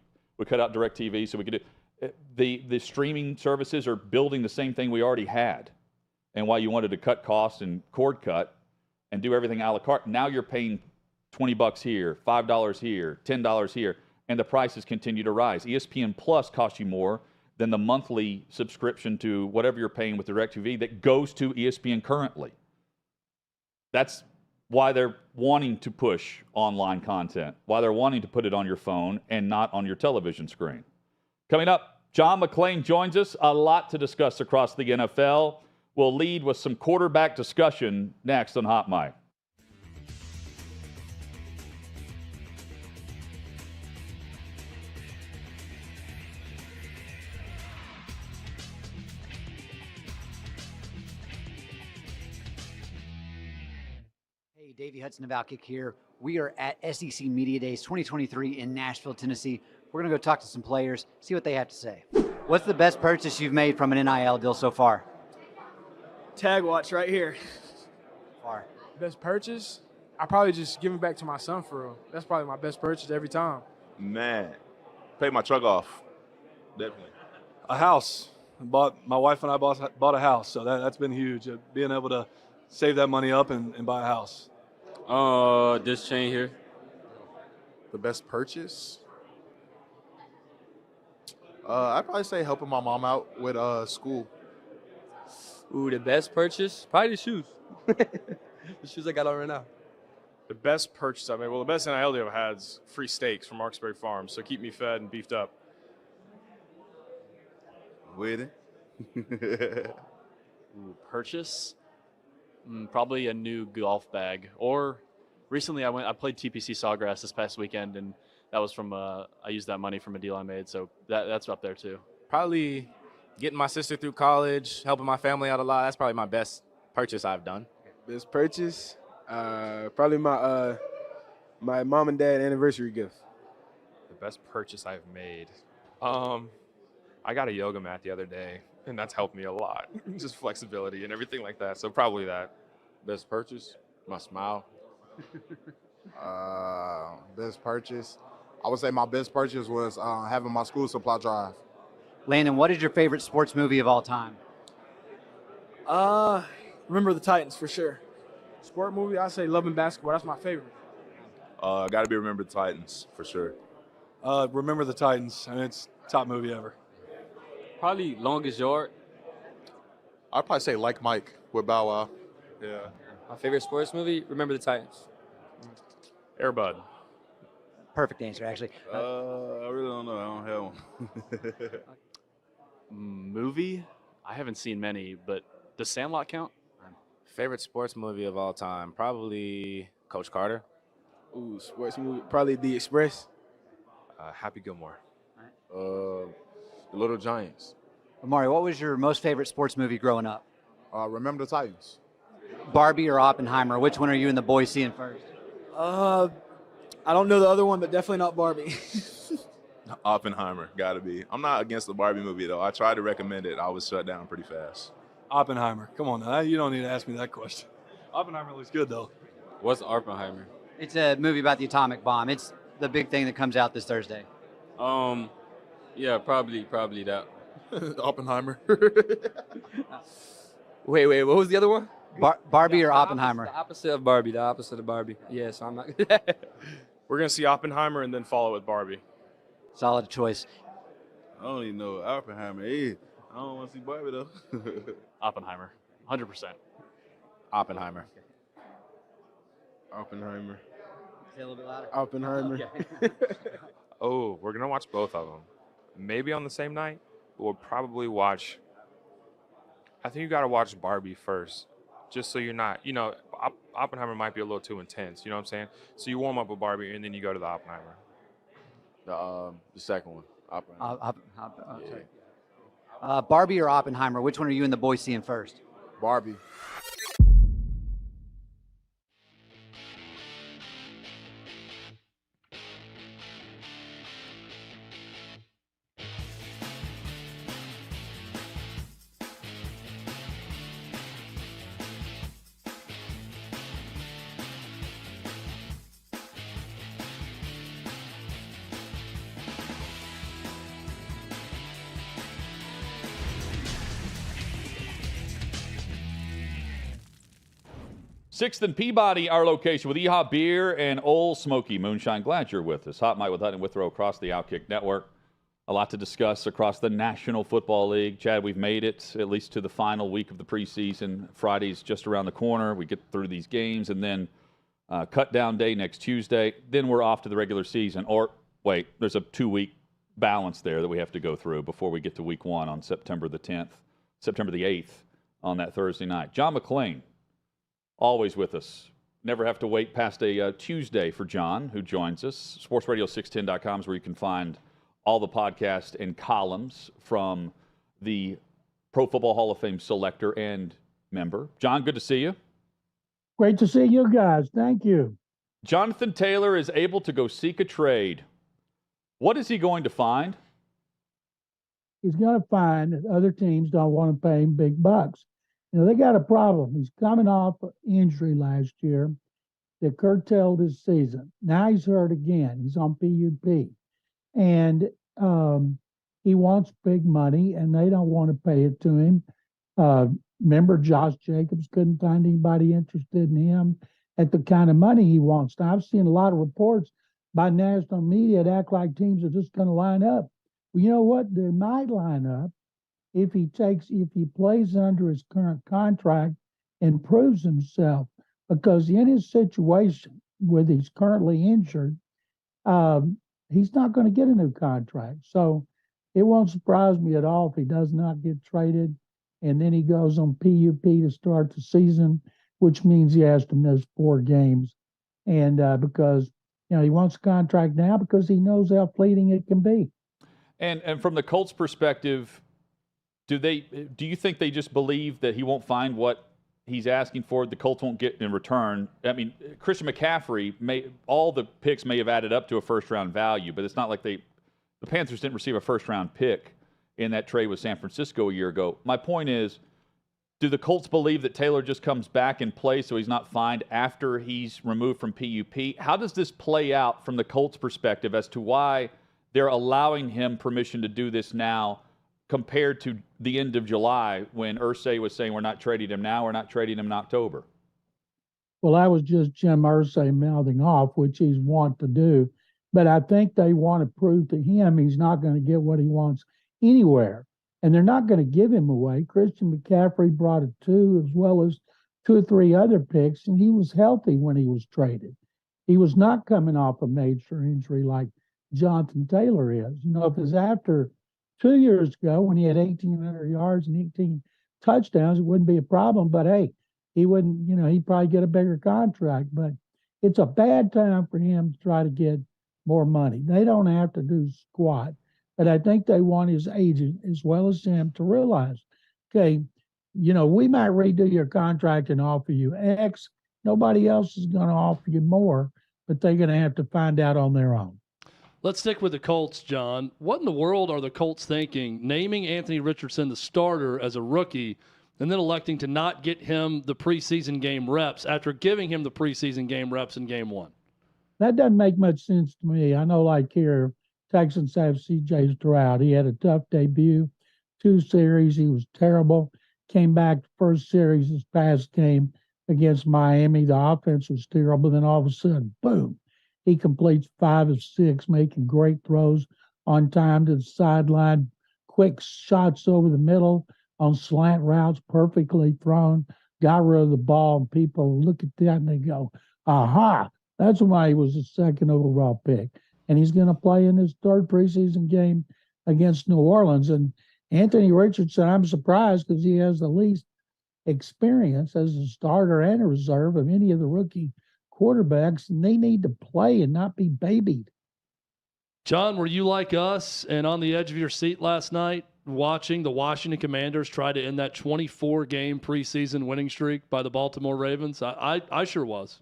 cut out DirecTV so we could do. The streaming services are building the same thing we already had. And while you wanted to cut costs and cord cut and do everything a la carte, now you're paying $20 here, $5 here, $10 here, and the prices continue to rise. ESPN Plus costs you more than the monthly subscription to whatever you're paying with DirecTV that goes to ESPN currently. That's why they're wanting to push online content, why they're wanting to put it on your phone and not on your television screen. Coming up, John McClain joins us. A lot to discuss across the NFL. We'll lead with some quarterback discussion next on HotMic. Davey Hudson of OutKick here. We are at SEC Media Days 2023 in Nashville, Tennessee. We're going to go talk to some players, see what they have to say. What's the best purchase you've made from an NIL deal so far? Tag watch right here. Far. Best purchase? I probably just give it back to my son for real. That's probably my best purchase every time. Man, pay my truck off. Definitely. A house. My wife and I bought a house, so that's been huge. Being able to save that money up and buy a house. This chain here. The best purchase? I'd probably say helping my mom out with school. Ooh, the best purchase? Probably the shoes. The shoes I got on right now. The best purchase I made, well, the best NIL deal I've had is free steaks from Marksbury Farms, so keep me fed and beefed up. With it? Purchase? Probably a new golf bag. Or recently I played TPC Sawgrass this past weekend, and that was from I used that money from a deal I made, so that's up there too. Probably getting my sister through college, helping my family out a lot. That's probably my best purchase I've done. Best purchase? Probably my my mom and dad anniversary gift. The best purchase I've made? I got a yoga mat the other day, and that's helped me a lot. Just flexibility and everything like that, so probably that. Best purchase? My smile. Best purchase? I would say my best purchase was having my school supply drive. Landon, what is your favorite sports movie of all time? Remember the Titans for sure. Sport movie, I say Love and Basketball. That's my favorite. Got to be Remember the Titans, for sure. Remember the Titans. I mean, it's top movie ever. Probably Longest Yard. I'd probably say Like Mike with Bow Wow. Yeah. My favorite sports movie, Remember the Titans. Air Bud. Perfect answer, actually. I really don't know. I don't have one. Movie? I haven't seen many, but does Sandlot count? Favorite sports movie of all time? Probably Coach Carter. Ooh, sports movie. Probably The Express. Happy Gilmore. The Little Giants. Amari, what was your most favorite sports movie growing up? Remember the Titans. Barbie or Oppenheimer? Which one are you and the boys seeing first? I don't know the other one, but definitely not Barbie. Oppenheimer, gotta be. I'm not against the Barbie movie though. I tried to recommend it. I was shut down pretty fast. Oppenheimer. Come on now. You don't need to ask me that question. Oppenheimer looks good though. What's Oppenheimer? It's a movie about the atomic bomb. It's the big thing that comes out this Thursday. Yeah, probably that. Oppenheimer. Wait, what was the other one? Barbie or Oppenheimer? The opposite of Barbie. The opposite of Barbie. Yeah, so I'm not. We're going to see Oppenheimer and then follow with Barbie. Solid choice. I don't even know what Oppenheimer is. I don't want to see Barbie though. Oppenheimer, 100%. Oppenheimer. Oppenheimer. Say a little bit louder. Oppenheimer. Okay. Oh, we're going to watch both of them. Maybe on the same night. We'll probably watch. I think you got to watch Barbie first. Just so you're not, Oppenheimer might be a little too intense. You know what I'm saying? So you warm up with Barbie and then you go to the Oppenheimer. The second one. Oppenheimer. Sorry. Barbie or Oppenheimer? Which one are you and the boys seeing first? Barbie. Sixth and Peabody, our location with EHA Beer and Old Smoky Moonshine. Glad you're with us. HotMic with Hutton and Withrow across the OutKick network. A lot to discuss across the National Football League. Chad, we've made it at least to the final week of the preseason. Friday's just around the corner. We get through these games, and then cut down day next Tuesday. Then we're off to the regular season. Or, wait, there's a 2-week balance there that we have to go through before we get to week 1 on September the 8th on that Thursday night. John McClain, always with us. Never have to wait past a Tuesday for John, who joins us. SportsRadio610.com is where you can find all the podcasts and columns from the Pro Football Hall of Fame selector and member. John, good to see you. Great to see you guys. Thank you. Jonathan Taylor is able to go seek a trade. What is he going to find? He's going to find that other teams don't want to pay him big bucks. They got a problem. He's coming off an injury last year that curtailed his season. Now he's hurt again. He's on PUP. And he wants big money, and they don't want to pay it to him. Remember, Josh Jacobs couldn't find anybody interested in him at the kind of money he wants. Now, I've seen a lot of reports by national media that act like teams are just going to line up. Well, you know what? They might line up if he plays under his current contract and proves himself, because in his situation with he's currently injured, he's not going to get a new contract. So it won't surprise me at all if he does not get traded and then he goes on PUP to start the season, which means he has to miss 4 games. And because he wants a contract now because he knows how fleeting it can be. And from the Colts' perspective, do you think they just believe that he won't find what he's asking for, the Colts won't get in return? I mean, Christian McCaffrey, all the picks may have added up to a first-round value, but it's not like the Panthers didn't receive a first-round pick in that trade with San Francisco a year ago. My point is, do the Colts believe that Taylor just comes back in play so he's not fined after he's removed from PUP? How does this play out from the Colts' perspective as to why they're allowing him permission to do this now compared to the end of July when Irsay was saying we're not trading him now, we're not trading him in October? Well, that was just Jim Irsay mouthing off, which he's want to do. But I think they want to prove to him he's not going to get what he wants anywhere. And they're not going to give him away. Christian McCaffrey brought it 2, as well as 2 or 3 other picks, and he was healthy when he was traded. He was not coming off a major injury like Jonathan Taylor is. If it's after 2 years ago when he had 1,800 yards and 18 touchdowns, it wouldn't be a problem. But, hey, he wouldn't, he'd probably get a bigger contract. But it's a bad time for him to try to get more money. They don't have to do squat. But I think they want his agent as well as him to realize, okay, we might redo your contract and offer you X. Nobody else is going to offer you more. but they're going to have to find out on their own. Let's stick with the Colts, John. What in the world are the Colts thinking, naming Anthony Richardson the starter as a rookie and then electing to not get him the preseason game reps after giving him the preseason game reps in game one? That doesn't make much sense to me. I know, like here, Texans have C.J. Stroud. He had a tough debut, 2 series. He was terrible. Came back first series this past game against Miami. The offense was terrible. Then all of a sudden, boom, he completes 5 of 6, making great throws on time to the sideline, quick shots over the middle on slant routes, perfectly thrown, got rid of the ball, and people look at that and they go, aha, that's why he was the 2nd overall pick. And he's going to play in his 3rd preseason game against New Orleans. And Anthony Richardson, I'm surprised because he has the least experience as a starter and a reserve of any of the rookie quarterbacks, and they need to play and not be babied. John, were you like us and on the edge of your seat last night watching the Washington Commanders try to end that 24-game preseason winning streak by the Baltimore Ravens? I sure was.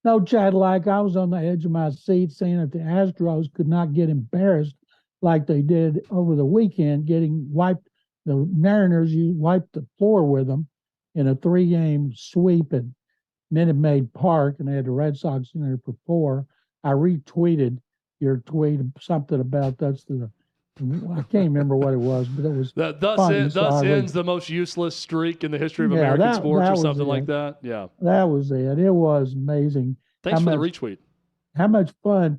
No, Chad, like I was on the edge of my seat saying that the Astros could not get embarrassed like they did over the weekend, getting wiped. The Mariners, you wiped the floor with them in a 3-game sweep at Minute Maid Park, and they had the Red Sox in there for 4. I retweeted your tweet, something about I can't remember what it was, but it was thus ends the most useless streak in the history of American sports, or something like that. Yeah, that was it. It was amazing. Thanks for the retweet. How much fun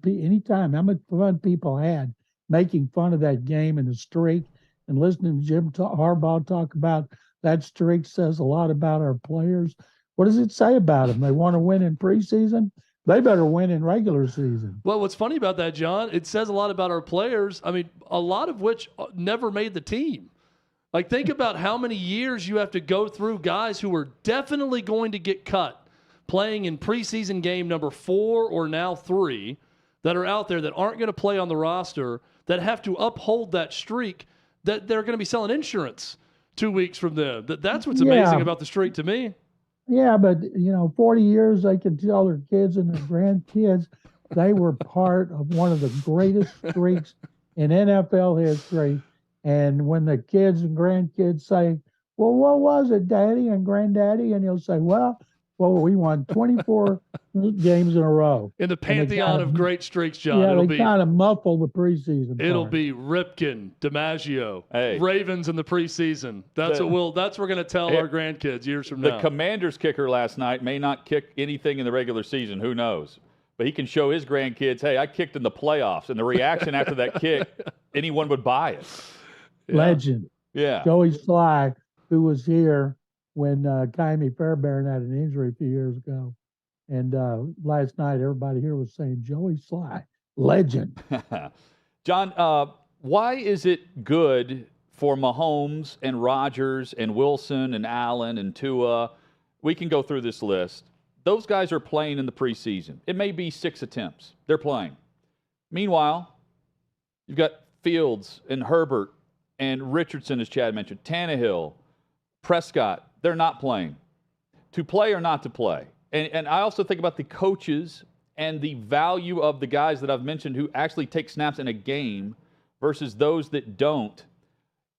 how much fun people had making fun of that game and the streak, and listening to Jim Harbaugh talk about that streak says a lot about our players. What does it say about them? They want to win in preseason? They better win in regular season. Well, what's funny about that, John, it says a lot about our players. I mean, a lot of which never made the team. Like, think about how many years you have to go through guys who are definitely going to get cut playing in preseason game number 4 or now 3 that are out there that aren't going to play on the roster, that have to uphold that streak, that they're going to be selling insurance 2 weeks from them. That's what's amazing about the streak to me. Yeah, but, 40 years, they can tell their kids and their grandkids they were part of one of the greatest streaks in NFL history. And when the kids and grandkids say, well, what was it, Daddy and Granddaddy? And he'll say, well, we won 24 games in a row. In the pantheon of great streaks, John. Yeah, they kind of muffle the preseason. It'll be Ripken, DiMaggio, Ravens in the preseason. That's what we're going to tell our grandkids years from now. The Commanders kicker last night may not kick anything in the regular season. Who knows? But he can show his grandkids, hey, I kicked in the playoffs. And the reaction after that kick, anyone would buy it. Legend. Yeah. Joey Sly, who was here when Kaimi Fairbairn had an injury a few years ago. And last night, everybody here was saying, Joey Sly, legend. John, why is it good for Mahomes and Rodgers and Wilson and Allen and Tua? We can go through this list. Those guys are playing in the preseason. It may be 6 attempts. They're playing. Meanwhile, you've got Fields and Herbert and Richardson, as Chad mentioned, Tannehill, Prescott. They're not playing. To play or not to play. And I also think about the coaches and the value of the guys that I've mentioned who actually take snaps in a game versus those that don't.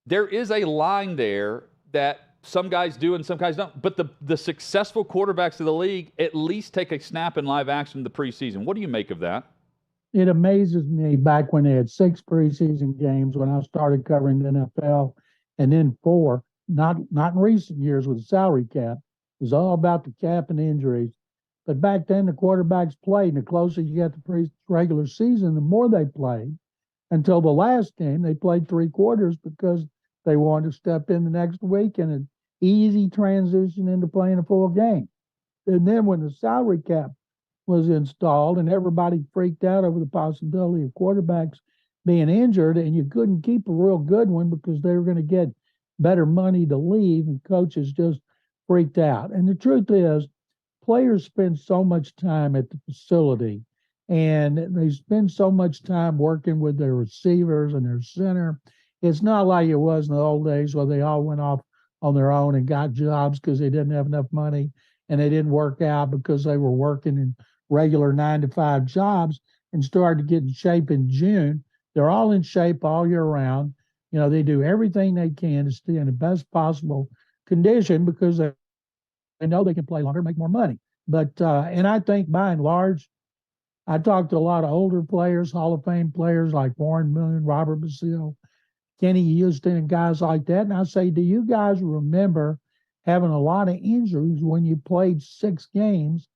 There is a line there that some guys do and some guys don't. But the successful quarterbacks of the league at least take a snap in live action in the preseason. What do you make of that? It amazes me back when they had 6 preseason games when I started covering the NFL, and then 4. Not in recent years with the salary cap. It was all about the cap and injuries. But back then, the quarterbacks played, and the closer you got to regular season, the more they played. Until the last game, they played 3 quarters because they wanted to step in the next week and an easy transition into playing a full game. And then when the salary cap was installed and everybody freaked out over the possibility of quarterbacks being injured, and you couldn't keep a real good one because they were going to get better money to leave, and coaches just freaked out. And the truth is, players spend so much time at the facility, and they spend so much time working with their receivers and their center. It's not like it was in the old days where they all went off on their own and got jobs because they didn't have enough money, and they didn't work out because they were working in regular 9-to-5 jobs and started to get in shape in June. They're all in shape all year round. They do everything they can to stay in the best possible condition because they know they can play longer, make more money. But and I think by and large, I talked to a lot of older players, Hall of Fame players like Warren Moon, Robert Basile, Kenny Houston, and guys like that. And I say, do you guys remember having a lot of injuries when you played 6 games?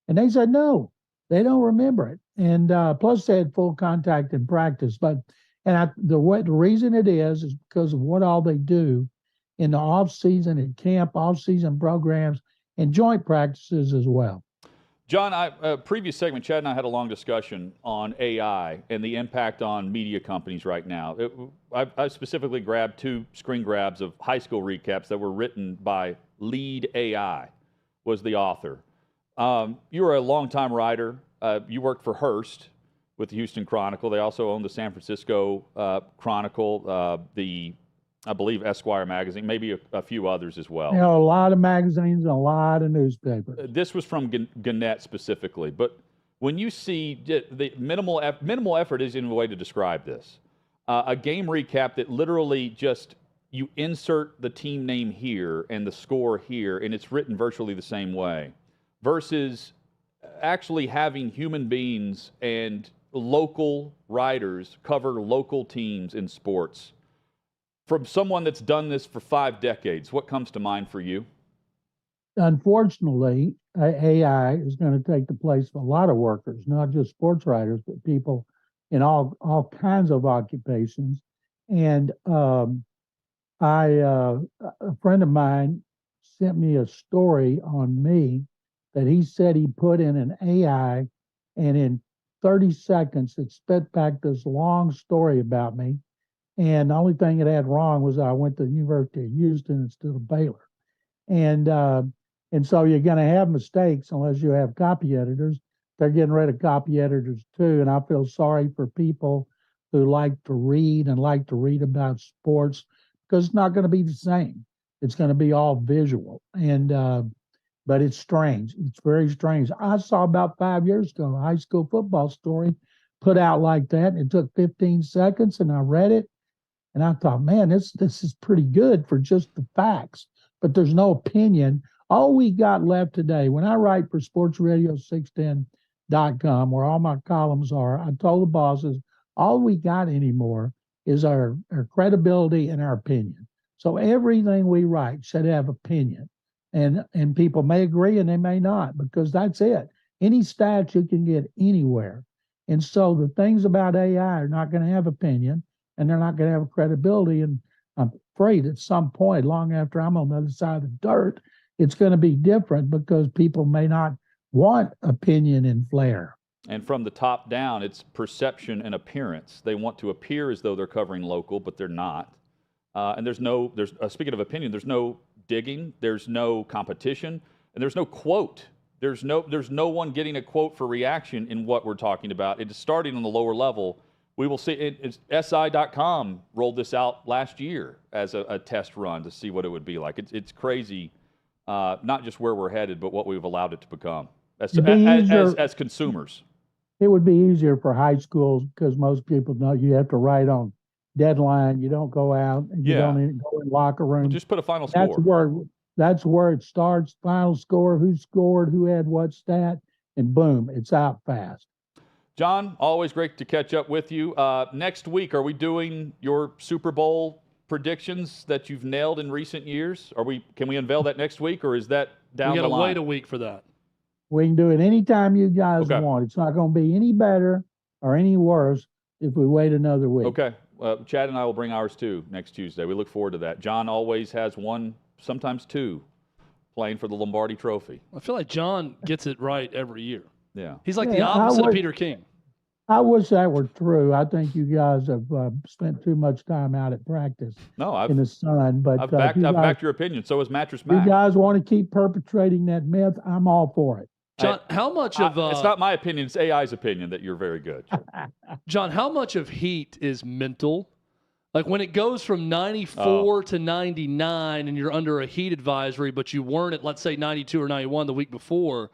And they said, no, they don't remember it. And plus they had full contact in practice. But the reason it is because of what all they do in the off season, at camp, off season programs, and joint practices as well. John, previous segment, Chad and I had a long discussion on AI and the impact on media companies right now. I specifically grabbed 2 screen grabs of high school recaps that were written by Lead AI, was the author. You were a longtime writer. You worked for Hearst with the Houston Chronicle. They also own the San Francisco Chronicle, I believe Esquire magazine, maybe a few others as well. A lot of magazines and a lot of newspapers. This was from Gannett specifically, but when you see the minimal effort isn't a way to describe this. A game recap that literally just you insert the team name here and the score here, and it's written virtually the same way, versus actually having human beings and local writers cover local teams in sports. From someone that's done this for 5 decades, what comes to mind for you? Unfortunately, AI is going to take the place of a lot of workers, not just sports writers, but people in all kinds of occupations. And a friend of mine sent me a story on me that he said he put in an AI, and in 30 seconds it spit back this long story about me. And the only thing it had wrong was I went to the University of Houston instead of Baylor. And so you're going to have mistakes unless you have copy editors. They're getting rid of copy editors too. And I feel sorry for people who like to read and like to read about sports because it's not going to be the same. It's going to be all visual. And but it's strange. It's very strange. I saw about 5 years ago a high school football story put out like that. And it took 15 seconds and I read it. And I thought, man, this is pretty good for just the facts, but there's no opinion. All we got left today, when I write for sportsradio610.com, where all my columns are, I told the bosses, all we got anymore is our credibility and our opinion. So everything we write should have opinion. And people may agree and they may not, because that's it. Any stats you can get anywhere. And so the things about AI are not going to have opinion. And they're not going to have credibility. And I'm afraid at some point, long after I'm on the other side of the dirt, it's going to be different because people may not want opinion and flair. And from the top down, it's perception and appearance. They want to appear as though they're covering local, but they're not. And speaking of opinion, there's no digging, there's no competition, and there's no quote. There's no one getting a quote for reaction in what we're talking about. It is starting on the lower level. We will see. SI.com rolled this out last year as a test run to see what it would be like. It's crazy, not just where we're headed, but what we've allowed it to become as consumers. It would be easier for high schools because most people know you have to write on deadline. You don't go out and you don't even go in locker rooms. Just put a final score. That's where it starts. Final score, who scored, who had what stat, and boom, it's out fast. John, always great to catch up with you. Next week, are we doing your Super Bowl predictions that you've nailed in recent years? Can we unveil that next week, or is that down the line? We got to wait a week for that. We can do it anytime you guys want. It's not going to be any better or any worse if we wait another week. Okay. Chad and I will bring ours too next Tuesday. We look forward to that. John always has 1, sometimes 2, playing for the Lombardi Trophy. I feel like John gets it right every year. Yeah. He's like the opposite of Peter King. I wish that were true. I think you guys have spent too much time out at practice in the sun. But I've backed your opinion. So has Mattress Mac. You guys want to keep perpetrating that myth? I'm all for it. John, how much of... it's not my opinion. It's AI's opinion that you're very good. John, how much of heat is mental? Like when it goes from 94 to 99 and you're under a heat advisory, but you weren't at, let's say, 92 or 91 the week before,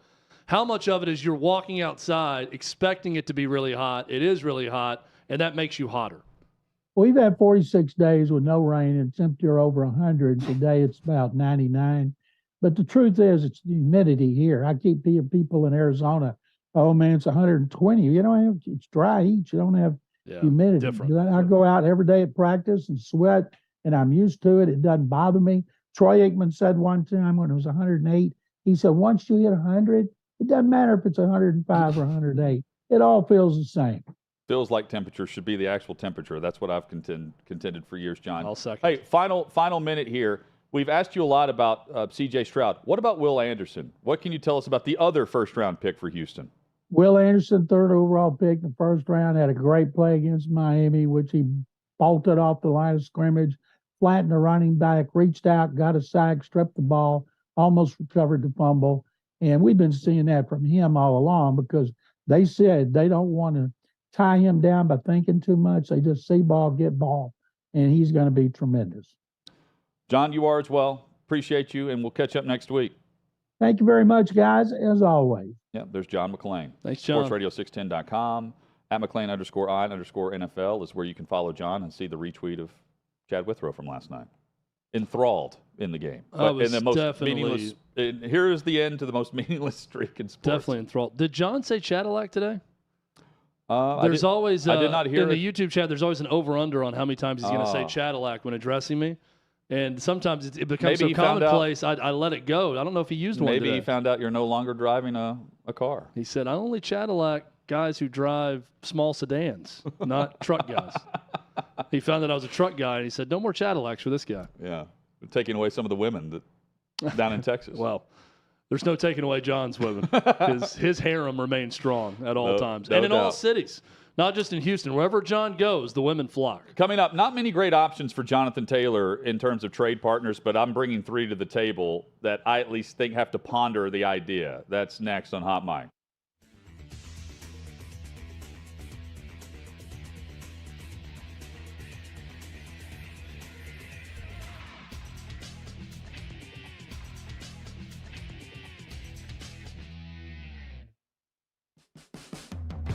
how much of it is you're walking outside expecting it to be really hot, it is really hot, and that makes you hotter? We've had 46 days with no rain and temperature over 100. Today it's about 99. But the truth is, it's the humidity here. I keep hearing people in Arizona, oh man, it's 120. You don't have, it's dry heat. You don't have humidity. I go out every day at practice and sweat, and I'm used to it. It doesn't bother me. Troy Aikman said one time when it was 108, he said, once you hit 100, it doesn't matter if it's 105 or 108. It all feels the same. Feels like temperature should be the actual temperature. That's what I've contended for years, John. I'll second. Hey, final minute here. We've asked you a lot about C.J. Stroud. What about Will Anderson? What can you tell us about the other first-round pick for Houston? Will Anderson, 3rd overall pick in the first round, had a great play against Miami, which he bolted off the line of scrimmage, flattened the running back, reached out, got a sack, stripped the ball, almost recovered the fumble. And we've been seeing that from him all along because they said they don't want to tie him down by thinking too much. They just see ball, get ball, and he's going to be tremendous. John, you are as well. Appreciate you, and we'll catch up next week. Thank you very much, guys, as always. Yeah, there's John McClain. Thanks, John. SportsRadio610.com. At McClain_I_NFL is where you can follow John and see the retweet of Chad Withrow from last night. Enthralled in the game. But in the most meaningless. Here is the end to the most meaningless streak in sports. Definitely enthralled. Did John say Cadillac today? There's always I did not hear in the YouTube chat. There's always an over/under on how many times he's going to say Cadillac when addressing me, and sometimes it becomes so commonplace. I let it go. I don't know if he used one today. Maybe he found out you're no longer driving a car. He said, "I only Cadillac guys who drive small sedans, not truck guys." He found that I was a truck guy, and he said, "No more Cadillacs for this guy." Yeah, taking away some of the women down in Texas. Well. There's no taking away John's women. His harem remains strong at all times. No and in doubt. all cities, not just in Houston. Wherever John goes, the women flock. Coming up, not many great options for Jonathan Taylor in terms of trade partners, but I'm bringing 3 to the table that I at least think have to ponder the idea. That's next on HotMic.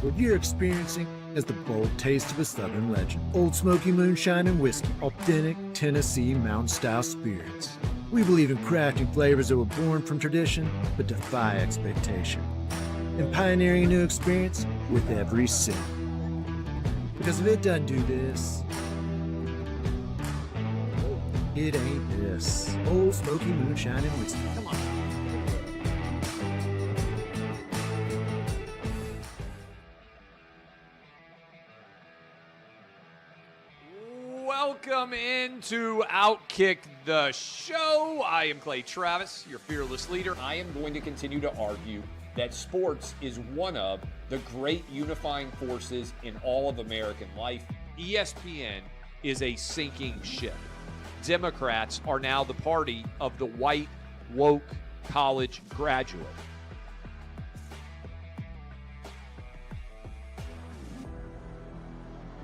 What you're experiencing is the bold taste of a Southern legend. Old Smoky Moonshine and Whiskey, authentic Tennessee mountain-style spirits. We believe in crafting flavors that were born from tradition but defy expectation. And pioneering a new experience with every sip. Because if it doesn't do this, it ain't this. Old Smoky Moonshine and Whiskey. Come on. Welcome into OutKick the show. I am Clay Travis, your fearless leader. I am going to continue to argue that sports is one of the great unifying forces in all of American life. ESPN is a sinking ship. Democrats are now the party of the white, woke college graduate.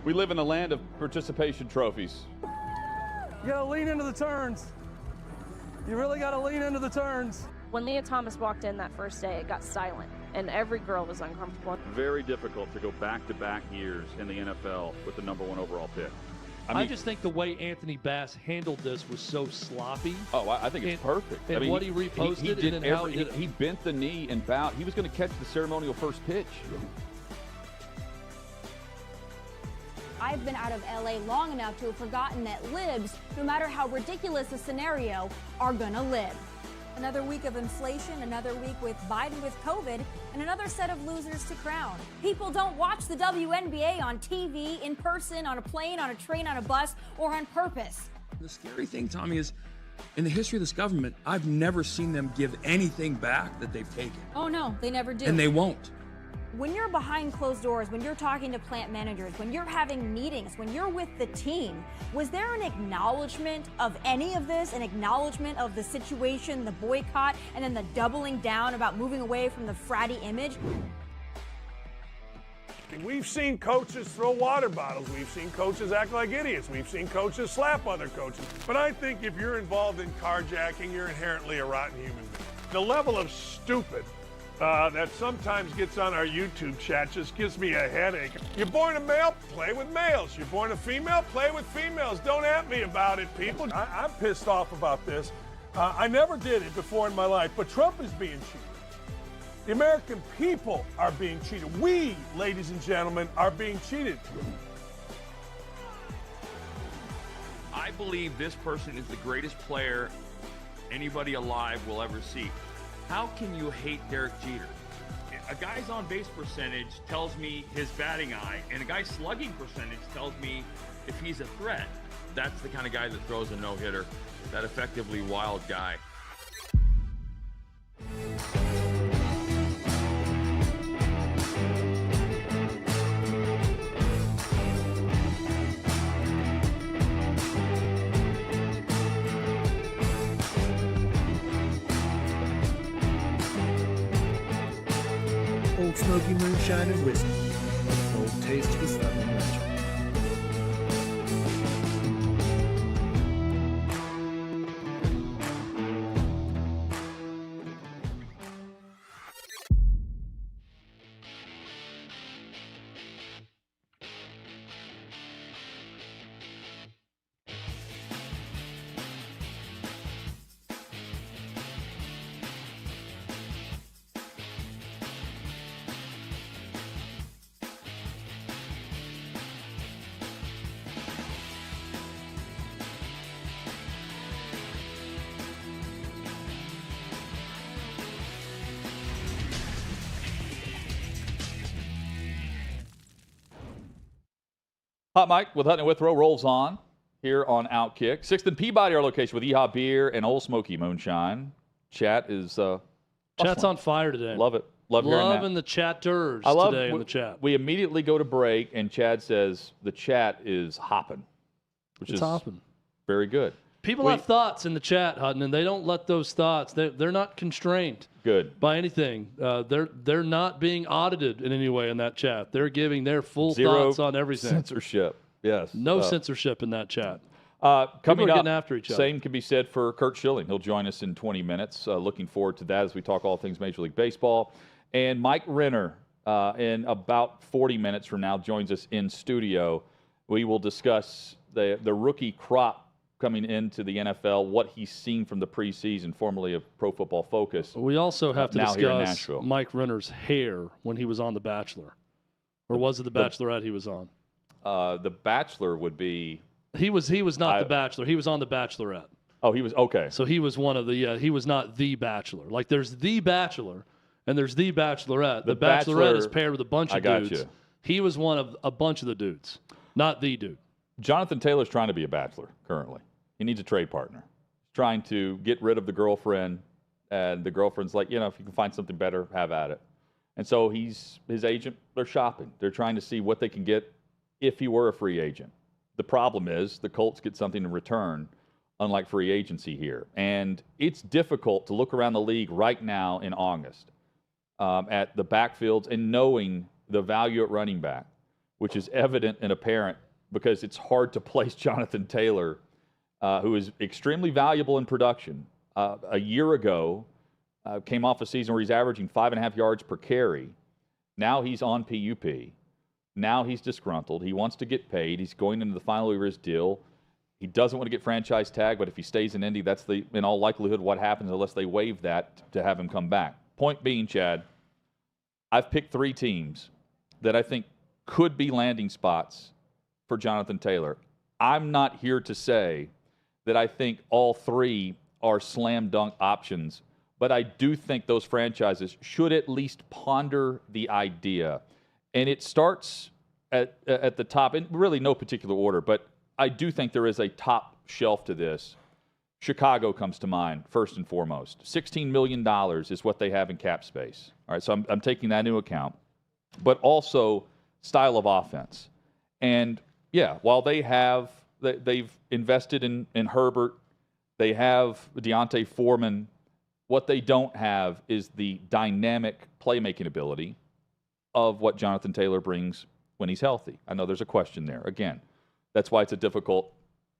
We live in a land of participation trophies. You gotta lean into the turns. You really gotta lean into the turns. When Leah Thomas walked in that first day, it got silent, and every girl was uncomfortable. Very difficult to go back-to-back years in the NFL with the #1 overall pick. I just think the way Anthony Bass handled this was so sloppy. Oh, I think it's perfect. And what he reposted he bent the knee and bowed. He was going to catch the ceremonial first pitch. I've been out of LA long enough to have forgotten that libs, no matter how ridiculous the scenario, are gonna lib. Another week of inflation, another week with Biden with COVID, and another set of losers to crown. People don't watch the WNBA on TV, in person, on a plane, on a train, on a bus, or on purpose. The scary thing, Tommy, is in the history of this government, I've never seen them give anything back that they've taken. Oh no, they never do. And they won't. When you're behind closed doors, when you're talking to plant managers, when you're having meetings, when you're with the team, was there an acknowledgement of any of this, an acknowledgement of the situation, the boycott, and then the doubling down about moving away from the fratty image? We've seen coaches throw water bottles. We've seen coaches act like idiots. We've seen coaches slap other coaches. But I think if you're involved in carjacking, you're inherently a rotten human being. The level of stupid that sometimes gets on our YouTube chat just gives me a headache. You're born a male, play with males. You're born a female, play with females. Don't at me about it, people. I'm pissed off about this. I never did it before in my life, but Trump is being cheated. The American people are being cheated. We, ladies and gentlemen, are being cheated. I believe this person is the greatest player anybody alive will ever see. How can you hate Derek Jeter? A guy's on-base percentage tells me his batting eye, and a guy's slugging percentage tells me if he's a threat. That's the kind of guy that throws a no-hitter, that effectively wild guy. Old Smoky Moonshine and Whiskey. Old taste of a Southern legend. HotMic with Hutton and Withrow rolls on here on OutKick. 6th and Peabody, our location with EHA Beer and Old Smoky Moonshine. Chat is Chat's on fire today. Love it. Love hearing that. Loving the chatters today in the chat. We immediately go to break, and Chad says the chat is hopping, which It's is hopping. very good. People have thoughts in the chat, Hutton, and they don't let those thoughts. They're not constrained. Good. By anything. They're not being audited in any way in that chat. They're giving their full Zero thoughts on everything. censorship. Yes. No censorship in that chat. Coming People are up, getting after each other. same can be said for Curt Schilling. He'll join us in 20 minutes. Looking forward to that as we talk all things Major League Baseball. And Mike Renner, in about 40 minutes from now, joins us in studio. We will discuss the rookie crop coming into the NFL, what he's seen from the preseason, formerly of Pro Football Focus. We also have to now here in discuss Nashville. Mike Renner's hair when he was on The Bachelor. Or was it The Bachelorette he was on? The Bachelor would be... He was not The Bachelor. He was on The Bachelorette. Oh, he was, okay. So he was one of the, he was not The Bachelor. Like there's The Bachelor and there's The Bachelorette. The Bachelorette is paired with a bunch of dudes. you. He was one of a bunch of the dudes, not the dude. Jonathan Taylor's trying to be a bachelor currently. He needs a trade partner. He's trying to get rid of the girlfriend, and the girlfriend's like, if you can find something better, have at it. And so his agent, they're shopping. They're trying to see what they can get if he were a free agent. The problem is the Colts get something in return, unlike free agency here. And it's difficult to look around the league right now in August at the backfields and knowing the value at running back, which is evident and apparent because it's hard to place Jonathan Taylor, who is extremely valuable in production. A year ago, came off a season where he's averaging 5.5 yards per carry. Now he's on PUP. Now he's disgruntled. He wants to get paid. He's going into the final year of his deal. He doesn't want to get franchise tag, but if he stays in Indy, that's in all likelihood what happens unless they waive that to have him come back. Point being, Chad, I've picked 3 teams that I think could be landing spots for Jonathan Taylor. I'm not here to say that I think all 3 are slam dunk options, but I do think those franchises should at least ponder the idea. And it starts at the top, in really no particular order, but I do think there is a top shelf to this. Chicago comes to mind, first and foremost. $16 million is what they have in cap space. All right, so I'm taking that into account. But also style of offense. And, yeah, while they've invested in Herbert, they have Deontay Foreman, what they don't have is the dynamic playmaking ability of what Jonathan Taylor brings when he's healthy. I know there's a question there. Again, that's why it's a difficult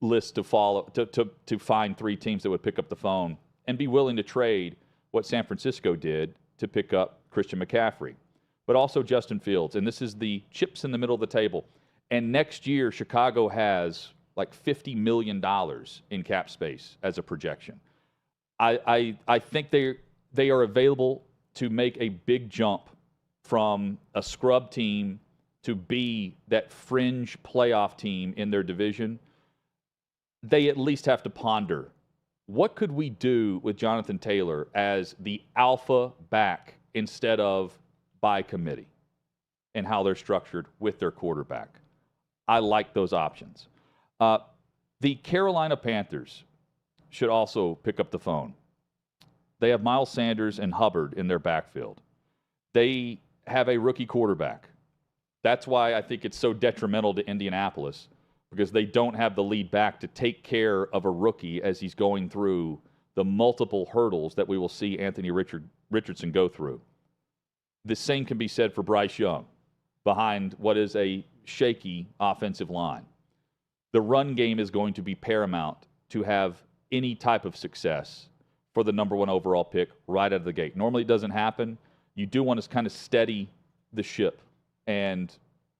list to follow, to find 3 teams that would pick up the phone and be willing to trade what San Francisco did to pick up Christian McCaffrey, but also Justin Fields. And this is the chips in the middle of the table. And next year, Chicago has like $50 million in cap space as a projection. I think they are available to make a big jump from a scrub team to be that fringe playoff team in their division. They at least have to ponder, what could we do with Jonathan Taylor as the alpha back instead of by committee, and how they're structured with their quarterback. I like those options. The Carolina Panthers should also pick up the phone. They have Miles Sanders and Hubbard in their backfield. They have a rookie quarterback. That's why I think it's so detrimental to Indianapolis, because they don't have the lead back to take care of a rookie as he's going through the multiple hurdles that we will see Anthony Richardson go through. The same can be said for Bryce Young behind what is a shaky offensive line. The run game is going to be paramount to have any type of success for the number one overall pick right out of the gate. Normally it doesn't happen. You do want to kind of steady the ship. And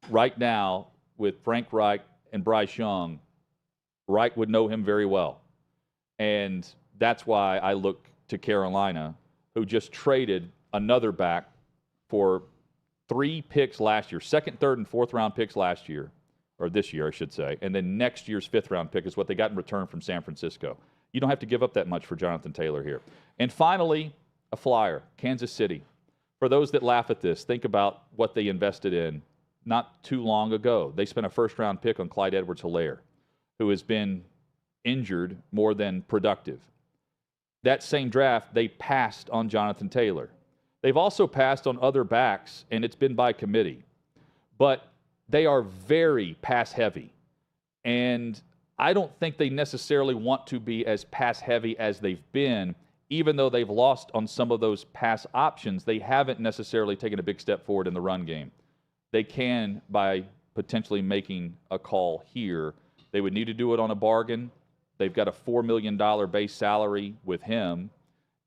right now, with Frank Reich and Bryce Young, Reich would know him very well. And that's why I look to Carolina, who just traded another back for 3 picks last year, second, third, and fourth round picks last year, or this year, I should say. And then next year's 5th round pick is what they got in return from San Francisco. You don't have to give up that much for Jonathan Taylor here. And finally, a flyer, Kansas City. For those that laugh at this, think about what they invested in not too long ago. They spent a 1st round pick on Clyde Edwards-Helaire, who has been injured more than productive. That same draft, they passed on Jonathan Taylor. They've also passed on other backs, and it's been by committee. But they are very pass-heavy. And I don't think they necessarily want to be as pass-heavy as they've been. Even though they've lost on some of those pass options, they haven't necessarily taken a big step forward in the run game. They can by potentially making a call here. They would need to do it on a bargain. They've got a $4 million base salary with him,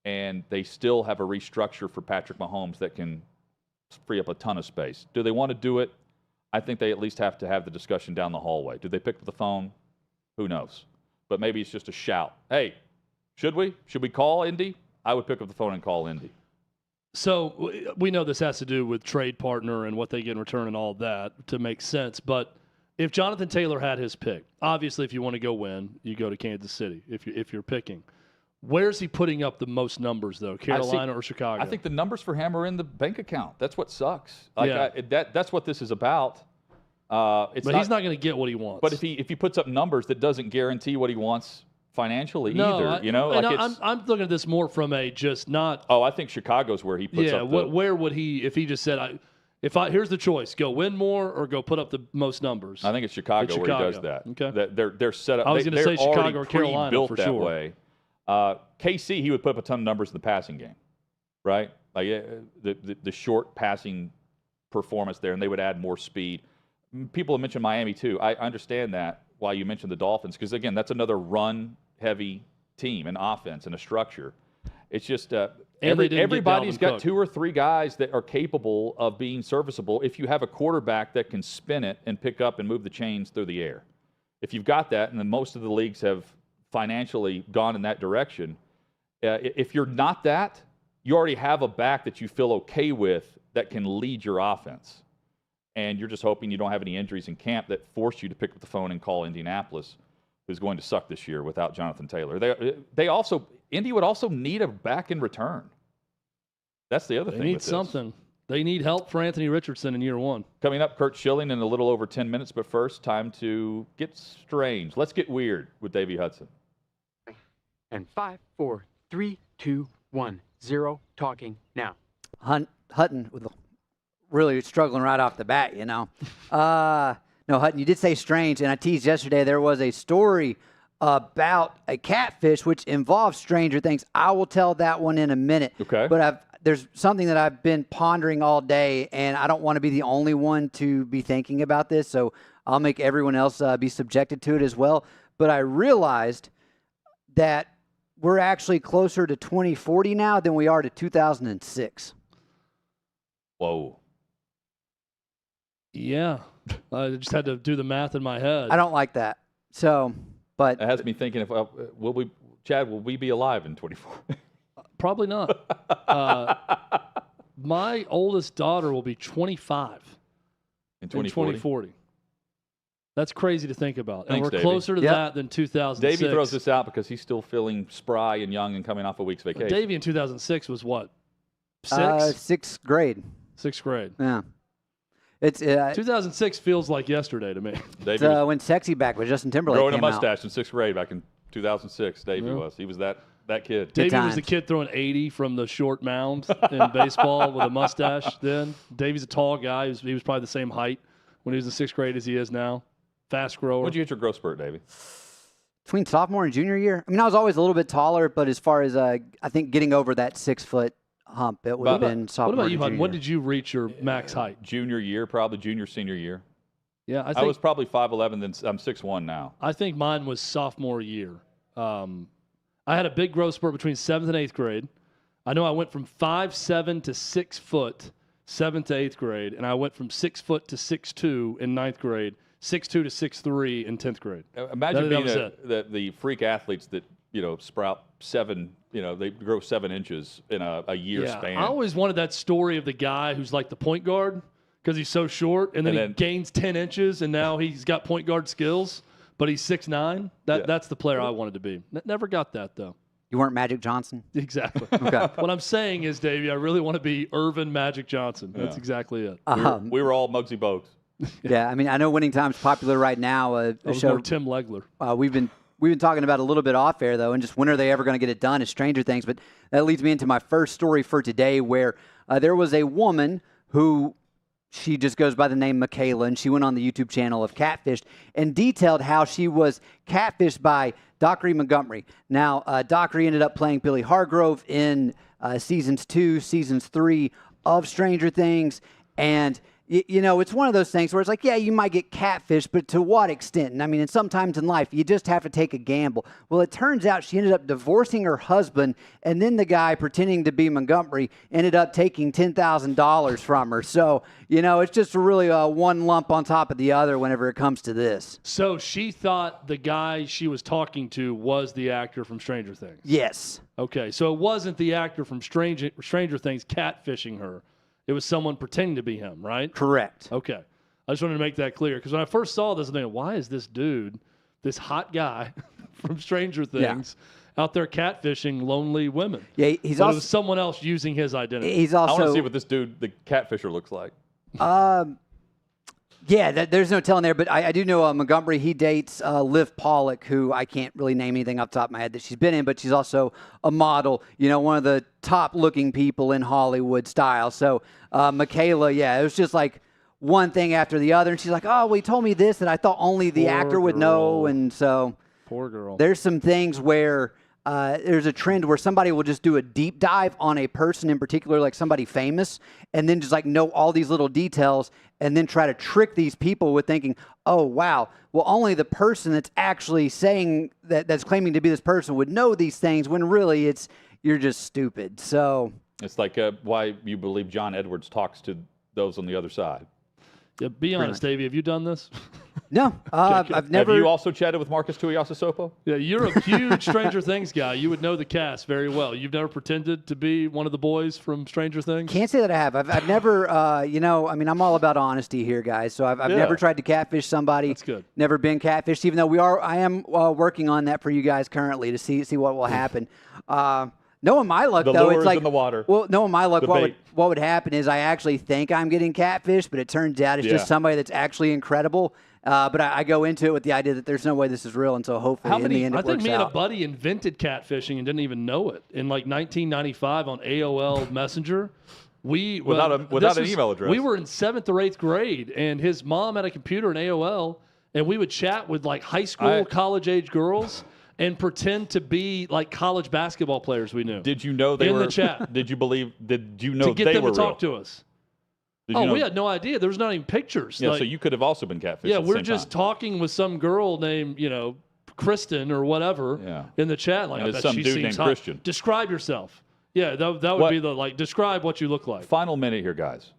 and they still have a restructure for Patrick Mahomes that can free up a ton of space. Do they want to do it? I think they at least have to have the discussion down the hallway. Do they pick up the phone? Who knows? But maybe it's just a shout. Hey, should we? Should we call Indy? I would pick up the phone and call Indy. So we know this has to do with trade partner and what they get in return and all that to make sense. But if Jonathan Taylor had his pick, obviously if you want to go win, you go to Kansas City if you're picking. Where's he putting up the most numbers, though, Carolina or Chicago? I think the numbers for him are in the bank account. That's what sucks. That's what this is about. But he's not going to get what he wants. But if he puts up numbers, that doesn't guarantee what he wants financially either. I'm looking at this more from a just not. Oh, I think Chicago's where he puts up. Where would he, if he just said, here's the choice, go win more or go put up the most numbers? I think it's Chicago where he does that. Okay. They're set up. I was going to say Chicago or Carolina built for that sure. way. KC, he would put up a ton of numbers in the passing game, right? Like the short passing performance there, and they would add more speed. People have mentioned Miami too. I understand that why you mentioned the Dolphins, because again, that's another run-heavy team, an offense and a structure. It's just everybody's got 2 or 3 guys that are capable of being serviceable if you have a quarterback that can spin it and pick up and move the chains through the air. If you've got that, and then most of the leagues have financially gone in that direction, if you're not that, you already have a back that you feel okay with that can lead your offense. And you're just hoping you don't have any injuries in camp that force you to pick up the phone and call Indianapolis, who's going to suck this year without Jonathan Taylor. Indy would also need a back in return. That's the other thing. They need something. They need help for Anthony Richardson in year 1. Coming up, Curt Schilling in a little over 10 minutes, but first, time to get strange. Let's get weird with Davey Hudson. And 5, 4, 3, 2, 1, 0. Talking now. Hutton with really struggling right off the bat, No, Hutton, you did say strange, and I teased yesterday there was a story about a catfish which involves stranger things. I will tell that one in a minute. Okay. But there's something that I've been pondering all day, and I don't want to be the only one to be thinking about this, so I'll make everyone else be subjected to it as well. But I realized that we're actually closer to 2040 now than we are to 2006. Whoa. Yeah. I just had to do the math in my head. I don't like that. So, but it has me thinking: if Chad, will we be alive in 24? Probably not. My oldest daughter will be 25 in 2040. That's crazy to think about. Thanks, and we're Davey. closer to that than 2006. Davey throws this out because he's still feeling spry and young and coming off a week's vacation. Davey in 2006 was what? 6? Sixth grade. Sixth grade. Yeah. It's 2006 feels like yesterday to me. It's, when Sexy Back with Justin Timberlake growing came a mustache in 6th grade back in 2006. Davey was. He was that kid. Davey was the kid throwing 80 from the short mound in baseball with a mustache then. Davey's a tall guy. He was probably the same height when he was in 6th grade as he is now. Fast grower. When did you hit your growth spurt, Davey? Between sophomore and junior year. I mean, I was always a little bit taller, but as far as I think getting over that 6 foot hump, it would have been sophomore. What about you, and Hud? When did you reach your max height? Junior year, probably senior year. Yeah, I was probably 5'11", then I'm 6'1" now. I think mine was sophomore year. I had a big growth spurt between 7th and 8th grade. I know I went from 5'7" to 6 foot, 7th to 8th grade, and I went from 6 foot to 6'2" in 9th grade, 6'2" to 6'3" in 10th grade. Imagine being the freak athletes that sprout 7. They grow 7 inches in a year span. I always wanted that story of the guy who's like the point guard because he's so short, and then he gains 10 inches, and now he's got point guard skills, but he's 6'9". That's the player I wanted to be. Never got that, though. You weren't Magic Johnson? Exactly. Okay. What I'm saying is, Davey, I really want to be Irvin Magic Johnson. That's exactly it. We were all Muggsy Bogues. Yeah, I mean, I know Winning Time's popular right now. I was more Tim Legler. We've been talking about a little bit off air, though, and just when are they ever going to get it done is Stranger Things. But that leads me into my first story for today, where there was a woman who, she just goes by the name Michaela, and she went on the YouTube channel of Catfished and detailed how she was catfished by Dockery Montgomery. Now, Dockery ended up playing Billy Hargrove in seasons 2, seasons 3 of Stranger Things, and it's one of those things where it's like, yeah, you might get catfished, but to what extent? And I mean, and sometimes in life, you just have to take a gamble. Well, it turns out she ended up divorcing her husband, and then the guy pretending to be Montgomery ended up taking $10,000 from her. So, it's just really one lump on top of the other whenever it comes to this. So she thought the guy she was talking to was the actor from Stranger Things? Yes. Okay, so it wasn't the actor from Stranger Things catfishing her. It was someone pretending to be him, right? Correct. Okay. I just wanted to make that clear because when I first saw this, I'm thinking, why is this dude, this hot guy from Stranger Things, out there catfishing lonely women? Yeah, but it was someone else using his identity. I want to see what this dude, the catfisher, looks like. Yeah, there's no telling there, but I do know Montgomery, he dates Liv Pollock, who I can't really name anything off the top of my head that she's been in, but she's also a model, one of the top-looking people in Hollywood style. So Michaela, it was just like one thing after the other, and she's like, oh, well, he told me this that I thought only the actor would know, and so poor girl. There's some things where there's a trend where somebody will just do a deep dive on a person in particular, like somebody famous, and then just like know all these little details and then try to trick these people with thinking, oh, wow, well, only the person that's actually saying that's claiming to be this person would know these things when really you're just stupid. So it's like why you believe John Edwards talks to those on the other side. Yeah, be honest, Davey. Have you done this? No, I've never. Have you also chatted with Marcus Tuiasosopo? Yeah, you're a huge Stranger Things guy. You would know the cast very well. You've never pretended to be one of the boys from Stranger Things? Can't say that I have. I've never, I mean, I'm all about honesty here, guys. So I've never tried to catfish somebody. That's good. Never been catfished, even though I am working on that for you guys currently to see what will happen. Knowing my luck, though, it's like in the water. Well, knowing my luck, what would happen is I actually think I'm getting catfished, but it turns out it's just somebody that's actually incredible. But I go into it with the idea that there's no way this is real until hopefully in the end it works out. I think me and a buddy invented catfishing and didn't even know it in like 1995 on AOL Messenger. Without an email address. We were in 7th or 8th grade, and his mom had a computer in AOL, and we would chat with like high school, college-age girls. And pretend to be like college basketball players we knew. Did you know they were in the chat? Did you know to get they them were to talk real? to us? We had no idea. There was not even pictures. Yeah, so you could have also been catfished. Yeah, at the we're same just time. talking with some girl named Kristen or whatever in the chat. Like, and I it's bet some she dude seems named hot. Christian. Describe yourself. Yeah, that would be the describe what you look like. Final minute here, guys.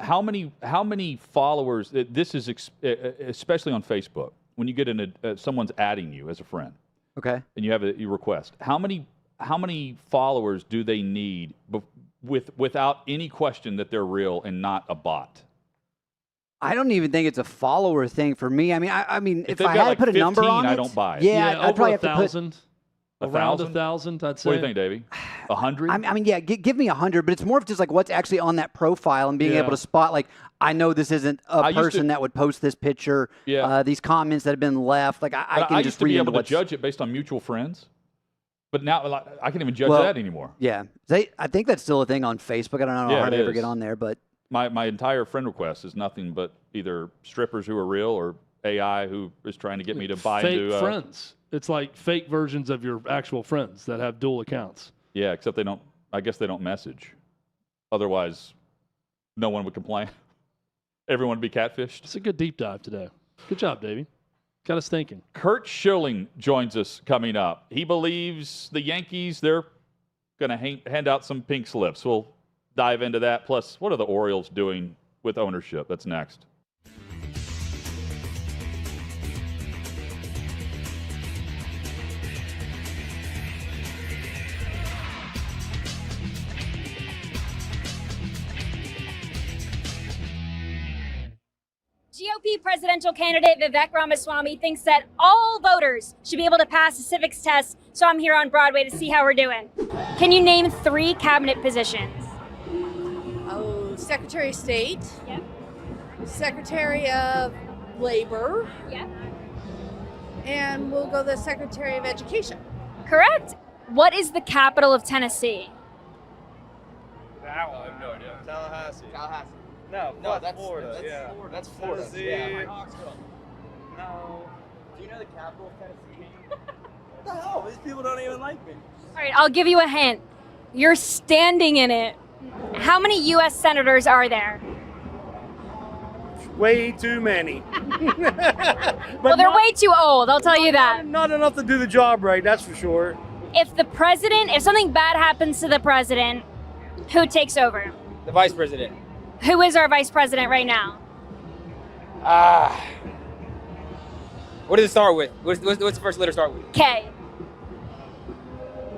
how many followers? This is especially on Facebook when you get in someone's adding you as a friend. Okay. And you have a request. How many followers do they need without any question that they're real and not a bot? I don't even think it's a follower thing for me. I mean, if I had like to put a 15, number on it, I don't buy it. Yeah, I'd over probably have 1,000. to put Around 1,000, I'd say. What do you think, Davey? 100? I mean, yeah, give me 100, but it's more of just like what's actually on that profile and being able to spot, like, I know this isn't a person that would post this picture, these comments that have been left. Like, I can I just used to read be into able to judge it based on mutual friends, but now I can't even judge that anymore. Yeah. I think that's still a thing on Facebook. I don't know how to ever get on there, but. My entire friend request is nothing but either strippers who are real or AI who is trying to get me to buy into fake friends. It's like fake versions of your actual friends that have dual accounts. Yeah, except they don't. I guess they don't message. Otherwise, no one would complain. Everyone would be catfished. It's a good deep dive today. Good job, Davey. Got us thinking. Curt Schilling joins us coming up. He believes the Yankees, they're going to hand out some pink slips. We'll dive into that. Plus, what are the Orioles doing with ownership? That's next. GOP presidential candidate Vivek Ramaswamy thinks that all voters should be able to pass a civics test, so I'm here on Broadway to see how we're doing. Can you name 3 cabinet positions? Oh, Secretary of State. Yep. Secretary of Labor. Yep. And we'll go the Secretary of Education. Correct. What is the capital of Tennessee? That one, I have no idea. Tallahassee. No, that's Florida. That's Florida. Tennessee. Yeah. No. Do you know the capital of Tennessee? What the hell? These people don't even like me. All right, I'll give you a hint. You're standing in it. How many U.S. senators are there? Way too many. Well, they're way too old, I'll tell you that. Not enough to do the job right, that's for sure. If something bad happens to the president, who takes over? The vice president. Who is our vice president right now? What does it start with? What's the first letter start with? K.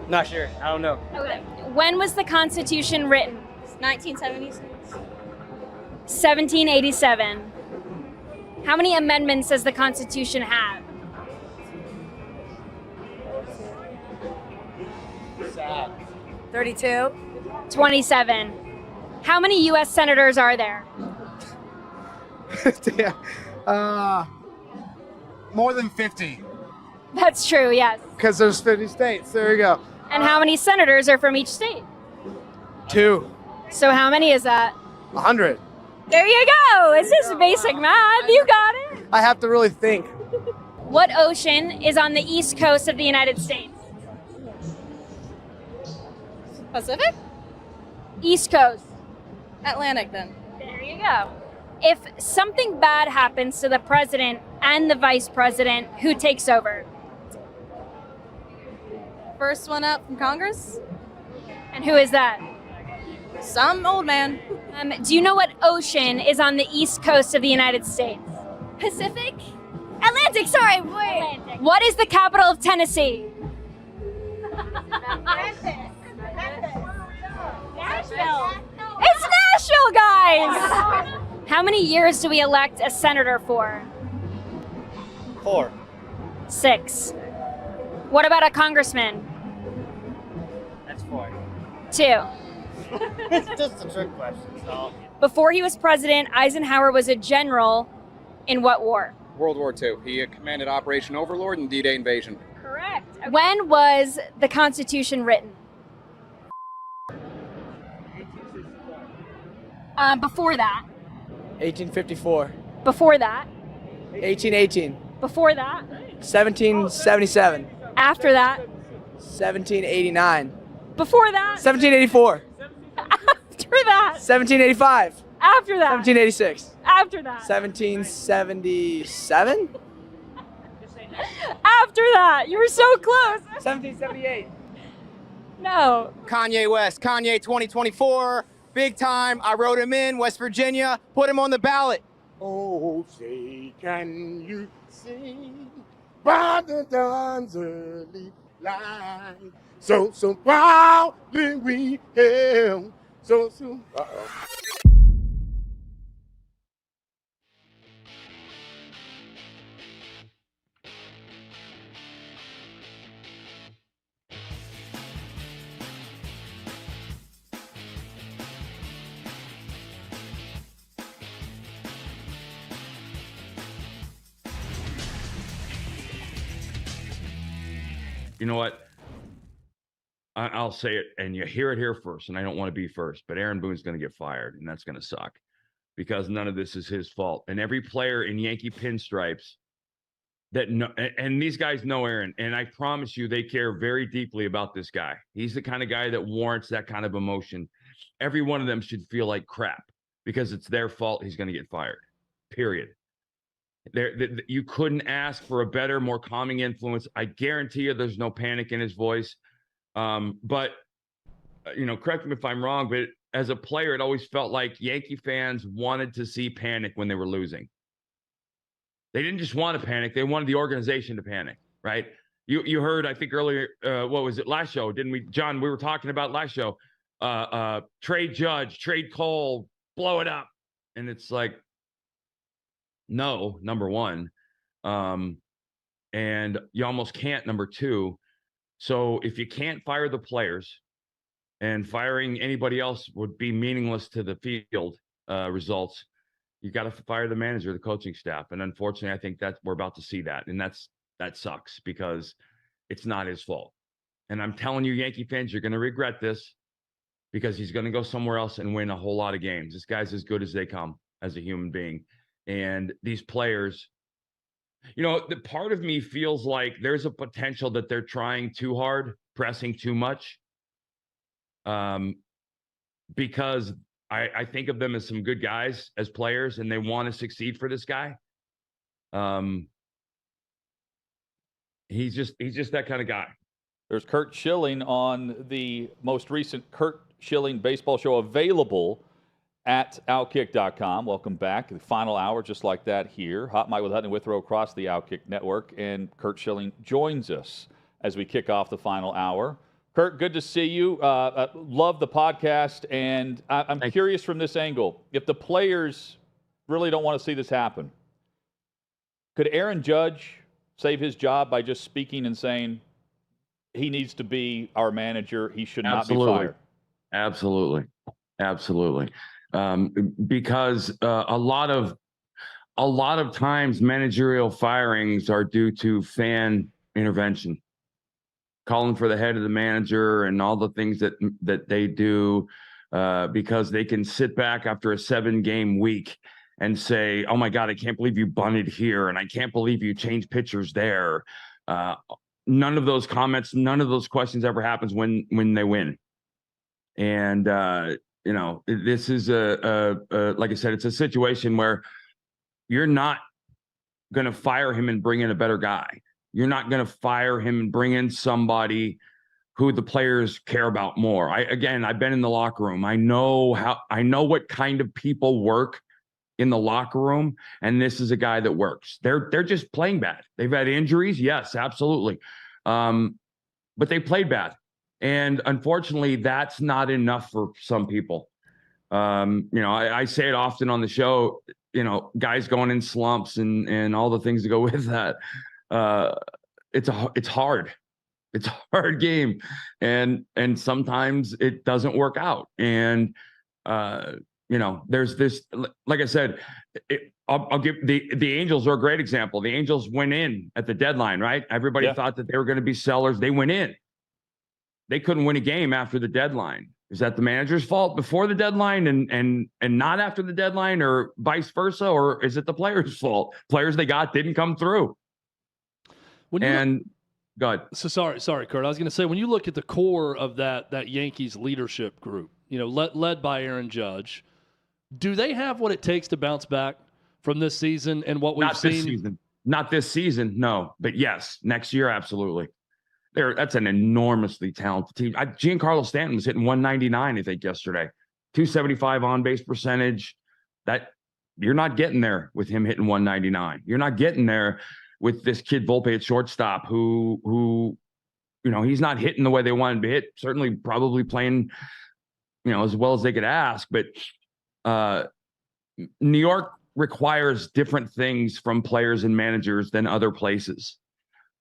Not sure. I don't know. Okay. When was the Constitution written? 1976. 1787. How many amendments does the Constitution have? Sad. 32. 27. How many U.S. senators are there? Damn. More than 50. That's true, yes. Because there's 50 states. There you go. And how many senators are from each state? 2. So how many is that? 100. There you go. It's just basic math. You got it. I have to really think. What ocean is on the east coast of the United States? Pacific? East Coast. Atlantic, then. There you go. If something bad happens to the president and the vice president, who takes over? First one up from Congress. And who is that? Some old man. Do you know what ocean is on the east coast of the United States? Pacific? Atlantic, sorry. Wait. Atlantic. What is the capital of Tennessee? Nashville. It's Nashville, guys! How many years do we elect a senator for? 4. 6. What about a congressman? That's 4. 2. It's just a trick question. So. Before he was president, Eisenhower was a general in what war? World War II. He commanded Operation Overlord and D-Day invasion. Correct. Okay. When was the Constitution written? Before that. 1854. Before that. 1818. Before that. 1777. After that. 1789. Before that. 1784. After that. 1785. After that. 1786. After that. 1777. After that. You were so close. 1778. No. Kanye West. Kanye 2024. big time. I wrote him in, West Virginia, put him on the ballot. Oh, say, can you see by the dawn's early light? So proudly we hail. So. Uh-oh. You know what? I'll say it, and you hear it here first, and I don't want to be first, but Aaron Boone's going to get fired, and that's going to suck because none of this is his fault. And every player in Yankee pinstripes that know, and these guys know Aaron, and I promise you they care very deeply about this guy. He's the kind of guy that warrants that kind of emotion. Every one of them should feel like crap because it's their fault he's going to get fired, period. You couldn't ask for a better, more calming influence. I guarantee you there's no panic in his voice. But, correct me if I'm wrong, but as a player, it always felt like Yankee fans wanted to see panic when they were losing. They didn't just want to panic. They wanted the organization to panic, right? You heard, I think earlier, what was it, last show, didn't we, John? We were talking about last show, trade Judge, trade Cole, blow it up. And it's like, no, number one. And you almost can't, number two. So if you can't fire the players, and firing anybody else would be meaningless to the field results, you got to fire the manager, the coaching staff. And unfortunately, I think that we're about to see that. And that sucks because it's not his fault. And I'm telling you, Yankee fans, you're going to regret this because he's going to go somewhere else and win a whole lot of games. This guy's as good as they come as a human being. And these players, the part of me feels like there's a potential that they're trying too hard, pressing too much. Because I think of them as some good guys as players, and they want to succeed for this guy. He's just that kind of guy. There's Curt Schilling on the most recent Curt Schilling baseball show, available at OutKick.com. Welcome back. The final hour, just like that here. HotMic with Hutton and Withrow across the OutKick network. And Curt Schilling joins us as we kick off the final hour. Curt, good to see you. Love the podcast. And I'm curious from this angle, if the players really don't want to see this happen, could Aaron Judge save his job by just speaking and saying he needs to be our manager, he should not be fired? Absolutely. Because a lot of times managerial firings are due to fan intervention, calling for the head of the manager and all the things that they do, because they can sit back after a 7-game week and say, "Oh my God, I can't believe you bunted here, and I can't believe you changed pitchers there." None of those comments, none of those questions ever happens when they win, and this is like I said, it's a situation where you're not going to fire him and bring in a better guy. You're not going to fire him and bring in somebody who the players care about more. I've been in the locker room. I know what kind of people work in the locker room, and this is a guy that works. They're just playing bad. They've had injuries, yes, absolutely, but they played bad. And unfortunately, that's not enough for some people. I say it often on the show, guys going in slumps and all the things that go with that. It's hard. It's a hard game. And sometimes it doesn't work out. And, there's this, like I said, I'll give the Angels are a great example. The Angels went in at the deadline, right? Everybody thought that they were going to be sellers. They went in. They couldn't win a game after the deadline. Is that the manager's fault before the deadline and not after the deadline, or vice versa? Or is it the players' fault? Players they got didn't come through. Go ahead. So sorry, Curt. I was going to say, when you look at the core of that Yankees leadership group, led by Aaron Judge, do they have what it takes to bounce back from this season and what we've seen? Not this season, no. But yes, next year, absolutely. That's an enormously talented team. Giancarlo Stanton was hitting 199, I think, yesterday. 275 on base percentage. That you're not getting there with him hitting 199. You're not getting there with this kid Volpe at shortstop who he's not hitting the way they wanted to hit. Certainly, probably playing, as well as they could ask. But New York requires different things from players and managers than other places.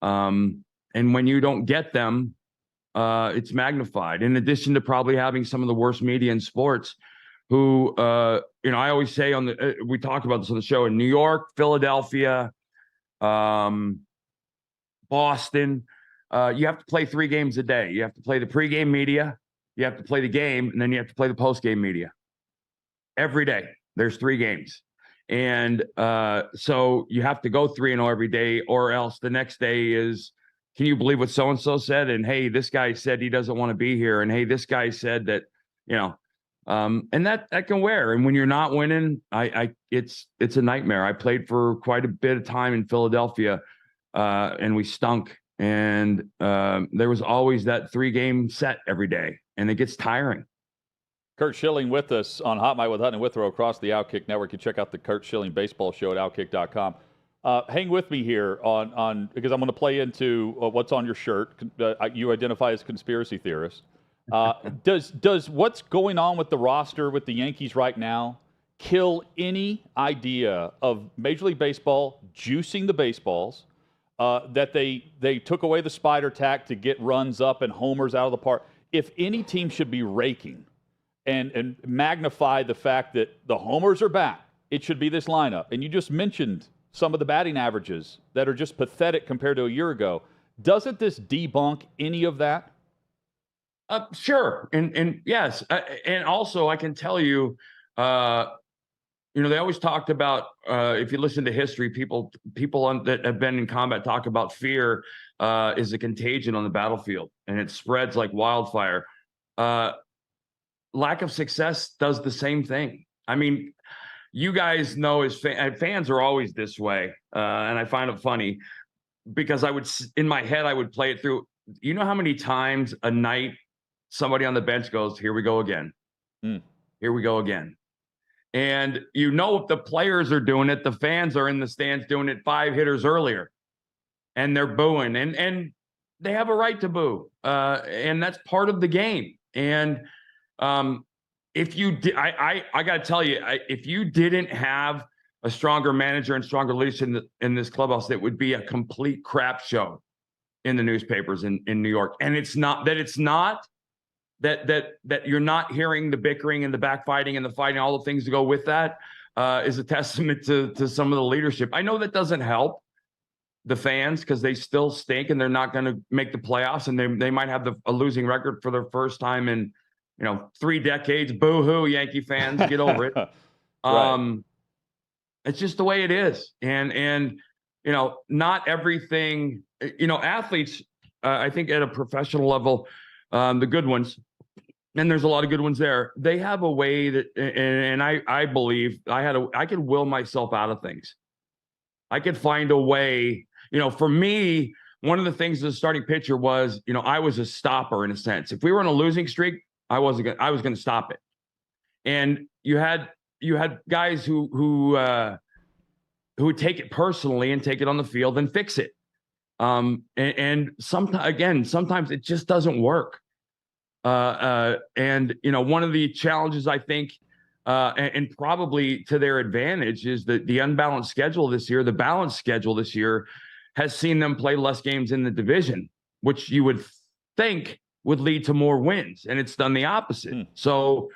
And when you don't get them, it's magnified. In addition to probably having some of the worst media in sports, who, I always say we talked about this on the show, in New York, Philadelphia, Boston, you have to play 3 games a day. You have to play the pregame media, you have to play the game, and then you have to play the postgame media. Every day, there's 3 games. And so you have to go 3-0 every day, or else the next day is, can you believe what so-and-so said? And hey, this guy said he doesn't want to be here. And hey, this guy said that, and that can wear. And when you're not winning, it's a nightmare. I played for quite a bit of time in Philadelphia, and we stunk. And there was always that 3-game set every day, and it gets tiring. Curt Schilling with us on HotMic with Hutton and Withrow across the OutKick Network. You can check out the Curt Schilling Baseball Show at OutKick.com. Hang with me here on because I'm going to play into what's on your shirt. You identify as conspiracy theorist. Does what's going on with the roster with the Yankees right now kill any idea of Major League Baseball juicing the baseballs? That they took away the spider tack to get runs up and homers out of the park. If any team should be raking and magnify the fact that the homers are back, it should be this lineup. And you just mentioned some of the batting averages that are just pathetic compared to a year ago. Doesn't this debunk any of that? Sure. And yes. And also I can tell you, they always talked about, if you listen to history, people that have been in combat talk about fear is a contagion on the battlefield, and it spreads like wildfire. Lack of success does the same thing. I mean, you guys know as fans are always this way, and I find it funny because in my head, I would play it through. You know how many times a night somebody on the bench goes, "Here we go again. Here we go again." And if the players are doing it, the fans are in the stands doing it 5 hitters earlier, and they're booing, and they have a right to boo, and that's part of the game. And if you did, I got to tell you, if you didn't have a stronger manager and stronger leadership in this clubhouse, it would be a complete crap show in the newspapers in New York. And it's not that you're not hearing the bickering and the backfighting and the fighting, all the things that go with that, is a testament to some of the leadership. I know that doesn't help the fans because they still stink and they're not going to make the playoffs, and they might have a losing record for their first time in 3 decades. Boo-hoo, Yankee fans, get over it. Right. It's just the way it is. And not everything, athletes, I think at a professional level, the good ones, and there's a lot of good ones there, they have a way that, and I believe I could will myself out of things. I could find a way, for me, one of the things as a starting pitcher was, I was a stopper in a sense. If we were on a losing streak, I was going to stop it. And you had guys who would take it personally and take it on the field and fix it. And sometimes it just doesn't work. And one of the challenges I think, and probably to their advantage, is that the unbalanced schedule this year, the balanced schedule this year, has seen them play less games in the division, which you would think would lead to more wins, and it's done the opposite. So,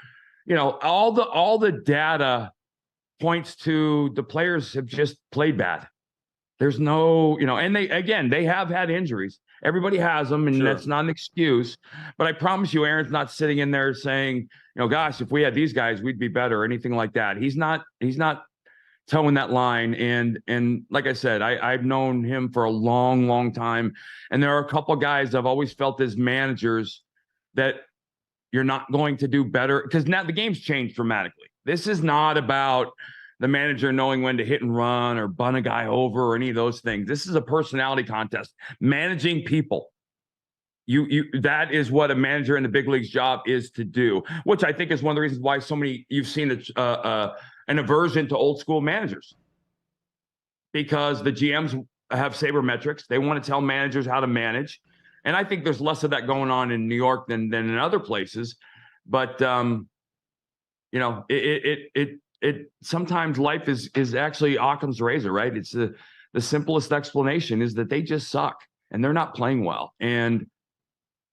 all the data points to the players have just played bad. There's no, and they have had injuries. Everybody has them, and that's not an excuse. But I promise you, Aaron's not sitting in there saying, gosh, if we had these guys, we'd be better, or anything like that. He's not towing that line. And like I said, I've known him for a long, long time. And there are a couple guys I've always felt as managers that you're not going to do better, because now the game's changed dramatically. This is not about the manager knowing when to hit and run or bunt a guy over or any of those things. This is a personality contest, managing people. that is what a manager in the big leagues job is to do, which I think is one of the reasons why you've seen an aversion to old school managers, because the GMs have sabermetrics. They want to tell managers how to manage. And I think there's less of that going on in New York than in other places. But, it sometimes life is actually Occam's razor, right? It's the simplest explanation is that they just suck and they're not playing well. And,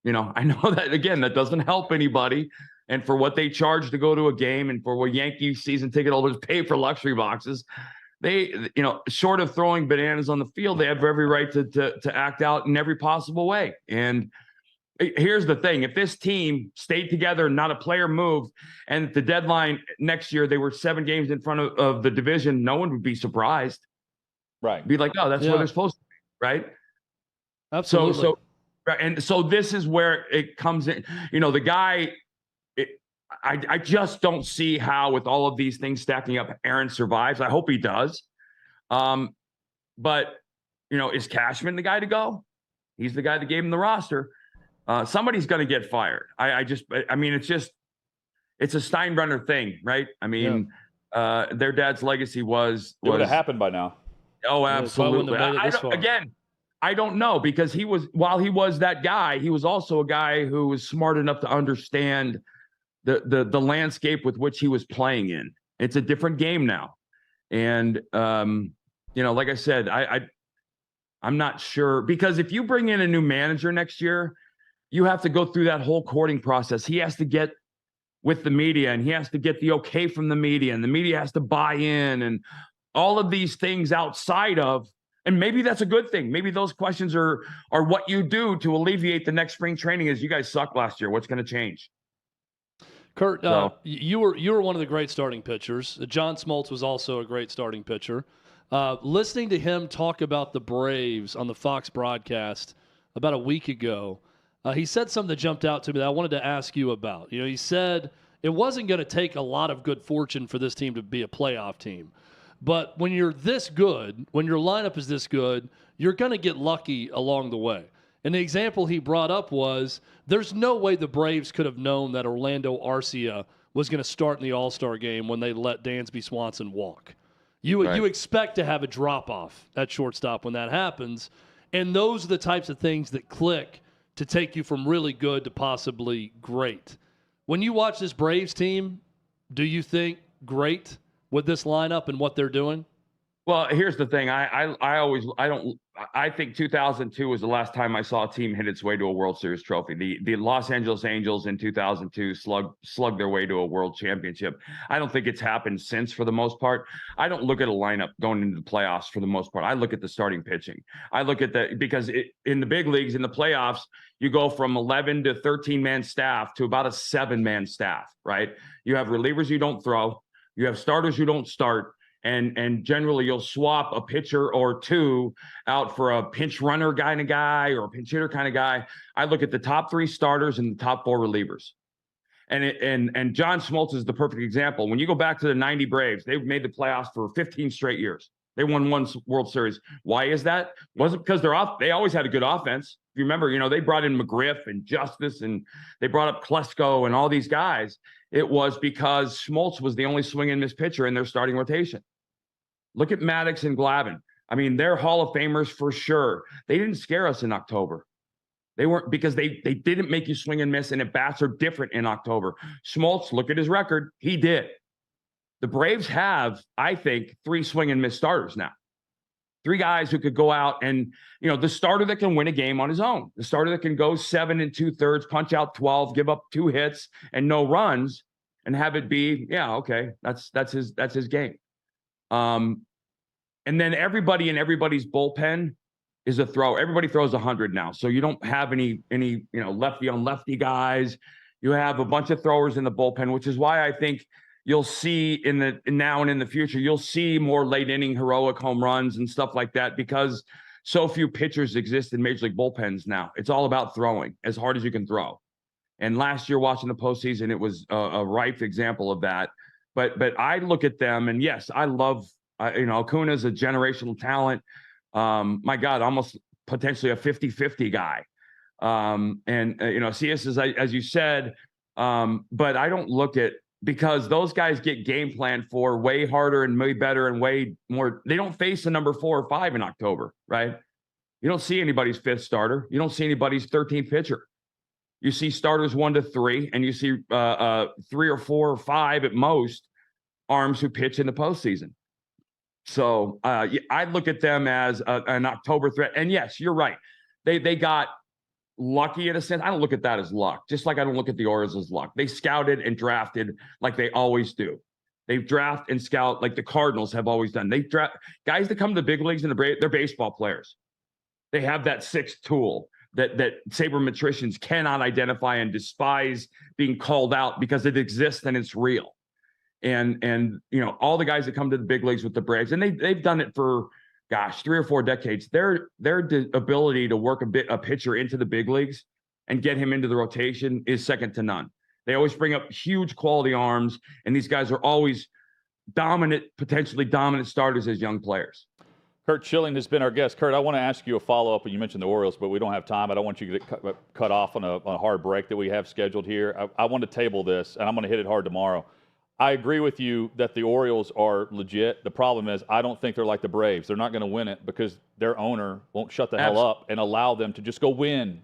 I know that, again, that doesn't help anybody. And for what they charge to go to a game and for what Yankee season ticket holders pay for luxury boxes, they, short of throwing bananas on the field, they have every right to act out in every possible way. And here's the thing. If this team stayed together, not a player moved, and at the deadline next year, they were 7 games in front of the division, no one would be surprised. Right. Be like, oh, that's where they're supposed to be, right? Absolutely. So this is where it comes in. The guy, I just don't see how, with all of these things stacking up, Aaron survives. I hope he does. But, is Cashman the guy to go? He's the guy that gave him the roster. Somebody's going to get fired. It's a Steinbrenner thing, right? Their dad's legacy it would have happened by now. Oh, absolutely. I don't know, because while he was that guy, he was also a guy who was smart enough to understand the landscape with which he was playing in. It's a different game now. And, like I said, I'm not sure, because if you bring in a new manager next year, you have to go through that whole courting process. He has to get with the media, and he has to get the okay from the media, and the media has to buy in, and all of these things outside of, and maybe that's a good thing. Maybe those questions are what you do to alleviate the next spring training is, you guys sucked last year. What's going to change? Curt, you were one of the great starting pitchers. John Smoltz was also a great starting pitcher. Listening to him talk about the Braves on the Fox broadcast about a week ago, he said something that jumped out to me that I wanted to ask you about. He said it wasn't going to take a lot of good fortune for this team to be a playoff team. But when you're this good, when your lineup is this good, you're going to get lucky along the way. And the example he brought up was, there's no way the Braves could have known that Orlando Arcia was going to start in the All-Star game when they let Dansby Swanson walk. You expect to have a drop-off at shortstop when that happens. And those are the types of things that click to take you from really good to possibly great. When you watch this Braves team, do you think great with this lineup and what they're doing? Well, here's the thing. I think 2002 was the last time I saw a team hit its way to a World Series trophy. The Los Angeles Angels in 2002 slugged their way to a world championship. I don't think it's happened since, for the most part. I don't look at a lineup going into the playoffs for the most part. I look at the starting pitching. I look at because in the big leagues, in the playoffs, you go from 11 to 13-man staff to about a 7-man staff, right? You have relievers you don't throw. You have starters who don't start. And generally you'll swap a pitcher or two out for a pinch runner kind of guy or a pinch hitter kind of guy. I look at the top 3 starters and the top 4 relievers. And John Smoltz is the perfect example. When you go back to the 90 Braves, they've made the playoffs for 15 straight years. They won 1 World Series. Why is that? Wasn't because they always had a good offense. If you remember, they brought in McGriff and Justice, and they brought up Klesko and all these guys. It was because Smoltz was the only swing and miss pitcher in their starting rotation. Look at Maddox and Glavine. They're Hall of Famers for sure. They didn't scare us in October. They weren't, because they didn't make you swing and miss, and at bats are different in October. Smoltz, look at his record. He did. The Braves have, I think, 3 swing and miss starters now. 3 guys who could go out and, the starter that can win a game on his own. The starter that can go 7 2/3, punch out 12, give up 2 hits and no runs, and have it be, that's his game. And then everybody in everybody's bullpen is a thrower. Everybody throws 100 now. So you don't have any lefty on lefty guys. You have a bunch of throwers in the bullpen, which is why I think you'll see now and in the future, you'll see more late inning heroic home runs and stuff like that, because so few pitchers exist in major league bullpens now. It's all about throwing as hard as you can throw. And last year, watching the postseason, it was a rife example of that. But I look at them, and yes, I love, Acuna's a generational talent. My God, almost potentially a 50-50 guy. CS is, as you said, but I don't look at, because those guys get game planned for way harder and way better and way more. They don't face a number 4 or 5 in October, right? You don't see anybody's 5th starter. You don't see anybody's 13th pitcher. You see starters 1 to 3, and you see 3 or 4 or 5 at most arms who pitch in the postseason. So I look at them as an October threat. And yes, you're right. They got lucky in a sense. I don't look at that as luck, just like I don't look at the Orioles as luck. They scouted and drafted like they always do. They draft and scout like the Cardinals have always done. They draft guys that come to the big leagues and they're baseball players. They have that 6th tool that sabermetricians cannot identify and despise being called out because it exists and it's real. And all the guys that come to the big leagues with the Braves, and they've done it for 3 or 4 decades. Their ability to work a pitcher into the big leagues and get him into the rotation is second to none. They always bring up huge quality arms, and these guys are always potentially dominant starters as young players. Curt Schilling has been our guest. Curt, I want to ask you a follow-up. You mentioned the Orioles, but we don't have time. I don't want you to get cut off on a hard break that we have scheduled here. I want to table this, and I'm going to hit it hard tomorrow. I agree with you that the Orioles are legit. The problem is I don't think they're like the Braves. They're not going to win it because their owner won't shut the hell up and allow them to just go win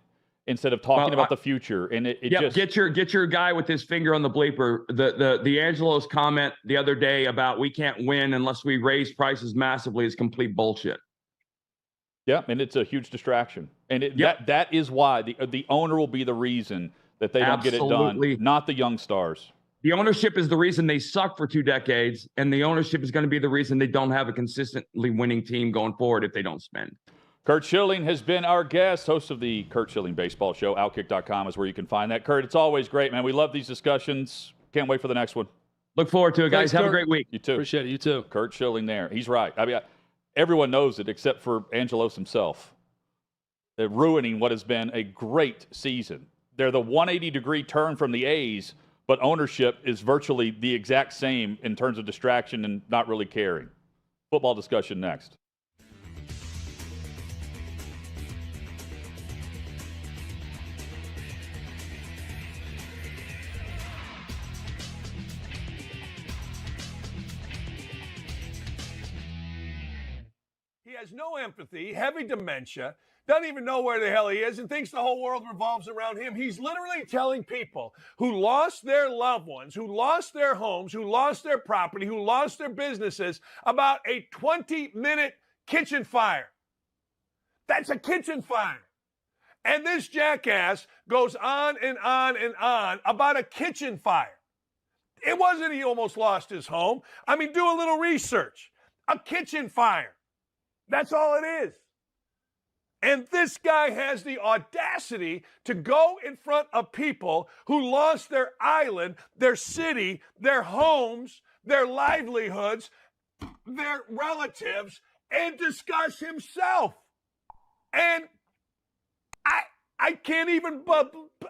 instead of talking about the future. And get your guy with his finger on the bleeper. The Angelo's comment the other day about we can't win unless we raise prices massively is complete bullshit. Yeah, and it's a huge distraction. And that is why the owner will be the reason that they don't get it done, not the young stars. The ownership is the reason they suck for 2 decades, and the ownership is going to be the reason they don't have a consistently winning team going forward if they don't spend. Curt Schilling has been our guest, host of the Curt Schilling Baseball Show. OutKick.com is where you can find that. Curt, it's always great, man. We love these discussions. Can't wait for the next one. Look forward to it, guys. Thanks, have Curt. a great week. You too. Appreciate it. You too. Curt Schilling there. He's right. I mean, everyone knows it except for Angelos himself. They're ruining what has been a great season. They're the 180-degree turn from the A's, but ownership is virtually the exact same in terms of distraction and not really caring. Football discussion next. He has no empathy, heavy dementia, doesn't even know where the hell he is, and thinks the whole world revolves around him. He's literally telling people who lost their loved ones, who lost their homes, who lost their property, who lost their businesses about a 20-minute kitchen fire. That's a kitchen fire. And this jackass goes on and on and on about a kitchen fire. It wasn't he almost lost his home. I mean, do a little research. A kitchen fire. That's all it is. And this guy has the audacity to go in front of people who lost their island, their city, their homes, their livelihoods, their relatives, and discuss himself. And I can't even,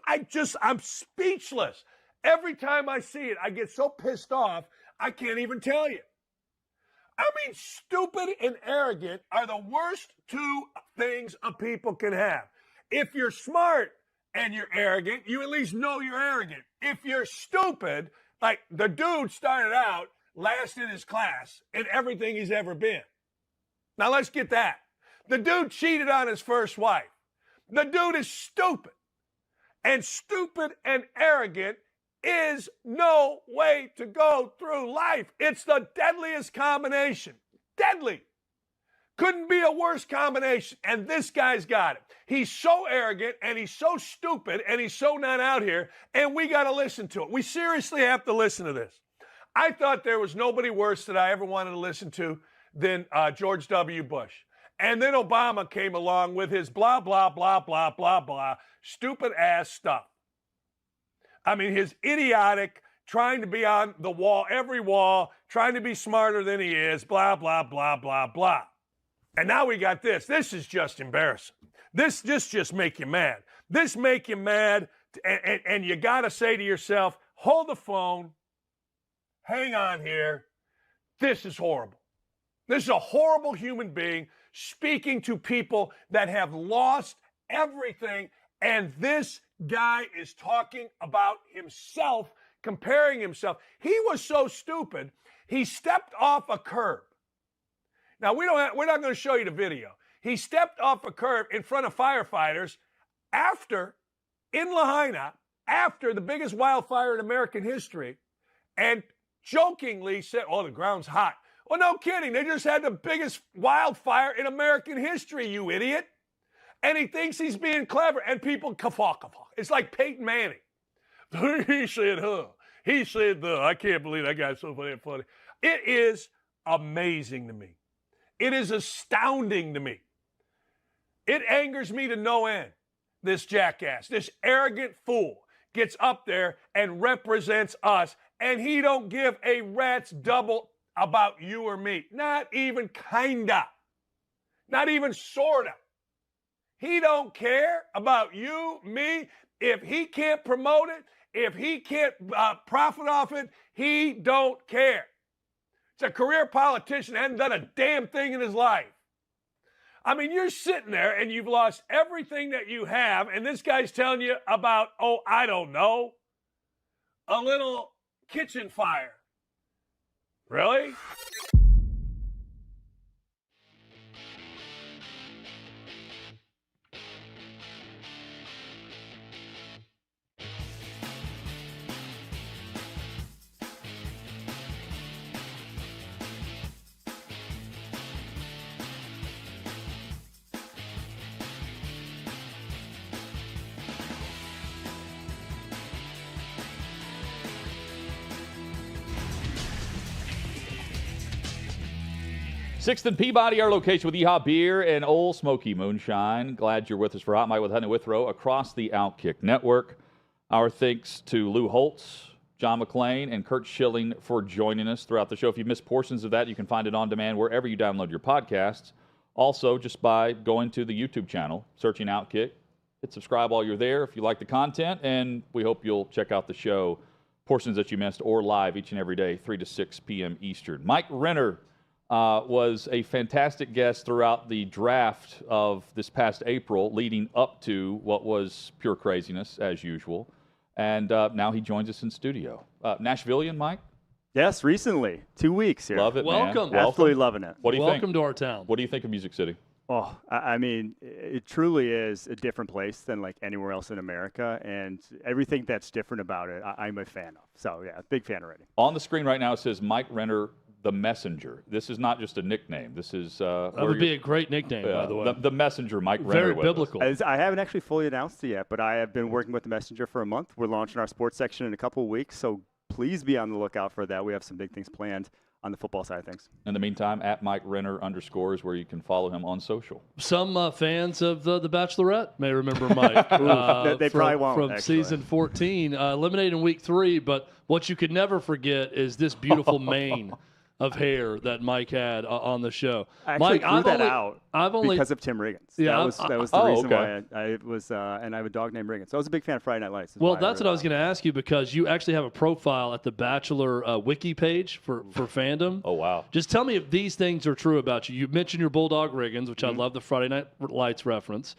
I'm speechless. Every time I see it, I get so pissed off, I can't even tell you. I mean, stupid and arrogant are the worst 2 things a people can have. If you're smart and you're arrogant, you at least know you're arrogant. If you're stupid, like the dude started out last in his class in everything he's ever been. Now let's get that. The dude cheated on his first wife. The dude is stupid. And stupid and arrogant is no way to go through life. It's the deadliest combination. Deadly. Couldn't be a worse combination. And this guy's got it. He's so arrogant and he's so stupid and he's so not out here, and we got to listen to it. We seriously have to listen to this. I thought there was nobody worse that I ever wanted to listen to than George W. Bush. And then Obama came along with his blah, blah, blah, blah, blah, blah, stupid ass stuff. I mean, his idiotic, trying to be on the wall, every wall, trying to be smarter than he is, blah, blah, blah, blah, blah. And now we got this. This is just embarrassing. This just make you mad. This make you mad, and you got to say to yourself, hold the phone, hang on here. This is horrible. This is a horrible human being speaking to people that have lost everything And this guy is talking about himself, comparing himself. He was so stupid, he stepped off a curb. Now, we're not going to show you the video. He stepped off a curb in front of firefighters in Lahaina, after the biggest wildfire in American history, and jokingly said, oh, the ground's hot. Well, no kidding. They just had the biggest wildfire in American history, you idiot. And he thinks he's being clever, and people guffaw. It's like Peyton Manning. He said, he said, I can't believe that guy's so funny. It is amazing to me. It is astounding to me. It angers me to no end. This jackass, this arrogant fool gets up there and represents us, and he don't give a rat's double about you or me. Not even kinda. Not even sorta. He don't care about you, me. If he can't promote it, if he can't profit off it, he don't care. It's a career politician, hasn't done a damn thing in his life. I mean, you're sitting there and you've lost everything that you have, and this guy's telling you about, oh, I don't know, a little kitchen fire. Really? Sixth and Peabody, our location with Yeehaw Beer and Old Smoky Moonshine. Glad you're with us for Hot Mic with Honey Withrow across the OutKick Network. Our thanks to Lou Holtz, John McClain, and Curt Schilling for joining us throughout the show. If you missed portions of that, you can find it on demand wherever you download your podcasts. Also, just by going to the YouTube channel, searching OutKick. Hit subscribe while you're there if you like the content, and we hope you'll check out the show, portions that you missed, or live each and every day, 3 to 6 p.m. Eastern. Mike Renner was a fantastic guest throughout the draft of this past April, leading up to what was pure craziness, as usual. And now he joins us in studio. Nashvilleian, Mike? Yes, recently. 2 weeks here. Love it, Welcome. man. Absolutely loving it. What do you think? Welcome to our town. What do you think of Music City? Oh, I mean, it truly is a different place than like anywhere else in America, and everything that's different about it, I'm a fan of. So, yeah, big fan already. On the screen right now, it says Mike Renner, the Messenger. This is not just a nickname. This is that would be a great nickname, by the way. The Messenger, Mike Renner. Very biblical. I haven't actually fully announced it yet, but I have been working with the Messenger for a month. We're launching our sports section in a couple of weeks, so please be on the lookout for that. We have some big things planned on the football side of things. In the meantime, at Mike Renner _ is where you can follow him on social. Some fans of the Bachelorette may remember Mike. They probably won't, from actually. season 14, eliminated in week 3. But what you could never forget is this beautiful mane of hair that Mike had on the show. I actually Mike, grew that out because of Tim Riggins. Yeah, that was the reason why I was, and I have a dog named Riggins. So I was a big fan of Friday Night Lights. Well, that's what I was going to ask you, because you actually have a profile at the Bachelor wiki page for fandom. Oh, wow. Just tell me if these things are true about you. You mentioned your bulldog Riggins, which I love the Friday Night Lights reference.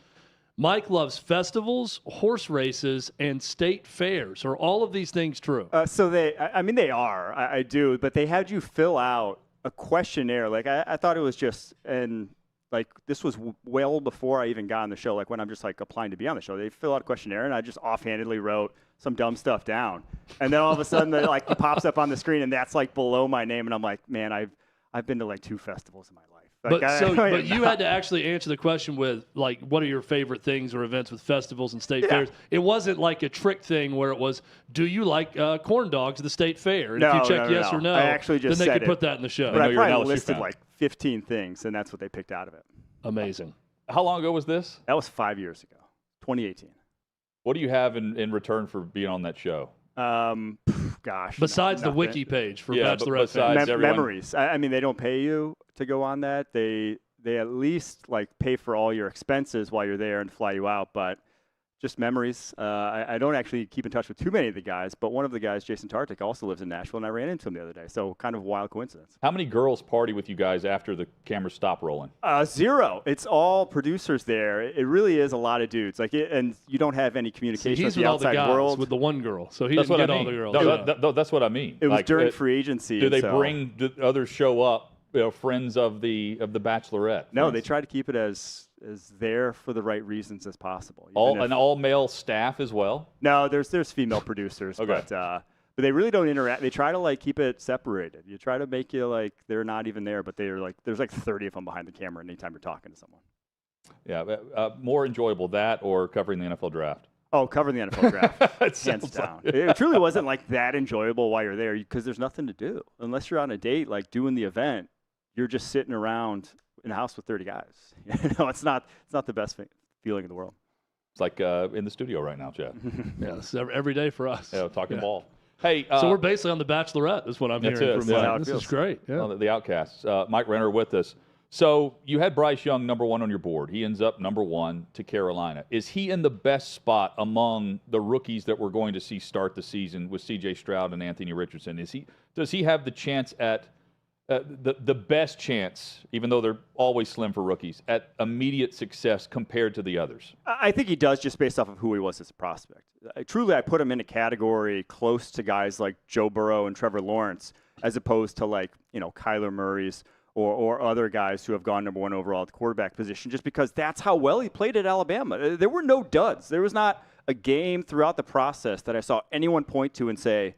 Mike loves festivals, horse races, and state fairs. Are all of these things true? So they are. I do, but they had you fill out a questionnaire. Like I thought it was just, and like this was well before I even got on the show. Like when I'm just like applying to be on the show, they fill out a questionnaire, and I just offhandedly wrote some dumb stuff down, and then all of a sudden, it pops up on the screen, and that's like below my name, and I'm like, man, I've been to like 2 festivals in my life. Like, but you had to actually answer the question with, like, what are your favorite things or events with festivals and state fairs? It wasn't like a trick thing where it was, do you like corn dogs at the state fair? And if you check yes or no, I actually just then they said could put that in the show. But I probably listed like 15 things, and that's what they picked out of it. Amazing. How long ago was this? That was 5 years ago, 2018. What do you have in return for being on that show? Gosh. Besides the wiki page for Bachelorette fans. Memories. I mean, they don't pay you to go on that. They at least like pay for all your expenses while you're there and fly you out. But just memories. I don't actually keep in touch with too many of the guys, but one of the guys, Jason Tartik, also lives in Nashville, and I ran into him the other day. So kind of a wild coincidence. How many girls party with you guys after the cameras stop rolling? 0. It's all producers there. It really is a lot of dudes. And you don't have any communication with the outside world. With the one girl, so he That's didn't what get I all mean. the girls. That's what I mean. It was during free agency. Do they bring others show up? Friends of the Bachelorette? No, they try to keep it as there for the right reasons as possible. An all-male staff as well? No, there's female producers, okay. but they really don't interact. They try to keep it separated. You try to make you they're not even there, but they're there's 30 of them behind the camera anytime you're talking to someone. Yeah, more enjoyable that or covering the NFL draft? Oh, covering the NFL draft, hands down. It truly wasn't that enjoyable while you're there because there's nothing to do unless you're on a date doing the event. You're just sitting around in a house with 30 guys. It's not the best feeling in the world. It's like in the studio right now, Jeff. Yes, every day for us. Yeah, talking ball. Hey, so we're basically on the Bachelorette, is what I'm hearing from Mike. This is great. Yeah. The Outcasts. Mike Renner with us. So you had Bryce Young #1 on your board. He ends up #1 to Carolina. Is he in the best spot among the rookies that we're going to see start the season with C.J. Stroud and Anthony Richardson? Does he have the chance at the best chance, even though they're always slim for rookies, at immediate success compared to the others? I think he does just based off of who he was as a prospect. Truly, I put him in a category close to guys like Joe Burrow and Trevor Lawrence as opposed to Kyler Murray's or other guys who have gone #1 overall at the quarterback position just because that's how well he played at Alabama. There were no duds. There was not a game throughout the process that I saw anyone point to and say,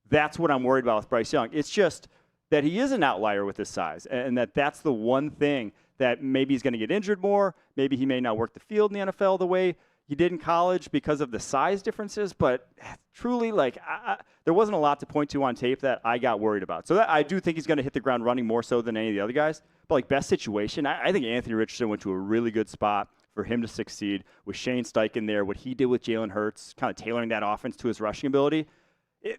that's what I'm worried about with Bryce Young. It's just that he is an outlier with his size, and that's the one thing that maybe he's going to get injured more. Maybe he may not work the field in the NFL the way he did in college because of the size differences. But truly, there wasn't a lot to point to on tape that I got worried about. So I do think he's going to hit the ground running more so than any of the other guys. But best situation, I think Anthony Richardson went to a really good spot for him to succeed with Shane Steichen there. What he did with Jalen Hurts, kind of tailoring that offense to his rushing ability.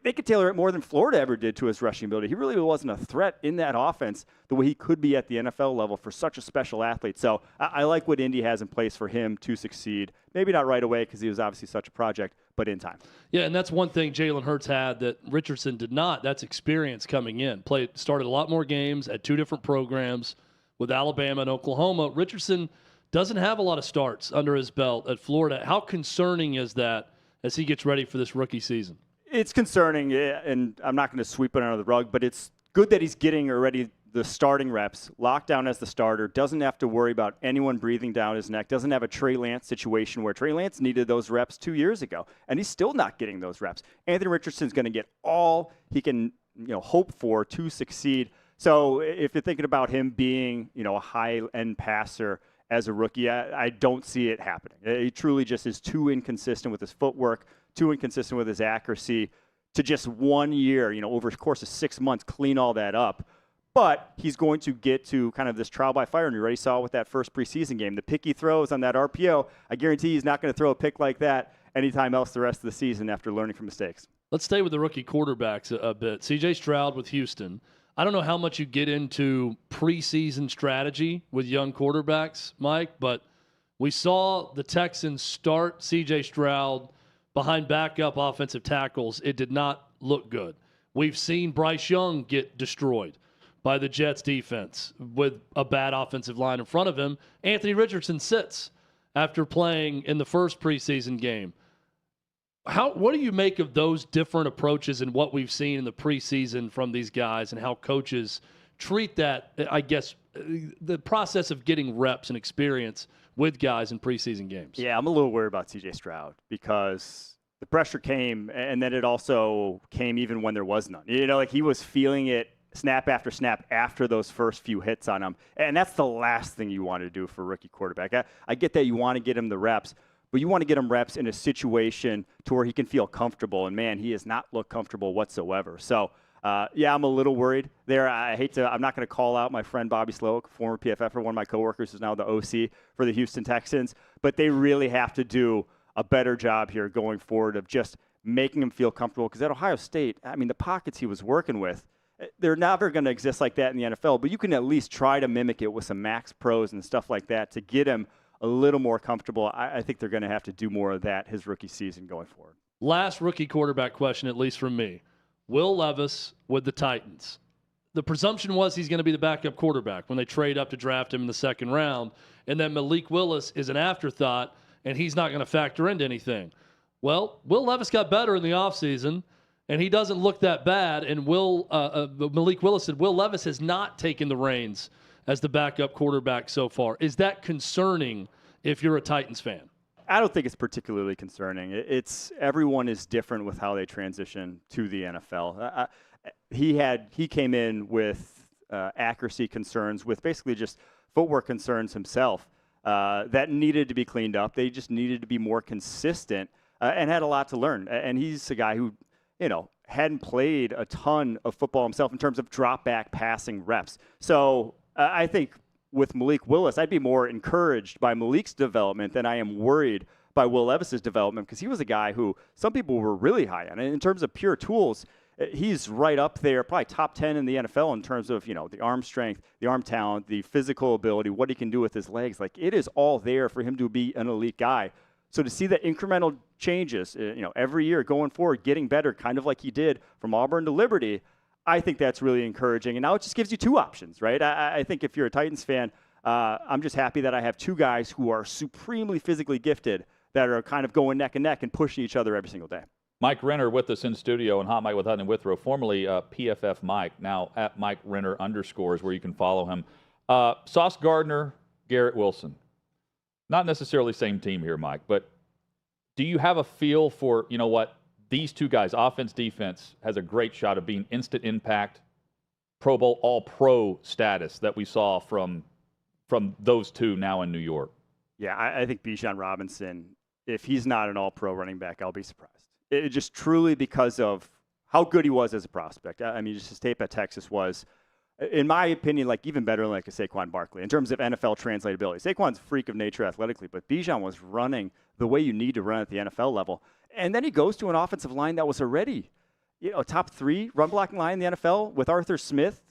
They could tailor it more than Florida ever did to his rushing ability. He really wasn't a threat in that offense the way he could be at the NFL level for such a special athlete. So I like what Indy has in place for him to succeed. Maybe not right away because he was obviously such a project, but in time. Yeah, and that's one thing Jalen Hurts had that Richardson did not. That's experience coming in. Started a lot more games at 2 different programs with Alabama and Oklahoma. Richardson doesn't have a lot of starts under his belt at Florida. How concerning is that as he gets ready for this rookie season? It's concerning, and I'm not going to sweep it under the rug, but it's good that he's getting already the starting reps, locked down as the starter, doesn't have to worry about anyone breathing down his neck, doesn't have a Trey Lance situation where Trey Lance needed those reps 2 years ago, and he's still not getting those reps. Anthony Richardson's going to get all he can hope for to succeed. So if you're thinking about him being a high-end passer as a rookie, I don't see it happening. He truly just is too inconsistent with his footwork, too inconsistent with his accuracy to just 1 year, over the course of 6 months, clean all that up. But he's going to get to kind of this trial by fire, and you already saw with that first preseason game. The pick he throws on that RPO, I guarantee he's not going to throw a pick like that anytime else the rest of the season after learning from mistakes. Let's stay with the rookie quarterbacks a bit. C.J. Stroud with Houston. I don't know how much you get into preseason strategy with young quarterbacks, Mike, but we saw the Texans start C.J. Stroud behind backup offensive tackles. It did not look good. We've seen Bryce Young get destroyed by the Jets defense with a bad offensive line in front of him. Anthony Richardson sits after playing in the first preseason game. What do you make of those different approaches and what we've seen in the preseason from these guys and how coaches treat that, I guess, the process of getting reps and experience with guys in preseason games? Yeah, I'm a little worried about C.J. Stroud because the pressure came, and then it also came even when there was none. He was feeling it snap after snap after those first few hits on him, and that's the last thing you want to do for a rookie quarterback. I get that you want to get him the reps, but you want to get him reps in a situation to where he can feel comfortable, and man, he has not looked comfortable whatsoever. So, yeah, I'm a little worried there. I'm not going to call out my friend Bobby Slowick, former PFFer, one of my coworkers who's now the OC for the Houston Texans, but they really have to do a better job here going forward of just making him feel comfortable, because at Ohio State, the pockets he was working with, they're never going to exist like that in the NFL, but you can at least try to mimic it with some max pros and stuff like that to get him a little more comfortable. I think they're going to have to do more of that his rookie season going forward. Last rookie quarterback question, at least from me. Will Levis with the Titans. The presumption was he's going to be the backup quarterback when they trade up to draft him in the second round, and then Malik Willis is an afterthought, and he's not going to factor into anything. Well, Will Levis got better in the offseason, and he doesn't look that bad, and Malik Willis said Will Levis has not taken the reins as the backup quarterback so far. Is that concerning if you're a Titans fan? I don't think it's particularly concerning. Everyone is different with how they transition to the NFL. He came in with accuracy concerns, with basically just footwork concerns himself that needed to be cleaned up. They just needed to be more consistent and had a lot to learn. And he's a guy who, hadn't played a ton of football himself in terms of drop back passing reps. So I think with Malik Willis, I'd be more encouraged by Malik's development than I am worried by Will Levis's development, because he was a guy who some people were really high on. And in terms of pure tools, he's right up there, probably top 10 in the NFL in terms of, the arm strength, the arm talent, the physical ability, what he can do with his legs. Like, it is all there for him to be an elite guy. So to see the incremental changes, every year going forward, getting better, kind of like he did from Auburn to Liberty, I think that's really encouraging. And now it just gives you two options, right? I think if you're a Titans fan, I'm just happy that I have two guys who are supremely physically gifted that are kind of going neck and neck and pushing each other every single day. Mike Renner with us in studio, and HotMic with Hutton and Withrow, formerly PFF Mike, now at Mike Renner _ is where you can follow him. Sauce Gardner, Garrett Wilson. Not necessarily same team here, Mike, but do you have a feel for, these two guys, offense, defense, has a great shot of being instant impact, Pro Bowl, all-pro status that we saw from those two now in New York? Yeah, I think Bijan Robinson, if he's not an all-pro running back, I'll be surprised. It just truly because of how good he was as a prospect. I mean, just his tape at Texas was, in my opinion, even better than a Saquon Barkley in terms of NFL translatability. Saquon's a freak of nature athletically, but Bijan was running the way you need to run at the NFL level. And then he goes to an offensive line that was already, top 3 run blocking line in the NFL with Arthur Smith,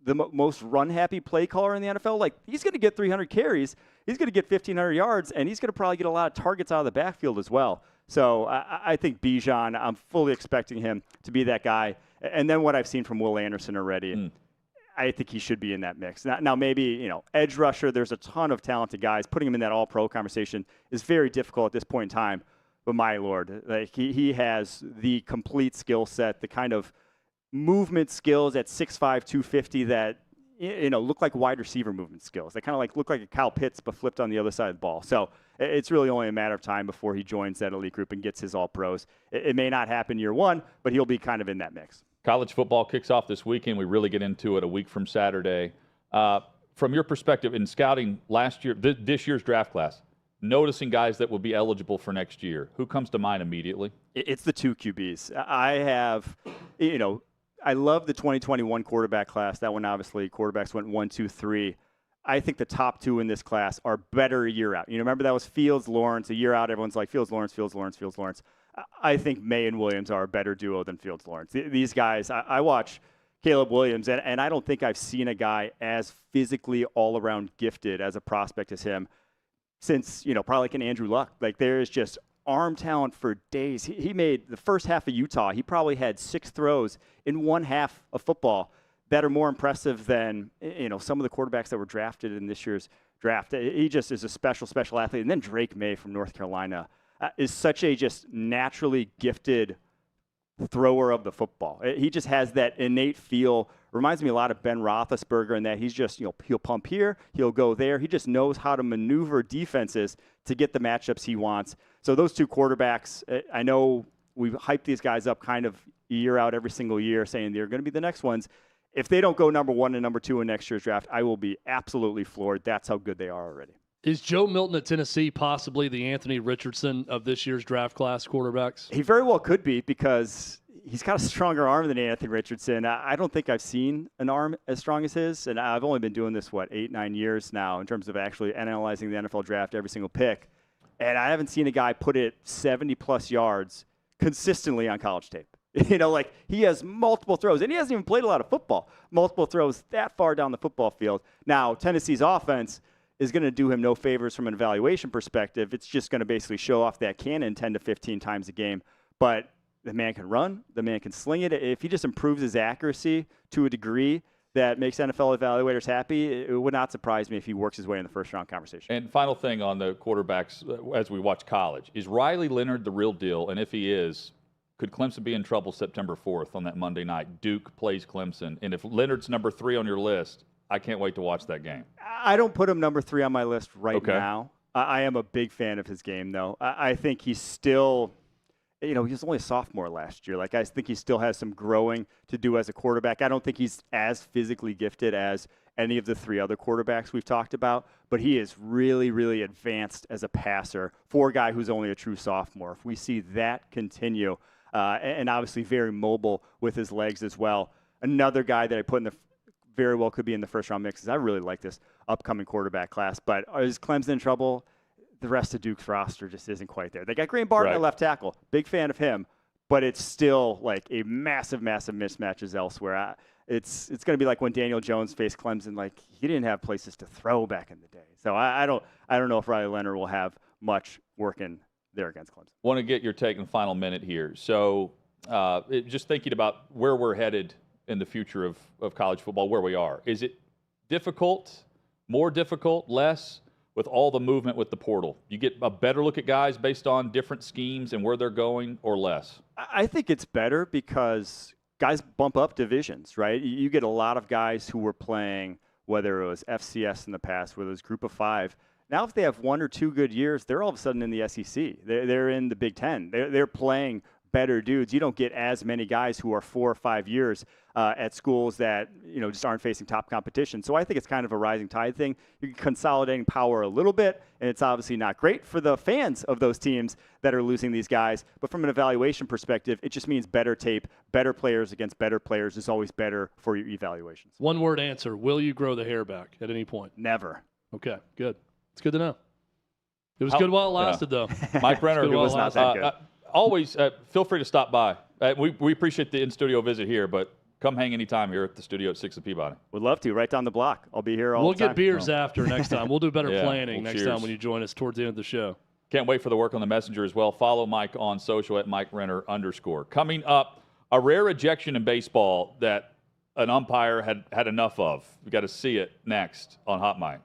the most run-happy play caller in the NFL. He's going to get 300 carries, he's going to get 1,500 yards, and he's going to probably get a lot of targets out of the backfield as well. So I think Bijan, I'm fully expecting him to be that guy. And then what I've seen from Will Anderson already, I think he should be in that mix. Now maybe, edge rusher, there's a ton of talented guys. Putting him in that all-pro conversation is very difficult at this point in time. But my Lord, he has the complete skill set, the kind of movement skills at 6'5", 250 that, look like wide receiver movement skills. They kind of look like a Kyle Pitts, but flipped on the other side of the ball. So it's really only a matter of time before he joins that elite group and gets his all-pros. It may not happen year one, but he'll be kind of in that mix. College football kicks off this weekend. We really get into it a week from Saturday. From your perspective in scouting this year's draft class, noticing guys that will be eligible for next year, who comes to mind immediately? It's the 2 QBs. I love the 2021 quarterback class. That one, obviously, quarterbacks went 1, 2, 3. I think the top 2 in this class are better a year out. Remember that was Fields, Lawrence. A year out, everyone's like Fields, Lawrence, Fields, Lawrence, Fields, Lawrence. I think May and Williams are a better duo than Fields, Lawrence. These guys, I watch Caleb Williams, and I don't think I've seen a guy as physically all-around gifted as a prospect as him since, probably like an Andrew Luck. There is just arm talent for days. He made the first half of Utah. He probably had 6 throws in one half of football that are more impressive than, some of the quarterbacks that were drafted in this year's draft. He just is a special athlete. And then Drake May from North Carolina is such a just naturally gifted thrower of the football. He just has that innate feel. Reminds me a lot of Ben Roethlisberger in that he's just, he'll pump here, he'll go there. He just knows how to maneuver defenses to get the matchups he wants. So those 2 quarterbacks, I know we hype these guys up kind of year out every single year saying they're going to be the next ones. If they don't go number 1 and number 2 in next year's draft, I will be absolutely floored. That's how good they are already. Is Joe Milton at Tennessee possibly the Anthony Richardson of this year's draft class quarterbacks? He very well could be, because he's got a stronger arm than Anthony Richardson. I don't think I've seen an arm as strong as his, and I've only been doing this, 8-9 years now in terms of actually analyzing the NFL draft, every single pick. And I haven't seen a guy put it 70-plus yards consistently on college tape. He has multiple throws, and he hasn't even played a lot of football. Multiple throws that far down the football field. Now, Tennessee's offense is going to do him no favors from an evaluation perspective. It's just going to basically show off that cannon 10 to 15 times a game. But the man can run. The man can sling it. If he just improves his accuracy to a degree that makes NFL evaluators happy, it would not surprise me if he works his way in the first-round conversation. And final thing on the quarterbacks as we watch college. Is Riley Leonard the real deal? And if he is, could Clemson be in trouble September 4th on that Monday night? Duke plays Clemson. And if Leonard's number 3 on your list, I can't wait to watch that game. I don't put him number 3 on my list right now. I am a big fan of his game, though. I think he's still, he was only a sophomore last year. Like, I think he still has some growing to do as a quarterback. I don't think he's as physically gifted as any of the 3 other quarterbacks we've talked about, but he is really, really advanced as a passer for a guy who's only a true sophomore. If we see that continue, and obviously very mobile with his legs as well. Another guy that I put in the very well could be in the first-round mix. I really like this upcoming quarterback class. But is Clemson in trouble? The rest of Duke's roster just isn't quite there. They got Graham Barton at left tackle. Big fan of him. But it's still like a massive, massive mismatches elsewhere. It's going to be like when Daniel Jones faced Clemson. Like, he didn't have places to throw back in the day. So I don't know if Riley Leonard will have much working there against Clemson. Want to get your take in the final minute here. So just thinking about where we're headed in the future of college football, where we are. Is it difficult, more difficult, less, with all the movement with the portal? You get a better look at guys based on different schemes and where they're going, or less? I think it's better because guys bump up divisions, right? You get a lot of guys who were playing, whether it was FCS in the past, whether it was Group of 5. Now, if they have 1 or 2 good years, they're all of a sudden in the SEC. They're in the Big Ten. They're playing better dudes. You don't get as many guys who are 4 or 5 years at schools that just aren't facing top competition. So I think it's kind of a rising tide thing. You're consolidating power a little bit, and it's obviously not great for the fans of those teams that are losing these guys. But from an evaluation perspective, it just means better tape, better players against better players is always better for your evaluations. One-word answer: will you grow the hair back at any point? Never. Okay, good. It's good to know. It was good while it lasted, though. Mike Renner, it was not that good. Always feel free to stop by. We appreciate the in-studio visit here, but come hang anytime here at the studio at 6 of Peabody. Would love to. Right down the block. I'll be here all We'll the time. get beers after next time. We'll do better planning next cheers. time when you join us towards the end of the show. Can't wait for the work on the Messenger as well. Follow Mike on social at MikeRenner_. Coming up, a rare ejection in baseball that an umpire had enough of. We got to see it next on HotMic.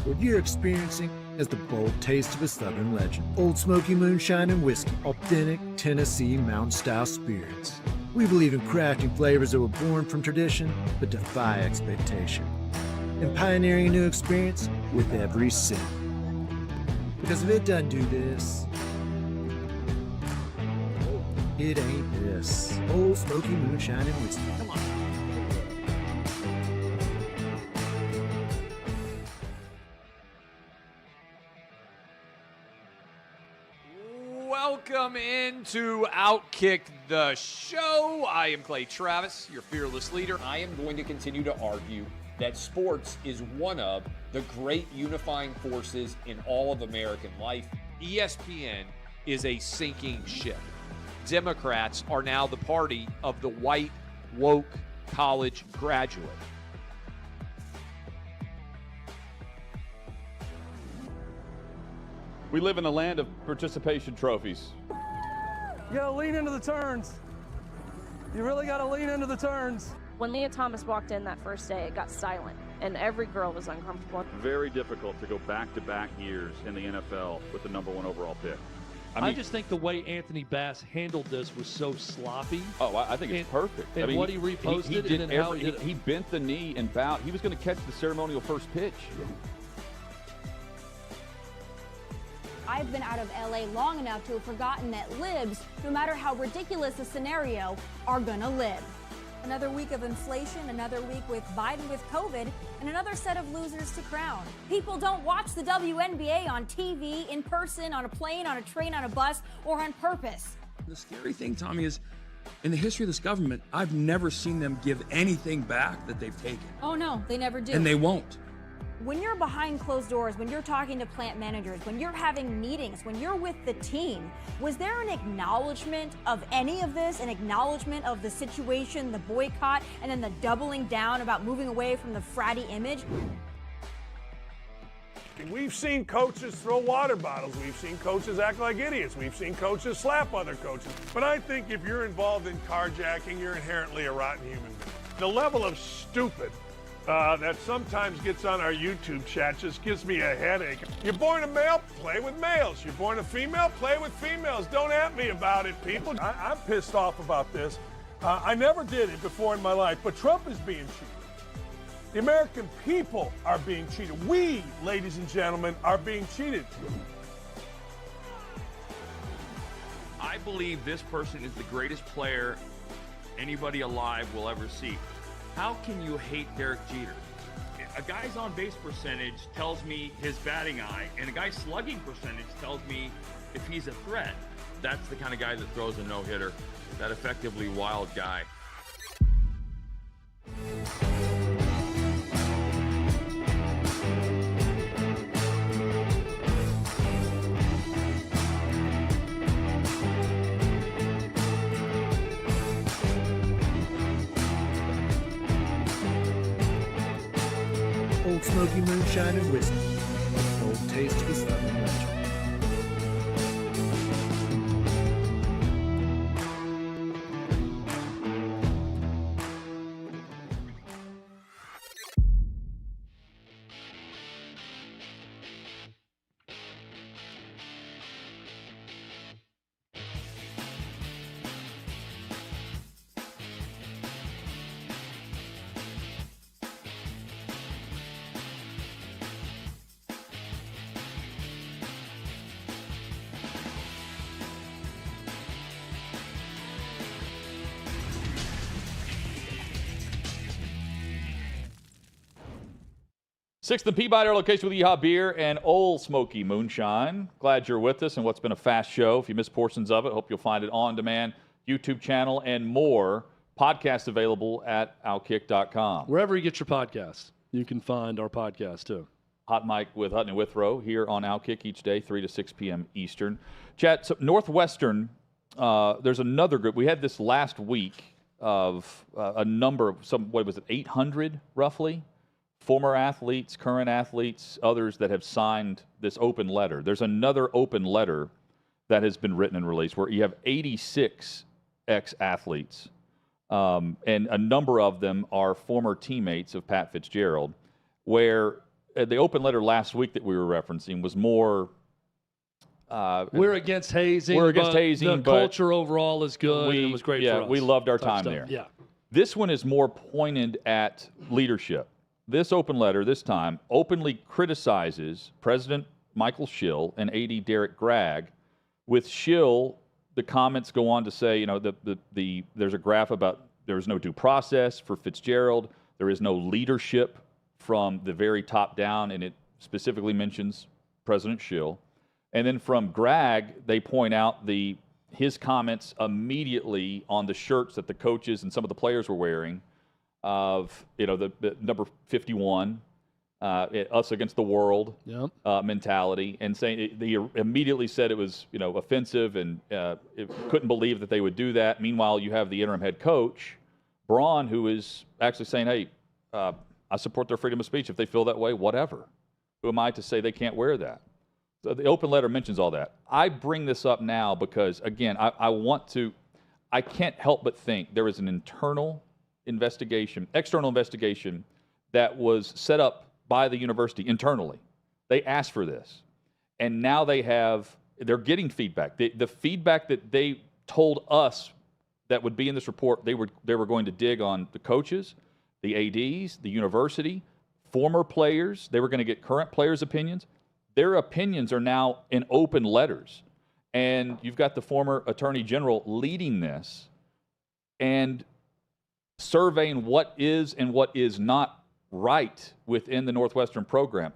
What you're experiencing is the bold taste of a Southern legend. Old Smoky Moonshine and Whiskey, authentic Tennessee mountain-style spirits. We believe in crafting flavors that were born from tradition but defy expectation, and pioneering a new experience with every sip. Because if it doesn't do this, it ain't this. Old Smoky Moonshine and Whiskey. Come on. Welcome into OutKick the show. I am Clay Travis, your fearless leader. I am going to continue to argue that sports is one of the great unifying forces in all of American life. ESPN is a sinking ship. Democrats are now the party of the white, woke college graduate. We live in the land of participation trophies. You gotta lean into the turns. You really gotta lean into the turns. When Leah Thomas walked in that first day, it got silent, and every girl was uncomfortable. Very difficult to go back-to-back years in the NFL with the #1 overall pick. I just think the way Anthony Bass handled this was so sloppy. Oh, I think it's perfect. And what he reposted, he and then how he did it. He bent the knee and bowed. He was going to catch the ceremonial first pitch. I've been out of LA long enough to have forgotten that libs, no matter how ridiculous the scenario, are gonna live. Another week of inflation, another week with Biden with COVID, and another set of losers to crown. People don't watch the WNBA on TV, in person, on a plane, on a train, on a bus, or on purpose. The scary thing, Tommy, is in the history of this government, I've never seen them give anything back that they've taken. Oh no, they never do. And they won't. When you're behind closed doors, when you're talking to plant managers, when you're having meetings, when you're with the team, was there an acknowledgement of any of this, an acknowledgement of the situation, the boycott, and then the doubling down about moving away from the fratty image? We've seen coaches throw water bottles. We've seen coaches act like idiots. We've seen coaches slap other coaches. But I think if you're involved in carjacking, you're inherently a rotten human being. The level of stupid that sometimes gets on our YouTube chat just gives me a headache. You're born a male, play with males. You're born a female, play with females. Don't at me about it, people. I'm pissed off about this. I never did it before in my life, but Trump is being cheated. The American people are being cheated. We, ladies and gentlemen, are being cheated. I believe this person is the greatest player anybody alive will ever see. How can you hate Derek Jeter? A guy's on-base percentage tells me his batting eye, and a guy's slugging percentage tells me if he's a threat. That's the kind of guy that throws a no-hitter, that effectively wild guy. Old Smoky Moonshine and Whiskey. Bold taste of a Southern legend. Sixth and Peabody, our location with Yeehaw Beer and Old Smoky Moonshine. Glad you're with us and what's been a fast show. If you missed portions of it, hope you'll find it on demand, YouTube channel, and more. Podcasts available at OutKick.com. Wherever you get your podcasts, you can find our podcast too. HotMic with Hutton and Withrow here on OutKick each day, 3 to 6 p.m. Eastern. Chat, so Northwestern, there's another group. We had this last week of a number of, 800 roughly? Former athletes, current athletes, others that have signed this open letter. There's another open letter that has been written and released where you have 86 ex-athletes, and a number of them are former teammates of Pat Fitzgerald, where the open letter last week that we were referencing was more... we're against hazing. The culture overall is good. And it was great for us. We loved our time there. Yeah. This one is more pointed at leadership. This open letter, this time, openly criticizes President Michael Schill and AD Derek Gragg. With Schill, the comments go on to say, there's a graph about there's no due process for Fitzgerald. There is no leadership from the very top down, and it specifically mentions President Schill. And then from Gragg, they point out his comments immediately on the shirts that the coaches and some of the players were wearing, of the number 51, us against the world mentality, and saying they immediately said it was offensive and couldn't believe that they would do that. Meanwhile, you have the interim head coach, Braun, who is actually saying, hey, I support their freedom of speech. If they feel that way, whatever. Who am I to say they can't wear that? So the open letter mentions all that. I bring this up now because, again, I can't help but think there is an external investigation that was set up by the university internally. They asked for this, and now they're getting feedback. The feedback that they told us that would be in this report, they were going to dig on the coaches, the ADs, the university, former players. They were going to get current players' opinions. Their opinions are now in open letters, and you've got the former attorney general leading this and surveying what is and what is not right within the Northwestern program.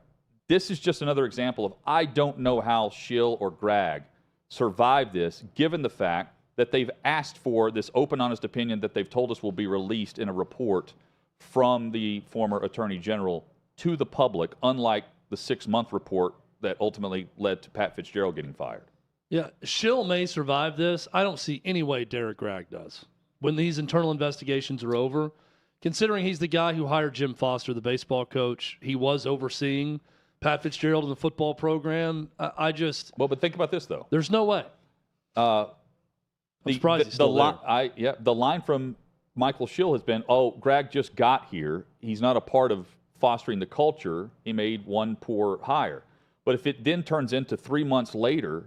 This is just another example of I don't know how Schill or Gragg survived this, given the fact that they've asked for this open, honest opinion that they've told us will be released in a report from the former attorney general to the public, unlike the 6-month report that ultimately led to Pat Fitzgerald getting fired. Yeah, Schill may survive this. I don't see any way Derek Gragg does. When these internal investigations are over, considering he's the guy who hired Jim Foster, the baseball coach, he was overseeing Pat Fitzgerald in the football program. I just... Well, but think about this, though. There's no way. I'm surprised he's still there. The line from Michael Schill has been, oh, Gragg just got here. He's not a part of fostering the culture. He made one poor hire. But if it then turns into 3 months later,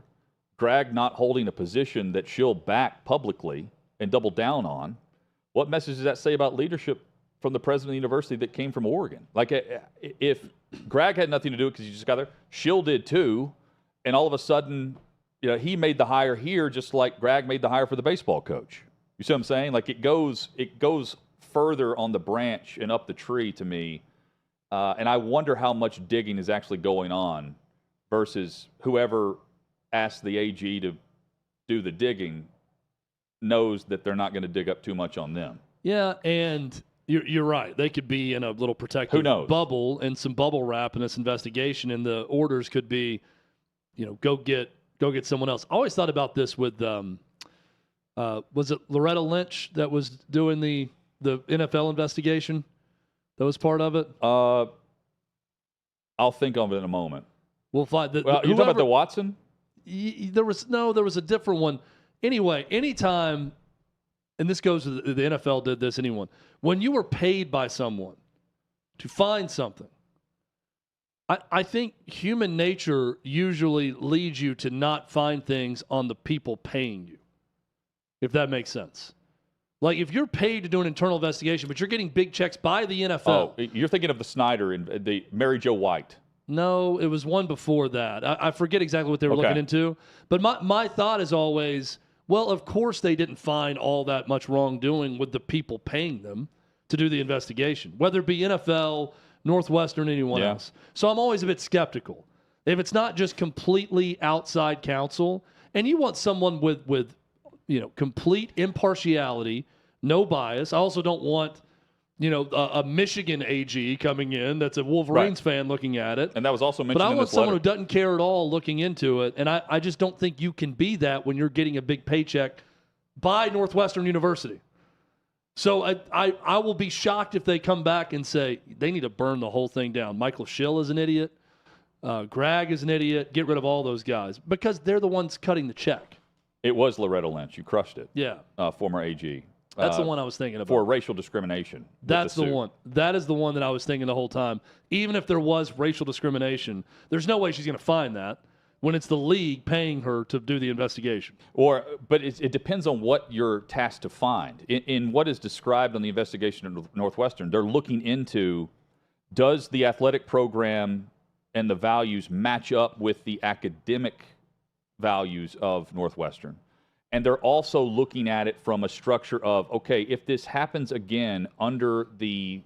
Gragg not holding a position that Schill backed publicly and doubled down on, what message does that say about leadership from the president of the university that came from Oregon? Like, if Gragg had nothing to do because he just got there, Schill did too, and all of a sudden, he made the hire here just like Gragg made the hire for the baseball coach. You see what I'm saying? Like, it goes further on the branch and up the tree to me, and I wonder how much digging is actually going on versus whoever asked the AG to do the digging knows that they're not going to dig up too much on them. Yeah, and you're right. They could be in a little protective bubble and some bubble wrap in this investigation, and the orders could be, go get someone else. I always thought about this with, was it Loretta Lynch that was doing the NFL investigation? That was part of it? I'll think of it in a moment. We'll find you're talking about the Watson? There was a different one. Anyway, anytime, and this goes to the NFL did this, anyone, when you were paid by someone to find something, I think human nature usually leads you to not find things on the people paying you, if that makes sense. Like, if you're paid to do an internal investigation, but you're getting big checks by the NFL. Oh, you're thinking of the Snyder and the Mary Jo White. No, it was one before that. I forget exactly what they were looking into. But my thought is always, well, of course they didn't find all that much wrongdoing with the people paying them to do the investigation, whether it be NFL, Northwestern, anyone else. So I'm always a bit skeptical. If it's not just completely outside counsel, and you want someone with complete impartiality, no bias. I also don't want a Michigan AG coming in that's a Wolverines fan looking at it. And that was also mentioned in this letter. But I want someone who doesn't care at all looking into it. And I just don't think you can be that when you're getting a big paycheck by Northwestern University. So I will be shocked if they come back and say they need to burn the whole thing down. Michael Schill is an idiot. Gragg is an idiot. Get rid of all those guys because they're the ones cutting the check. It was Loretta Lynch. You crushed it. Yeah. Former AG. That's the one I was thinking about. For racial discrimination. That's the one. That is the one that I was thinking the whole time. Even if there was racial discrimination, there's no way she's going to find that when it's the league paying her to do the investigation. But it depends on what you're tasked to find. In what is described on the investigation of Northwestern, they're looking into, does the athletic program and the values match up with the academic values of Northwestern? And they're also looking at it from a structure of, okay, if this happens again under the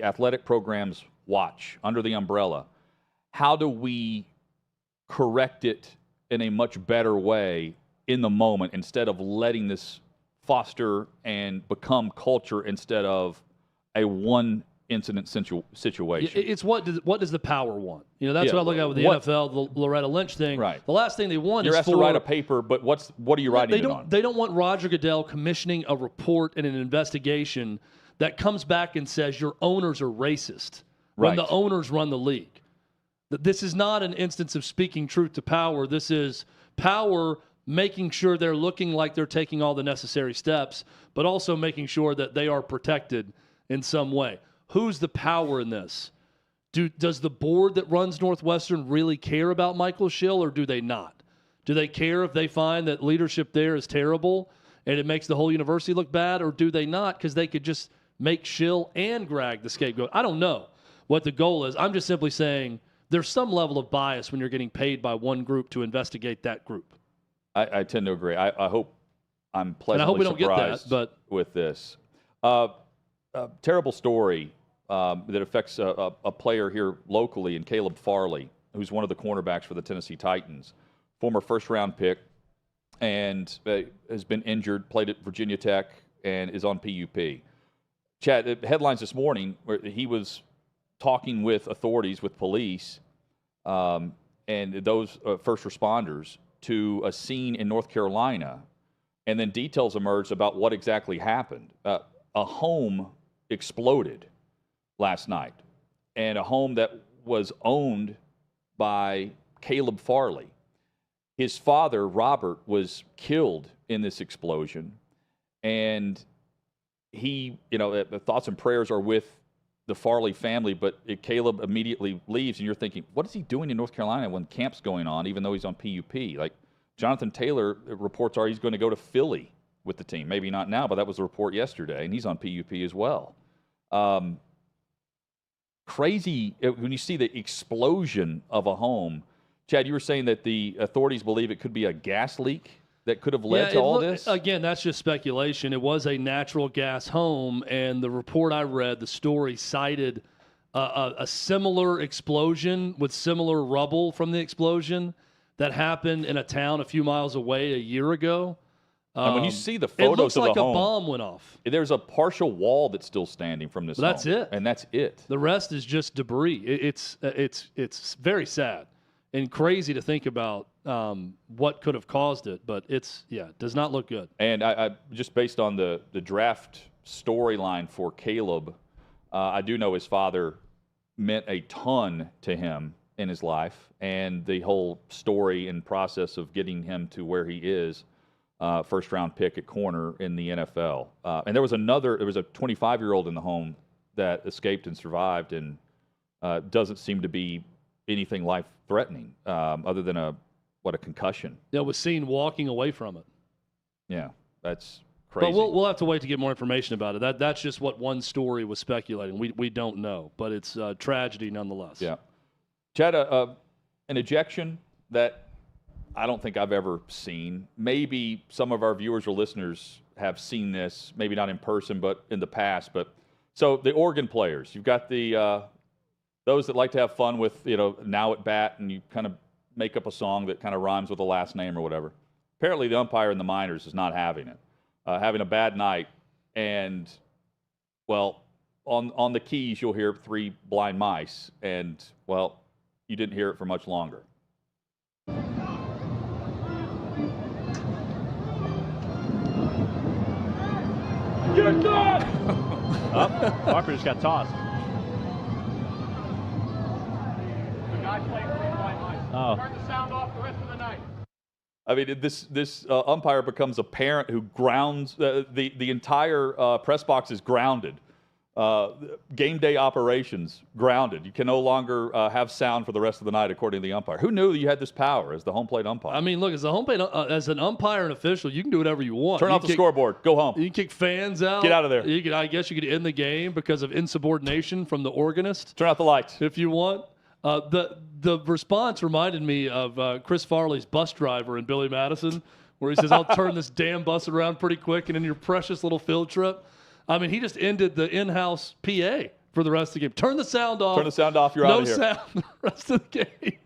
athletic program's watch, under the umbrella, how do we correct it in a much better way in the moment instead of letting this foster and become culture instead of a one-incident situation? It's what does the power want? That's what I look at with the NFL, the Loretta Lynch thing. Right. The last thing they want You're asked to write a paper, but what are you writing it on? They don't want Roger Goodell commissioning a report and an investigation that comes back and says your owners are racist when the owners run the league. This is not an instance of speaking truth to power. This is power making sure they're looking like they're taking all the necessary steps, but also making sure that they are protected in some way. Who's the power in this? Does the board that runs Northwestern really care about Michael Schill, or do they not? Do they care if they find that leadership there is terrible and it makes the whole university look bad, or do they not because they could just make Schill and Gragg the scapegoat? I don't know what the goal is. I'm just simply saying there's some level of bias when you're getting paid by one group to investigate that group. I tend to agree. I hope I'm pleasantly surprised with this. Terrible story that affects a player here locally in Caleb Farley, who's one of the cornerbacks for the Tennessee Titans, former first-round pick, and has been injured, played at Virginia Tech, and is on PUP. Chad, headlines this morning where he was talking with authorities, with police, and those first responders to a scene in North Carolina, and then details emerged about what exactly happened. A home exploded last night, and a home that was owned by Caleb Farley. His father, Robert, was killed in this explosion, and he, the thoughts and prayers are with the Farley family, but Caleb immediately leaves, and you're thinking, what is he doing in North Carolina when camp's going on, even though he's on PUP? Like, Jonathan Taylor, reports are he's going to go to Philly with the team. Maybe not now, but that was the report yesterday, and he's on PUP as well. Crazy when you see the explosion of a home. Chad, you were saying that the authorities believe it could be a gas leak that could have led to all this? Again, that's just speculation. It was a natural gas home, and the report I read, the story cited a similar explosion with similar rubble from the explosion that happened in a town a few miles away a year ago. And when you see the photos it looks of like the home, a bomb went off. There's a partial wall that's still standing from this home. That's it. And that's it. The rest is just debris. It's very sad and crazy to think about what could have caused it, but it does not look good. And I just based on the draft storyline for Caleb, I do know his father meant a ton to him in his life, and the whole story and process of getting him to where he is, first-round pick at corner in the NFL. And there was a 25-year-old in the home that escaped and survived, and doesn't seem to be anything life-threatening other than a concussion. Yeah, was seen walking away from it. Yeah, that's crazy. But we'll have to wait to get more information about it. That's just what one story was speculating. We don't know, but it's a tragedy nonetheless. Yeah. Chad, an ejection that I don't think I've ever seen. Maybe some of our viewers or listeners have seen this, maybe not in person, but in the past. But so the Oregon players, you've got the those that like to have fun with, now at bat, and you kind of make up a song that kind of rhymes with a last name or whatever. Apparently the umpire in the minors is not having it, having a bad night. And, well, on the keys you'll hear 3 blind mice, and, well, you didn't hear it for much longer. You're done! Harper just got tossed. The guy played 3 blind mice. Oh. Turn the sound off the rest of the night. I mean, this umpire becomes a parent who grounds the entire press box is grounded. Game day operations grounded. You can no longer have sound for the rest of the night, according to the umpire. Who knew that you had this power as the home plate umpire? I mean, look, as an umpire and official, you can do whatever you want. Turn off the scoreboard. Go home. You can kick fans out. Get out of there. I guess you could end the game because of insubordination from the organist. Turn out the lights if you want. The response reminded me of Chris Farley's bus driver in Billy Madison, where he says, "I'll turn this damn bus around pretty quick," and in your precious little field trip. I mean, he just ended the in-house PA for the rest of the game. Turn the sound off. Turn the sound off. You're out of here. No sound the rest of the game.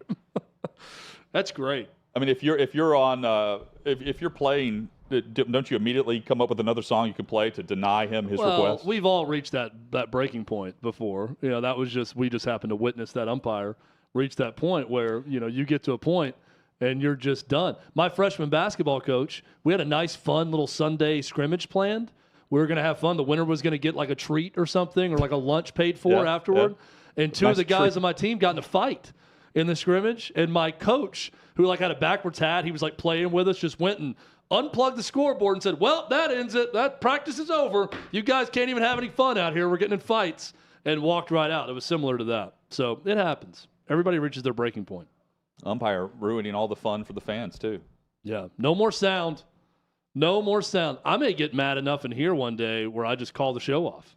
That's great. I mean, if you're on if you're playing, don't you immediately come up with another song you can play to deny him his request? We've all reached that breaking point before. That was we just happened to witness that umpire reach that point where you get to a point and you're just done. My freshman basketball coach, we had a nice, fun little Sunday scrimmage planned. We were going to have fun. The winner was going to get like a treat or something, or like a lunch paid for afterward. Yeah. And 2 of the guys on my team got in a fight in the scrimmage. And my coach, who had a backwards hat, he was playing with us, just went and unplugged the scoreboard and said, "Well, that ends it. That practice is over. You guys can't even have any fun out here. We're getting in fights." And walked right out. It was similar to that. So it happens. Everybody reaches their breaking point. Umpire ruining all the fun for the fans too. Yeah. No more sound. No more sound. I may get mad enough in here one day where I just call the show off.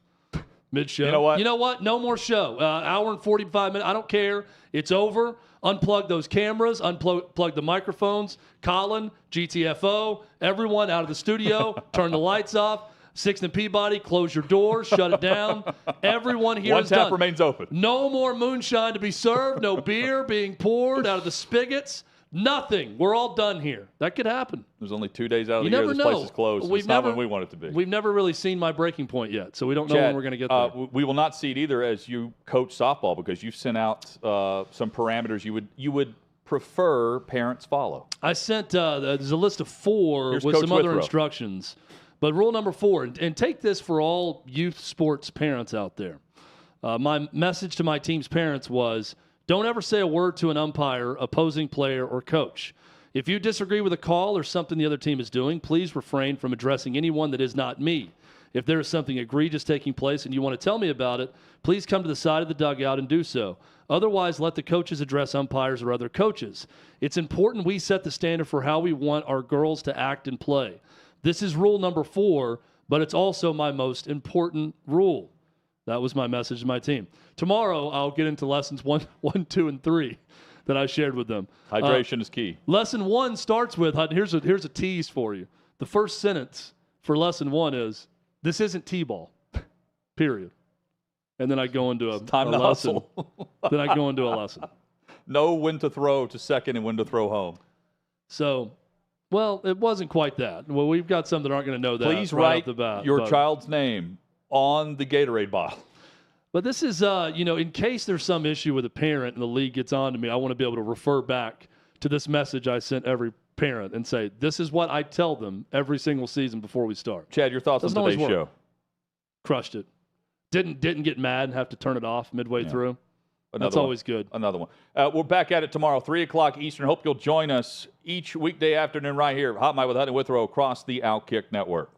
Mid-show. You know what? No more show. Hour and 45 minutes. I don't care. It's over. Unplug those cameras. Unplug the microphones. Colin, GTFO, everyone out of the studio. Turn the lights off. Sixth and Peabody, close your doors. Shut it down. Everyone here is done. One tap remains open. No more moonshine to be served. No beer being poured out of the spigots. Nothing. We're all done here. That could happen. There's only 2 days out of You the year never this know. place is closed. We've It's not never- when we want it to be. We've never really seen my breaking point yet, so we don't know Chad, when we're going to get there. we will not see it either as you coach softball because you've sent out some parameters you would prefer parents follow. I sent there's a list of 4 Here's with Coach some other Withrow. instructions. But rule number 4, and take this for all youth sports parents out there. My message to my team's parents was, don't ever say a word to an umpire, opposing player, or coach. If you disagree with a call or something the other team is doing, please refrain from addressing anyone that is not me. If there is something egregious taking place and you want to tell me about it, please come to the side of the dugout and do so. Otherwise, let the coaches address umpires or other coaches. It's important we set the standard for how we want our girls to act and play. This is rule number 4, but it's also my most important rule. That was my message to my team. Tomorrow, I'll get into lessons 1, 2, and 3 that I shared with them. Hydration is key. Lesson 1 starts with, here's a tease for you. The first sentence for lesson 1 is, this isn't T-ball, period. And then I go into a Time to lesson. hustle. Then I go into a lesson. Know when to throw to second and when to throw home. So, well, it wasn't quite that. Well, we've got some that aren't going to know that. Please right write off the bat, your but- child's name on the Gatorade bottle. But this is, in case there's some issue with a parent and the league gets on to me, I want to be able to refer back to this message I sent every parent and say, this is what I tell them every single season before we start. Chad, your thoughts Doesn't on always today's work. show? Crushed it. Didn't get mad and have to turn it off midway through. That's always good. Another one. We're back at it tomorrow, 3 o'clock Eastern. Hope you'll join us each weekday afternoon right here. HotMic with Hutton Withrow across the OutKick network.